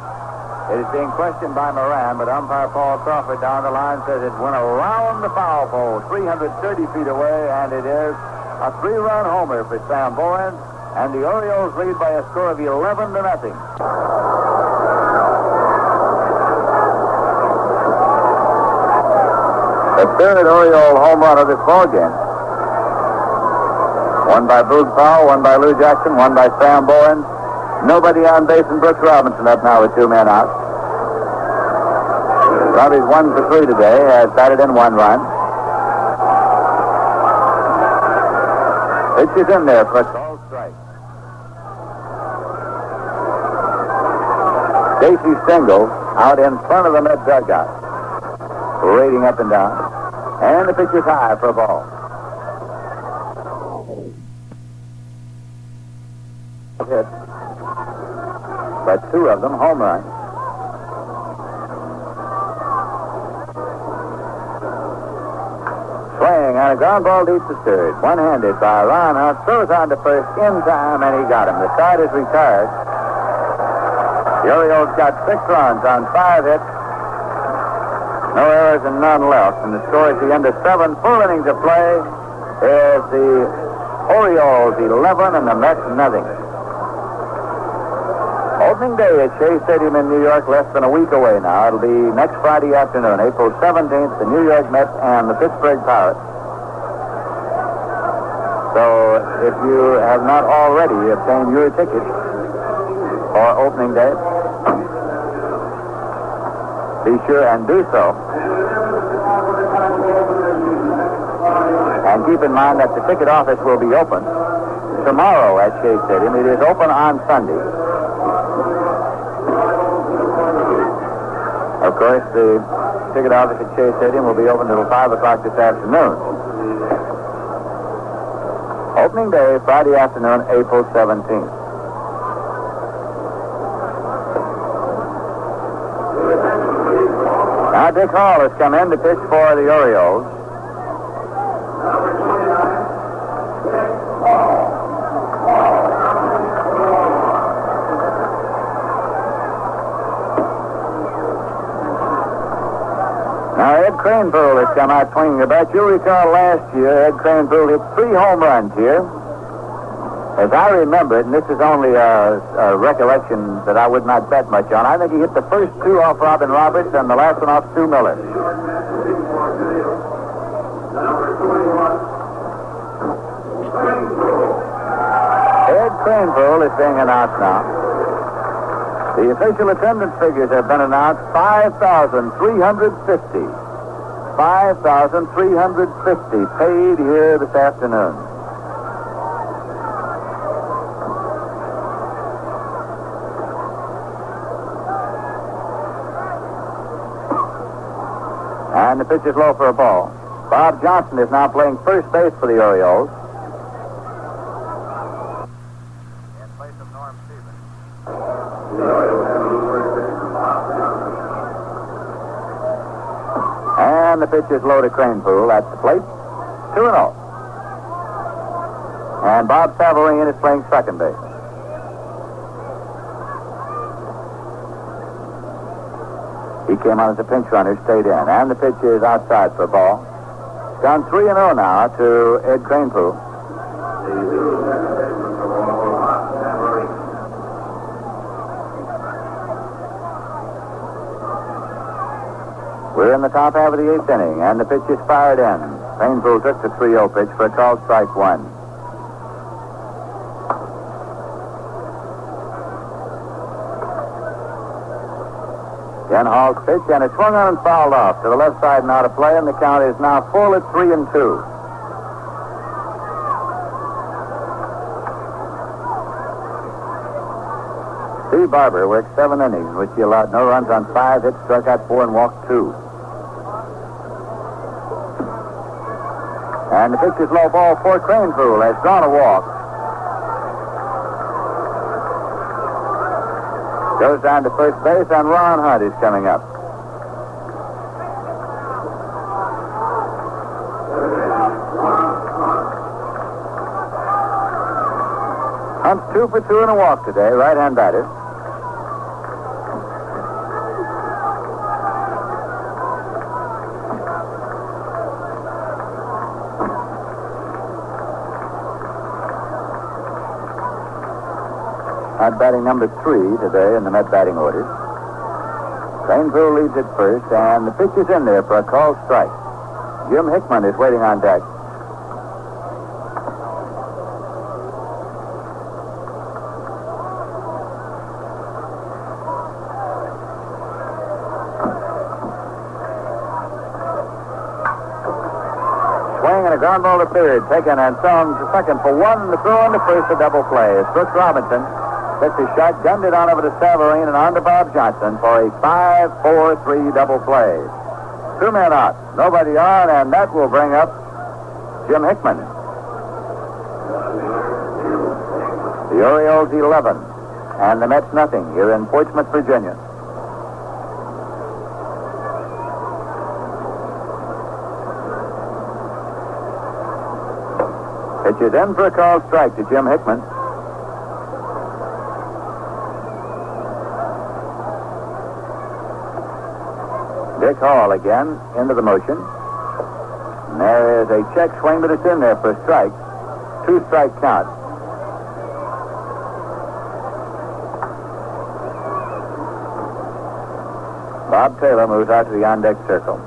It is being questioned by Moran, but umpire Paul Crawford down the line says it went around the foul pole, 330 feet away, and it is a 3-run homer for Sam Bowen. And the Orioles lead by a score of 11-0. The third Oriole home run of this ball game. One by Boog Powell, one by Lou Jackson, one by Sam Bowen. Nobody on base, and Brooks Robinson up now with 2 men out. Robbie's 1 for 3 today, has batted in 1 run. Pitch is in there for a called strike. Casey Stengel out in front of the Met dugout, parading up and down. And the pitch is high for a ball. hit, but 2 of them home runs. Swing on a ground ball deep to third. One-handed by Ron Hunt. Throws on to first in time, and he got him. The side is retired. The Orioles got 6 runs on 5 hits. No errors and none left. And the score at the end of 7 full innings of play is the Orioles 11 and the Mets nothing. Opening day at Shea Stadium in New York, less than a week away now. It'll be next Friday afternoon, April 17th, the New York Mets and the Pittsburgh Pirates. So if you have not already obtained your ticket for opening day, be sure and do so. And keep in mind that the ticket office will be open tomorrow at Shea Stadium. It is open on Sunday. Of course, the ticket office at Shea Stadium will be open until 5 o'clock this afternoon. Opening day, Friday afternoon, April 17th. Now Dick Hall has come in to pitch for the Orioles. Now Ed Cranepool has come out swinging the bat. You'll recall last year Ed Cranepool hit 3 home runs here. As I remember it, and this is only a recollection that I would not bet much on, I think he hit the first 2 off Robin Roberts and the last one off Stu Miller. Ed Cranepool is being announced now. The official attendance figures have been announced: 5,350. 5,350 paid here this afternoon. And the pitch is low for a ball. Bob Johnson is now playing first base for the Orioles. In place of Norm Stevens. And the pitch is low to Cranepool at the plate. 2-0. And Bob Savarine is playing second base. He came on as a pinch runner, stayed in. And the pitch is outside for a ball. It's gone 3-0 now to Ed Cranepool. We're in the top half of the 8th inning, and the pitch is fired in. Cranepool took the 3-0 pitch for a called strike 1. Again, Hall's pitch, and it swung on and fouled off to the left side now to play, and the count is now full at 3-2. Steve Barber worked 7 innings, in which he allowed no runs on 5 hits, struck out 4, and walked 2. And the pitch is low ball for Cranepool. Has drawn a walk. Goes down to first base, and Ron Hunt is coming up. Hunt's 2 for 2 and a walk today, right-hand batter. Hunt batting number 3 today in the Met batting orders. Cranepool leads at first, and the pitch is in there for a called strike. Jim Hickman is waiting on deck. Swing and a ground ball to third, taken and thrown to second for 1. The throw in to first, a double play. It's Brooks Robinson. Gets his shot, gunned it on over to Savarine and on to Bob Johnson for a 5-4-3 double play. 2 men out, nobody on, and that will bring up Jim Hickman. The Orioles 11 and the Mets nothing here in Portsmouth, Virginia. Pitch is in for a called strike to Jim Hickman. Dick Hall again into the motion. And there is a check swing, but it's in there for a strike. 2-strike count. Bob Taylor moves out to the on-deck circle.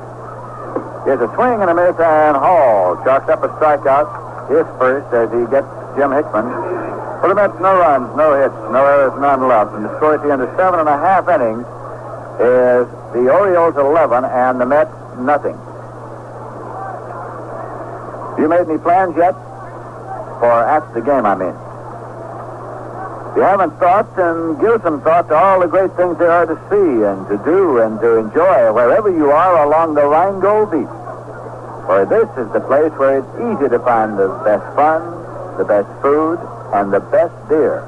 Here's a swing and a miss, and Hall chalks up a strikeout. His first as he gets Jim Hickman. For the Mets, no runs, no hits, no errors, none left. And the score at the end of 7.5 innings is the Orioles 11 and the Mets nothing. You made any plans yet? For after the game, I mean. If you haven't thought, then give some thought to all the great things there are to see and to do and to enjoy wherever you are along the Rheingold Beach. For this is the place where it's easy to find the best fun, the best food, and the best beer.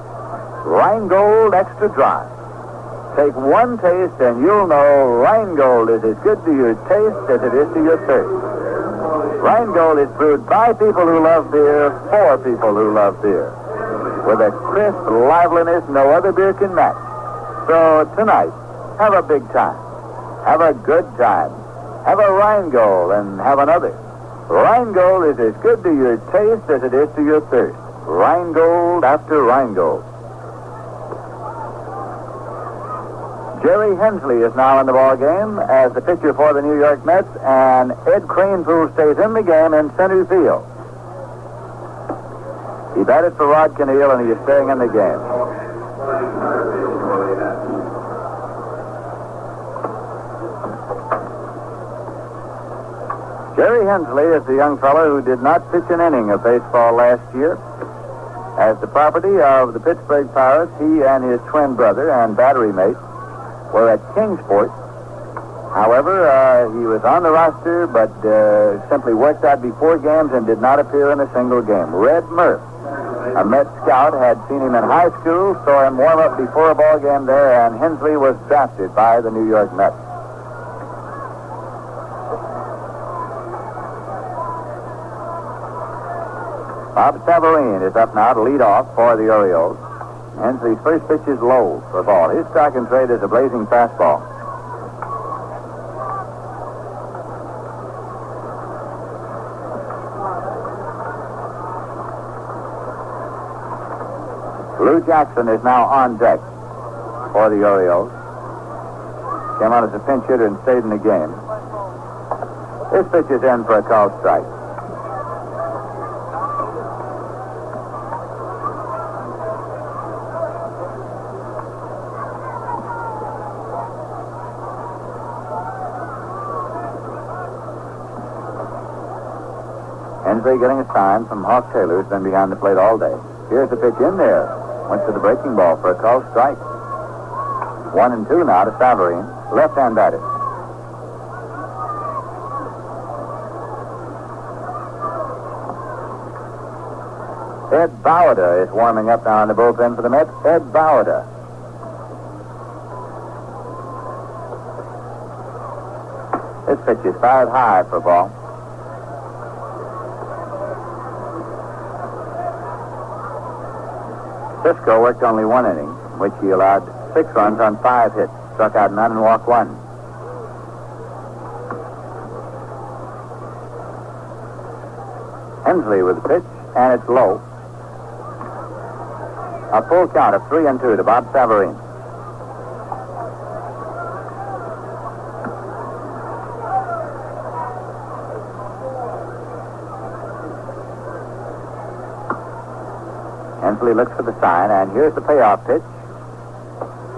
Rheingold Extra Dry. Take one taste and you'll know Rheingold is as good to your taste as it is to your thirst. Rheingold is brewed by people who love beer, for people who love beer. With a crisp liveliness no other beer can match. So tonight, have a big time. Have a good time. Have a Rheingold and have another. Rheingold is as good to your taste as it is to your thirst. Rheingold after Rheingold. Jerry Hensley is now in the ball game as the pitcher for the New York Mets, and Ed Kranepool stays in the game in center field. He batted for Rod Kinneal, and he is staying in the game. Jerry Hensley is the young fellow who did not pitch an inning of baseball last year. As the property of the Pittsburgh Pirates, he and his twin brother and battery mate were at Kingsport. However, he was on the roster, but simply worked out before games and did not appear in a single game. Red Murph, a Met scout, had seen him in high school, saw him warm up before a ball game there, and Hensley was drafted by the New York Mets. Bob Savarine is up now to lead off for the Orioles. Hensley's first pitch is low for a ball. His stock and trade is a blazing fastball. Lou Jackson is now on deck for the Orioles. Came out as a pinch hitter and stayed in the game. This pitch is in for a called strike. Hensley getting a sign from Hawk Taylor, who's been behind the plate all day. Here's the pitch in there. Went to the breaking ball for a called strike. 1-2 now to Savarine. Left-hand batter. Ed Bowder is warming up now in the bullpen for the Mets. Ed Bowder. This pitch is fired high for a ball. Cisco worked only one inning, in which he allowed 6 runs on 5 hits, struck out none and walked 1. Hensley with the pitch, and it's low. A full count of 3-2 to Bob Savarine. Hensley looks for the sign, and here's the payoff pitch.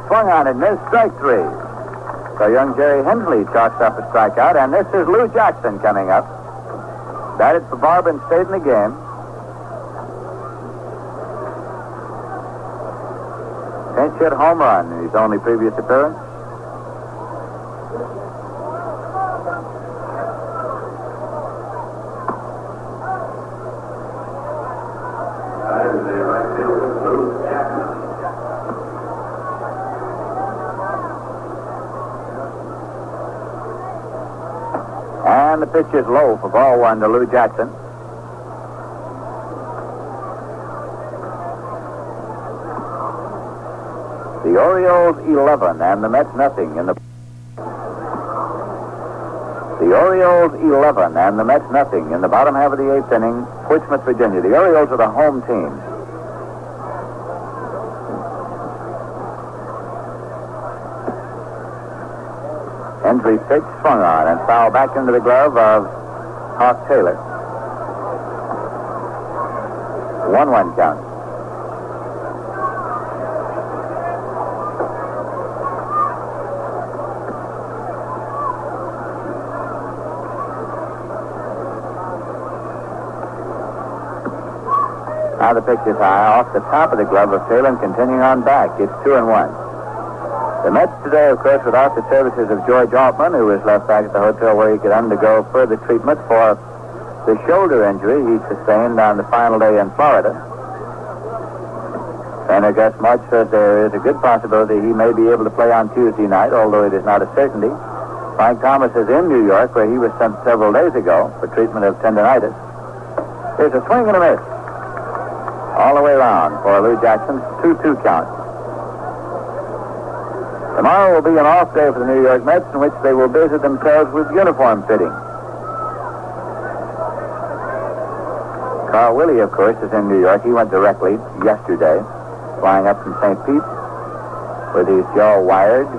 Swung on and missed, strike 3. So young Jerry Hensley chalks up a strikeout, and this is Lou Jackson coming up. Batted for Barb and stayed in the game. Pinch hit home run in his only previous appearance. And the pitch is low for ball one to Lou Jackson. The Orioles 11 and the Mets nothing in the... The Orioles 11 and the Mets nothing in the bottom half of the eighth inning. Portsmouth, Virginia. The Orioles are the home team. Hensley's pitch swung on and fouled back into the glove of Hawk Taylor. 1-1 count. Now the pitch is high off the top of the glove of Taylor and continuing on back. It's 2-1. The Mets today, of course, without the services of George Altman, who was left back at the hotel where he could undergo further treatment for the shoulder injury he sustained on the final day in Florida. Trainer Gus March says there is a good possibility he may be able to play on Tuesday night, although it is not a certainty. Frank Thomas is in New York, where he was sent several days ago for treatment of tendonitis. There's a swing and a miss all the way around for Lou Jackson's 2-2 count. Tomorrow will be an off day for the New York Mets, in which they will busy themselves with uniform fitting. Carl Willie, of course, is in New York. He went directly yesterday, flying up from St. Pete with his jaw wired.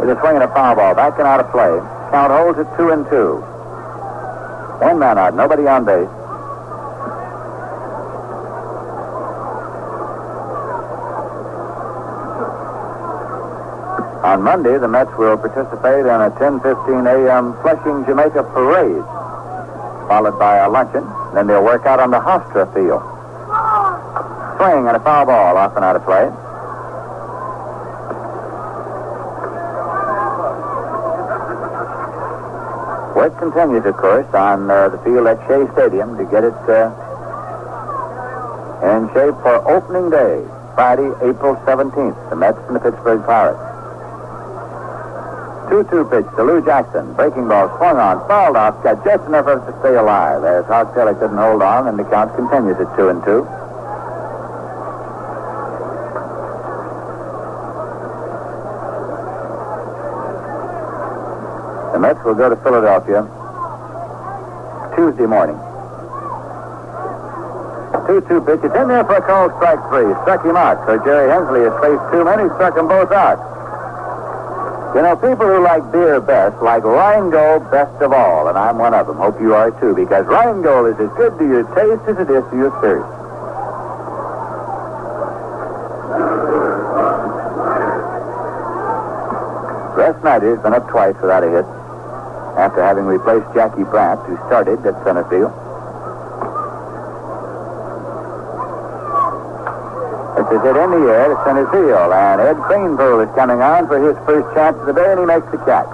With a swing and a foul ball, back and out of play. Count holds at 2-2. One man out, nobody on base. On Monday, the Mets will participate in a 10:15 a.m. Flushing, Jamaica parade, followed by a luncheon. Then they'll work out on the Hofstra field. Swing and a foul ball off and out of play. Work continues, of course, on the field at Shea Stadium to get it in shape for opening day, Friday, April 17th, the Mets and the Pittsburgh Pirates. 2-2 pitch to Lou Jackson. Breaking ball swung on, fouled off, got just enough of it to stay alive. As Hawk Taylor couldn't hold on, and the count continues at 2-2. The Mets will go to Philadelphia Tuesday morning. 2-2 pitch. It's in there for a called strike three. Struck him out. So Jerry Hensley has faced two men. He struck them both out. You know, people who like beer best like Rheingold best of all, and I'm one of them. Hope you are too, because Rheingold is as good to your taste as it is to your thirst. Russ Snyder's been up twice without a hit after having replaced Jackie Brandt, who started at center field. It's a hit in the air to center field, and Ed Greenpool is coming on for his first chance of the day, and he makes the catch.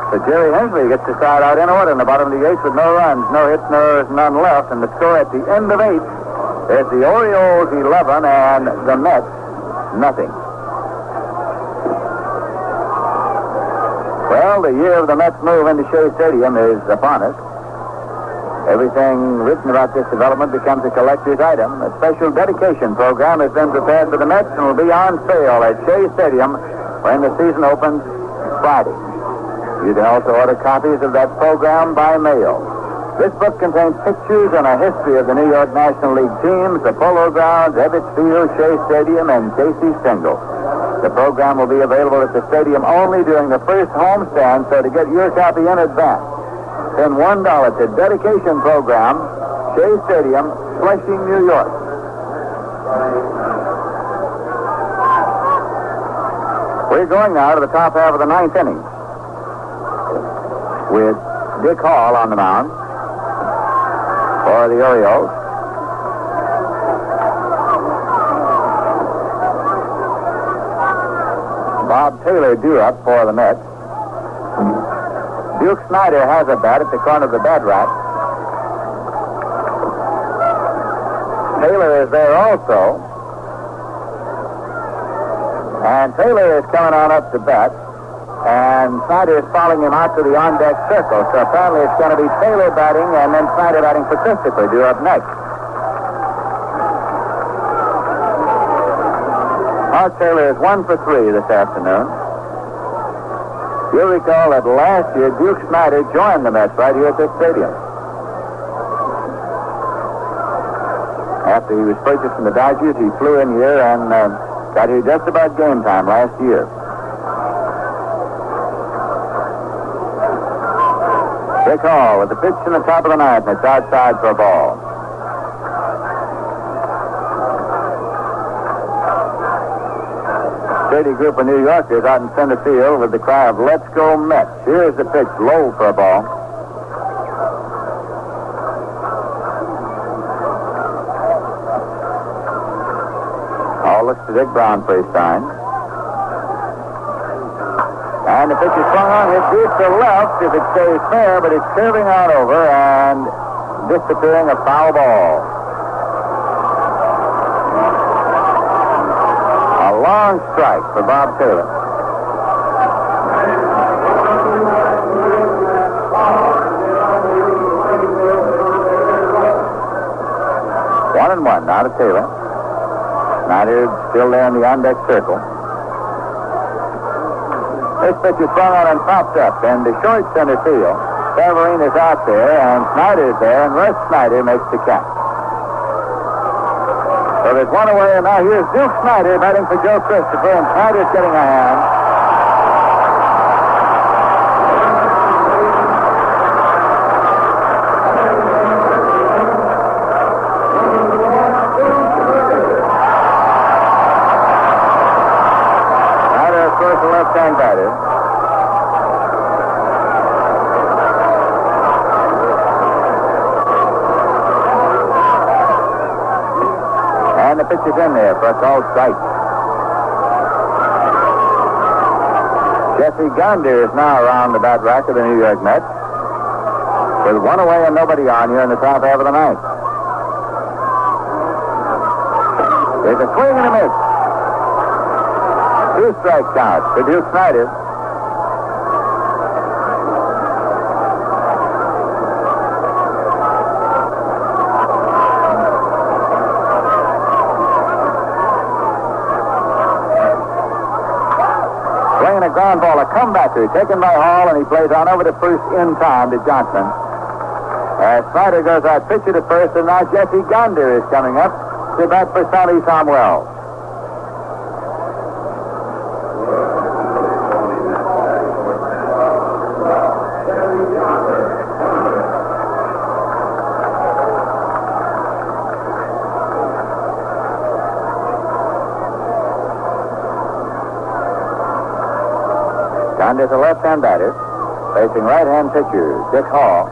So Jerry Hensley gets to start out in order in the bottom of the eighth with no runs, no hits, none left, and the score at the end of eight is the Orioles 11 and the Mets nothing. Well, the year of the Mets move into Shea Stadium is upon us. Everything written about this development becomes a collector's item. A special dedication program has been prepared for the Mets and will be on sale at Shea Stadium when the season opens Friday. You can also order copies of that program by mail. This book contains pictures and a history of the New York National League teams, the Polo Grounds, Ebbets Field, Shea Stadium, and Casey Stengel. The program will be available at the stadium only during the first homestand, so to get your copy in advance, send $1 to Dedication Program, Shea Stadium, Flushing, New York. We're going now to the top half of the ninth inning with Dick Hall on the mound for the Orioles. Bob Taylor due up for the Mets. Duke Snyder has a bat at the corner of the bat rack. Taylor is there also. And Taylor is coming on up to bat. And Snyder is following him out to the on-deck circle. So apparently it's going to be Taylor batting and then Snyder batting for Christopher, due up next. Mark Taylor is 1 for 3 this afternoon. You'll recall that last year Duke Snyder joined the Mets right here at this stadium. After he was purchased from the Dodgers, he flew in here and got here just about game time last year. Dick Hall with the pitch in the top of the ninth, and it's outside for a ball. Sturdy group of New Yorkers out in center field with the cry of "Let's go Mets." Here's the pitch, low for a ball. Hall looks to Dick Brown for his sign. And the pitch is swung on, hit deep to left if it stays fair, but it's curving on over and disappearing, a foul ball. A long strike for Bob Taylor. One and one now to Taylor. Snyder still there in the on-deck circle. This pitch is swung on and popped up, and the short center field. Severine is out there, and Snyder's there, and Russ Snyder makes the catch. So there's one away, and now here's Duke Snyder batting for Joe Christopher, and Snyder's getting a hand. Snyder, of course, a left-hand batter. And the pitch is in there for a called strike. Jesse Gonder is now around the bat rack of the New York Mets, with one away and nobody on here in the top half of the ninth. There's a swing and a miss. 2 strike counts for Duke Snyder. Swinging a ground ball, a comebacker taken by Hall, and he plays on over to first in time to Johnson. As Snyder goes out pitcher to first, and now Jesse Gonder is coming up to bat for Sonny Somwell. Gonder's a left-hand batter, facing right-hand pitcher Dick Hall,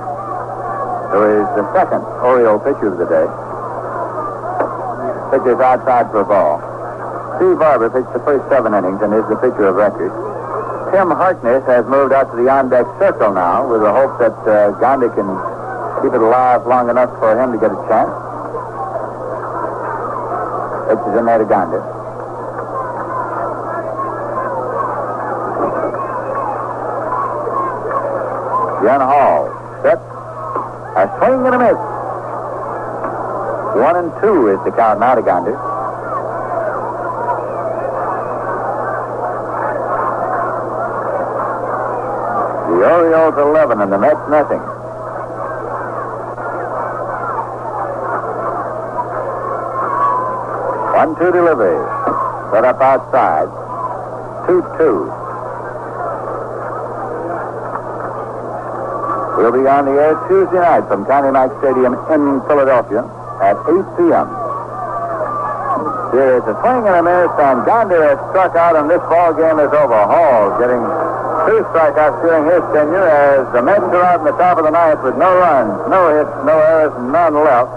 who is the second Oriole pitcher of the day. Pitcher's outside for a ball. Steve Barber pitched the first 7 innings and is the pitcher of record. Tim Harkness has moved out to the on-deck circle now with the hope that Gonder can keep it alive long enough for him to get a chance. Pitch is in there to Gonder. Jan Hall, set, a swing and a miss. 1 and 2 is the count now to Gonder. The Orioles 11 and the Mets nothing. One-two delivery, set up outside. 2-2. We'll be on the air Tuesday night from Connie Mack Stadium in Philadelphia at 8 p.m. Here is a swing and a miss, and Gonder has struck out, and this ball game is over. Hall getting 2 strikeouts during his tenure as the Mets are out in the top of the ninth with no runs, no hits, no errors, none left.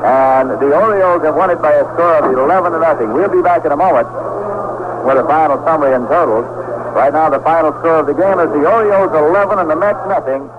And the Orioles have won it by a score of 11-0. We'll be back in a moment with a final summary and totals. Right now, the final score of the game is the Orioles 11 and the Mets nothing.